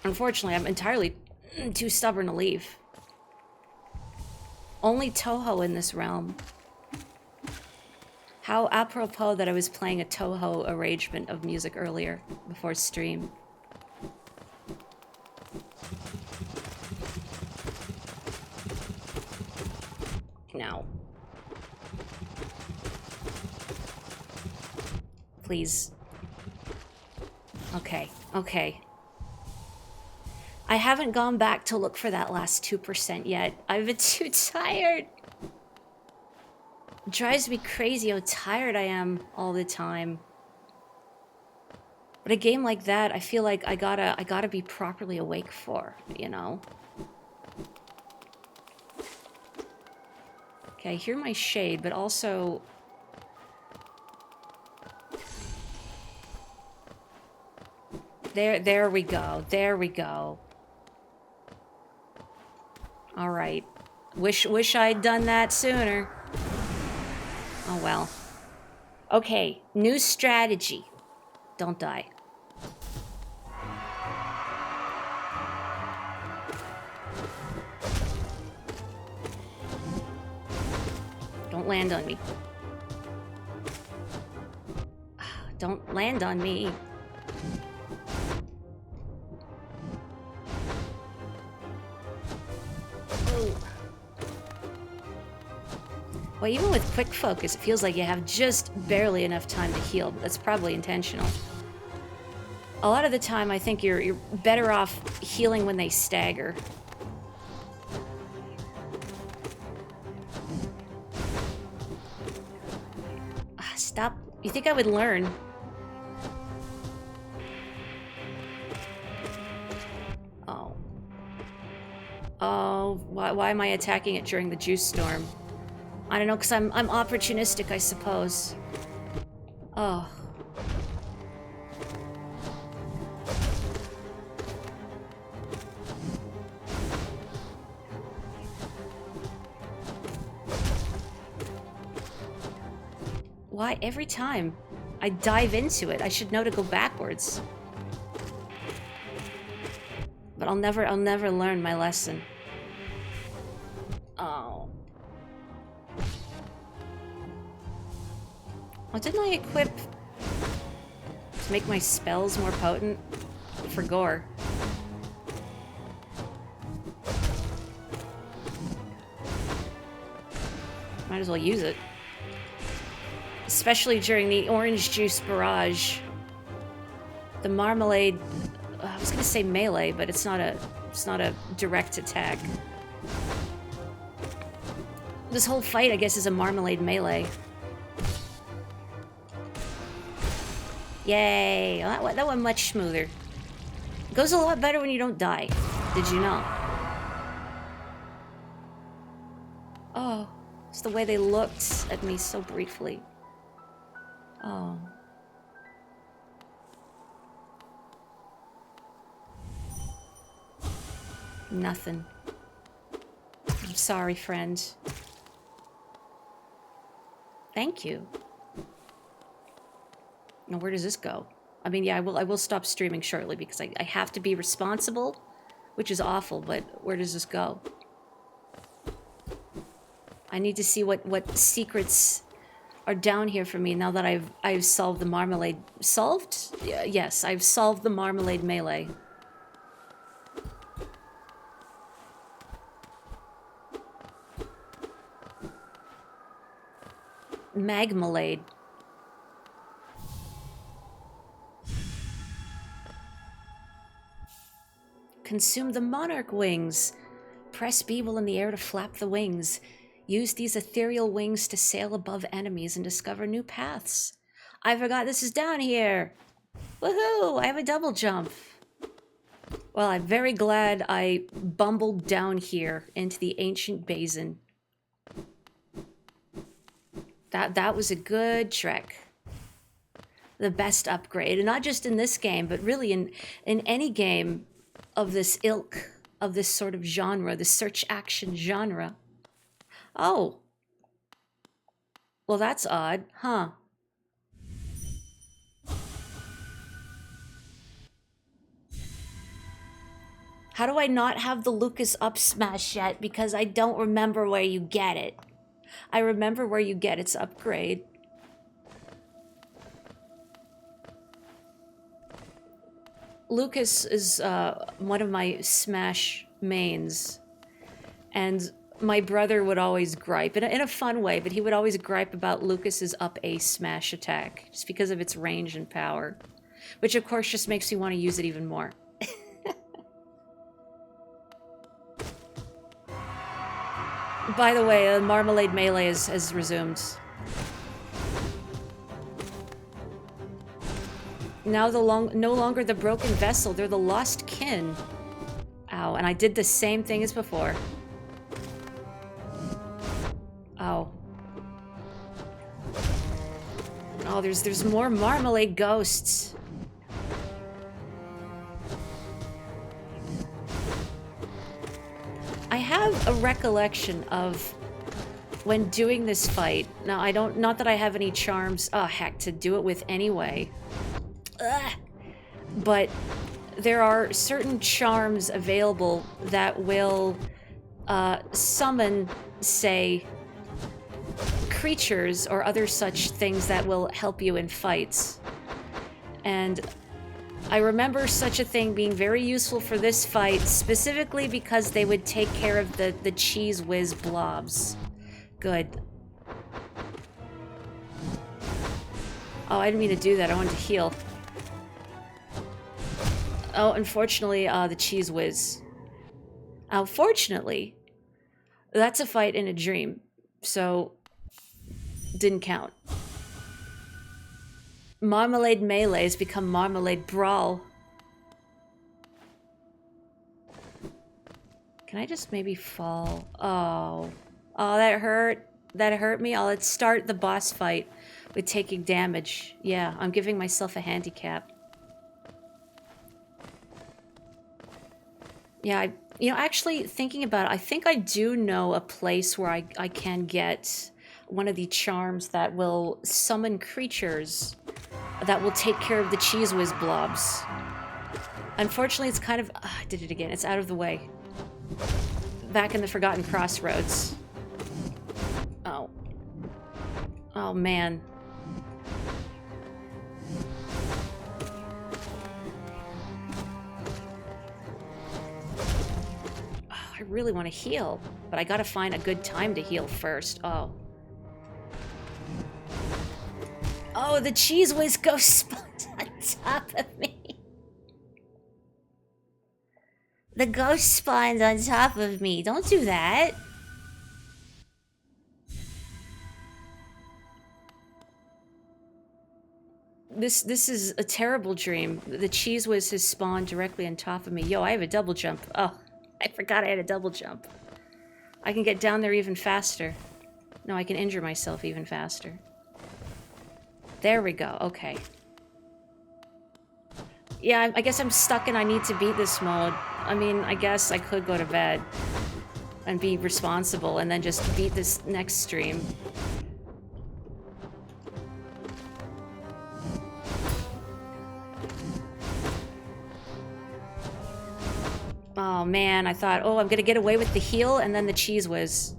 Unfortunately, I'm entirely too stubborn to leave. Only Toho in this realm. How apropos that I was playing a Toho arrangement of music earlier, before stream. Now. Please. Okay, okay. I haven't gone back to look for that last 2% yet. I've been too tired. It drives me crazy how tired I am all the time. But a game like that, I feel like I gotta be properly awake for, you know? Okay, I hear my shade, but also... There we go. There we go. Alright. Wish I'd done that sooner. Oh well. Okay, new strategy. Don't die. Don't land on me. Don't land on me. Well, even with quick focus, it feels like you have just barely enough time to heal, but that's probably intentional. A lot of the time, I think you're better off healing when they stagger. Stop. You think I would learn? Oh. Oh, why am I attacking it during the juice storm? I don't know, because I'm opportunistic, I suppose. Oh. Why every time I dive into it, I should know to go backwards. But I'll never learn my lesson. Oh. Well, didn't I equip to make my spells more potent? For gore. Might as well use it. Especially during the orange juice barrage. The marmalade... I was gonna say melee, but it's not a direct attack. This whole fight, I guess, is a marmalade melee. Yay! Well, that went much smoother. It goes a lot better when you don't die. Did you know? Oh, it's the way they looked at me so briefly. Oh. Nothing. I'm sorry, friend. Thank you. Now, where does this go? I mean, yeah, I will stop streaming shortly because I have to be responsible, which is awful, but where does this go? I need to see what secrets are down here for me now that I've solved the marmalade. Solved? Yeah, yes, I've solved the marmalade melee. Magmalade. Consume the monarch wings. Press B while in the air to flap the wings. Use these ethereal wings to sail above enemies and discover new paths. I forgot this is down here. Woohoo! I have a double jump. Well, I'm very glad I bumbled down here into the ancient basin. That was a good trek. The best upgrade, and not just in this game, but really in any game of this ilk, of this sort of genre, the search action genre. Oh. Well, that's odd, huh? How do I not have the Lucas up smash yet? Because I don't remember where you get it. I remember where you get its upgrade. Lucas is one of my Smash mains, and my brother would always gripe, in a fun way, but he would always gripe about Lucas's up A smash attack, just because of its range and power, which of course just makes me want to use it even more. By the way, Marmalade Melee has resumed. Now no longer the broken vessel, they're the lost kin. Ow, and I did the same thing as before. Ow. Oh, there's more Marmalade ghosts. I have a recollection of when doing this fight. Now, not that I have any charms, oh heck, to do it with anyway. Ugh. But there are certain charms available that will summon, say, creatures or other such things that will help you in fights. And I remember such a thing being very useful for this fight, specifically because they would take care of the cheese whiz blobs. Good. Oh, I didn't mean to do that. I wanted to heal. Oh, unfortunately, the cheese whiz. Fortunately, that's a fight in a dream, so didn't count. Marmalade Melee has become Marmalade Brawl. Can I just maybe fall? Oh. Oh, that hurt. That hurt me. Oh, let's start the boss fight with taking damage. Yeah, I'm giving myself a handicap. Yeah, you know, actually thinking about it, I think I do know a place where I can get one of the charms that will summon creatures that will take care of the cheese whiz blobs. Unfortunately, it's kind of... I did it again. It's out of the way. Back in the Forgotten Crossroads. Oh. Oh, man. Oh, I really want to heal, but I gotta find a good time to heal first. Oh. Oh, the cheese whiz ghost spawned on top of me. The ghost spawned on top of me. Don't do that. This is a terrible dream. The cheese whiz has spawned directly on top of me. Yo, I have a double jump. Oh, I forgot I had a double jump. I can get down there even faster. No, I can injure myself even faster. There we go, okay. Yeah, I guess I'm stuck and I need to beat this mode. I mean, I guess I could go to bed and be responsible and then just beat this next stream. Oh man, I thought, oh, I'm gonna get away with the heal and then the cheese whiz.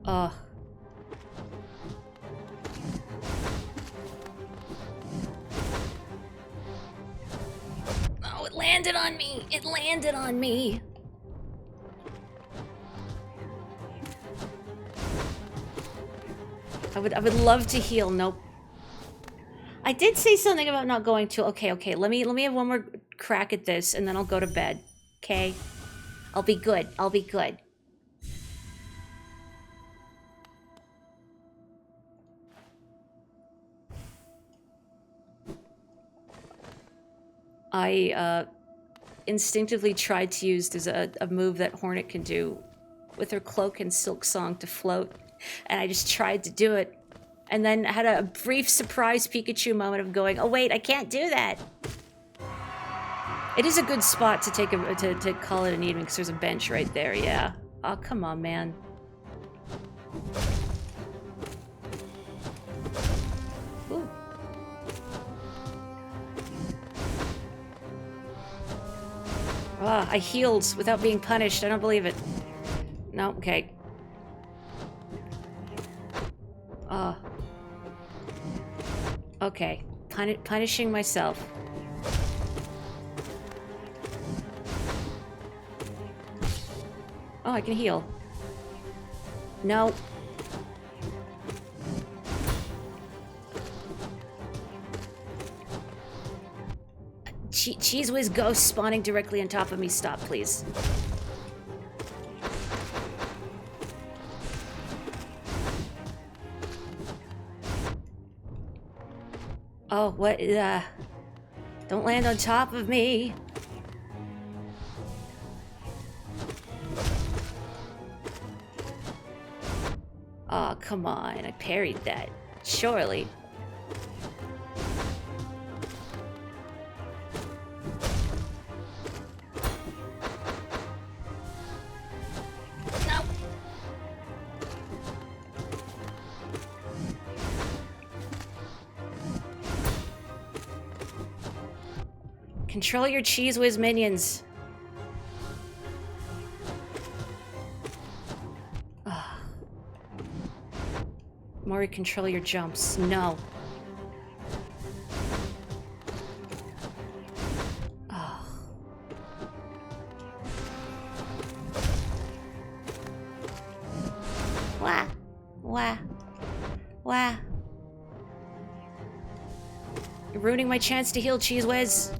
Ugh. Oh, it landed on me! It landed on me! I would love to heal. Nope. I did say something about not going to. Okay. Let me have one more crack at this, and then I'll go to bed. Okay? I'll be good. I'll be good. I instinctively tried to use there's a move that Hornet can do with her cloak and silk song to float, and I just tried to do it, and then had a brief surprise Pikachu moment of going, oh wait, I can't do that. It is a good spot to take to call it an evening because there's a bench right there. Yeah. Oh come on, man. Ah, I healed without being punished. I don't believe it. No, okay. Okay. Punishing myself. Oh, I can heal. No. Cheese Whiz ghost spawning directly on top of me. Stop, please. Oh, what? Don't land on top of me. Oh, come on. I parried that. Surely. No. Control your Cheese Whiz minions. Mori, control your jumps. No. Oh. Wah. Wah. Wah. You're ruining my chance to heal, Cheese Whiz.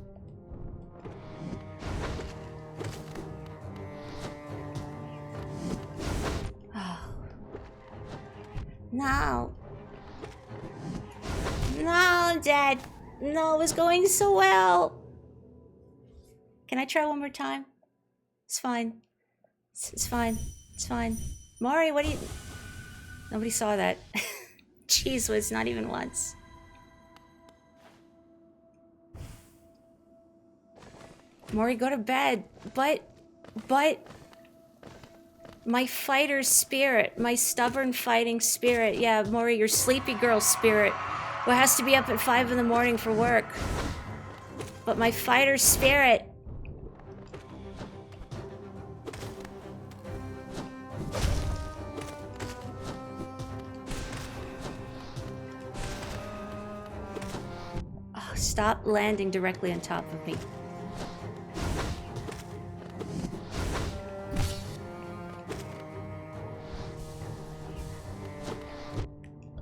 No. No, Dad. No, it was going so well. Can I try one more time? It's fine. It's fine. It's fine. Mari, what do you... Nobody saw that. Cheese Whiz, not even once. Mori, go to bed. But... My fighter spirit, my stubborn fighting spirit. Yeah, Mori, your sleepy girl spirit, who has to be up at 5 in the morning for work. But my fighter spirit. Oh, stop landing directly on top of me.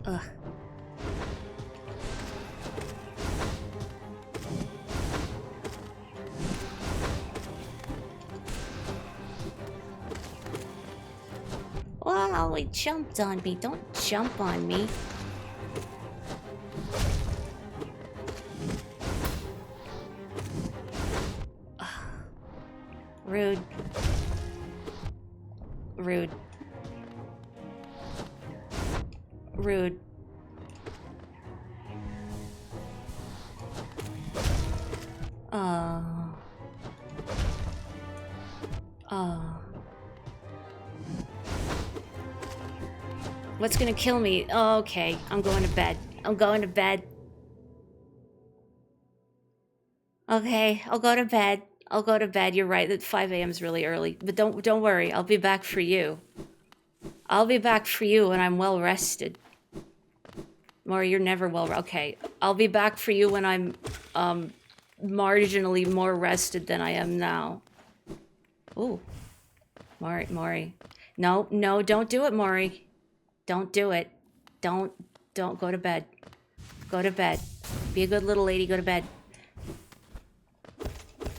Ugh. Wow, he jumped on me. Don't jump on me. Ugh. Rude. Rude. Rude. What's gonna kill me? Oh, okay, I'm going to bed. I'm going to bed. Okay, I'll go to bed. I'll go to bed. You're right, that 5 a.m. is really early. But don't worry, I'll be back for you. I'll be back for you when I'm well rested. Maury, you're never well... Okay, I'll be back for you when I'm, marginally more rested than I am now. Ooh. Maury. No, don't do it, Maury. Don't do it. Don't go to bed. Go to bed. Be a good little lady, go to bed.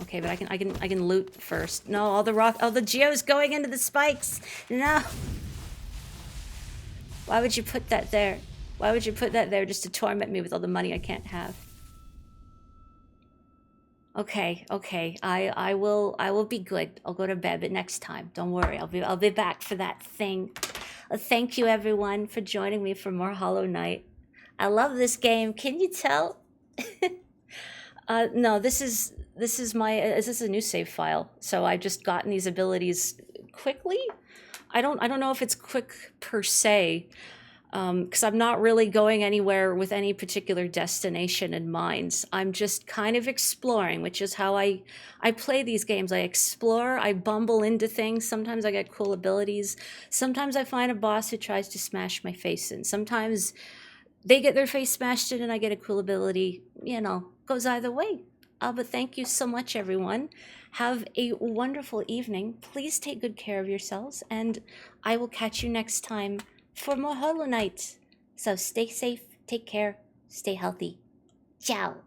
Okay, but I can loot first. No, all the geo's going into the spikes. No. Why would you put that there? Why would you put that there just to torment me with all the money I can't have? Okay. I will be good. I'll go to bed, but next time, don't worry. I'll be back for that thing. Thank you everyone for joining me for more Hollow Knight. I love this game. Can you tell? No, this is a new save file. So I've just gotten these abilities quickly. I don't know if it's quick per se. Because I'm not really going anywhere with any particular destination in mind. I'm just kind of exploring, which is how I play these games. I explore, I bumble into things. Sometimes I get cool abilities. Sometimes I find a boss who tries to smash my face in. Sometimes they get their face smashed in and I get a cool ability. You know, goes either way. But thank you so much, everyone. Have a wonderful evening. Please take good care of yourselves, and I will catch you next time for more Hollow Knight. So stay safe, take care, stay healthy. Ciao.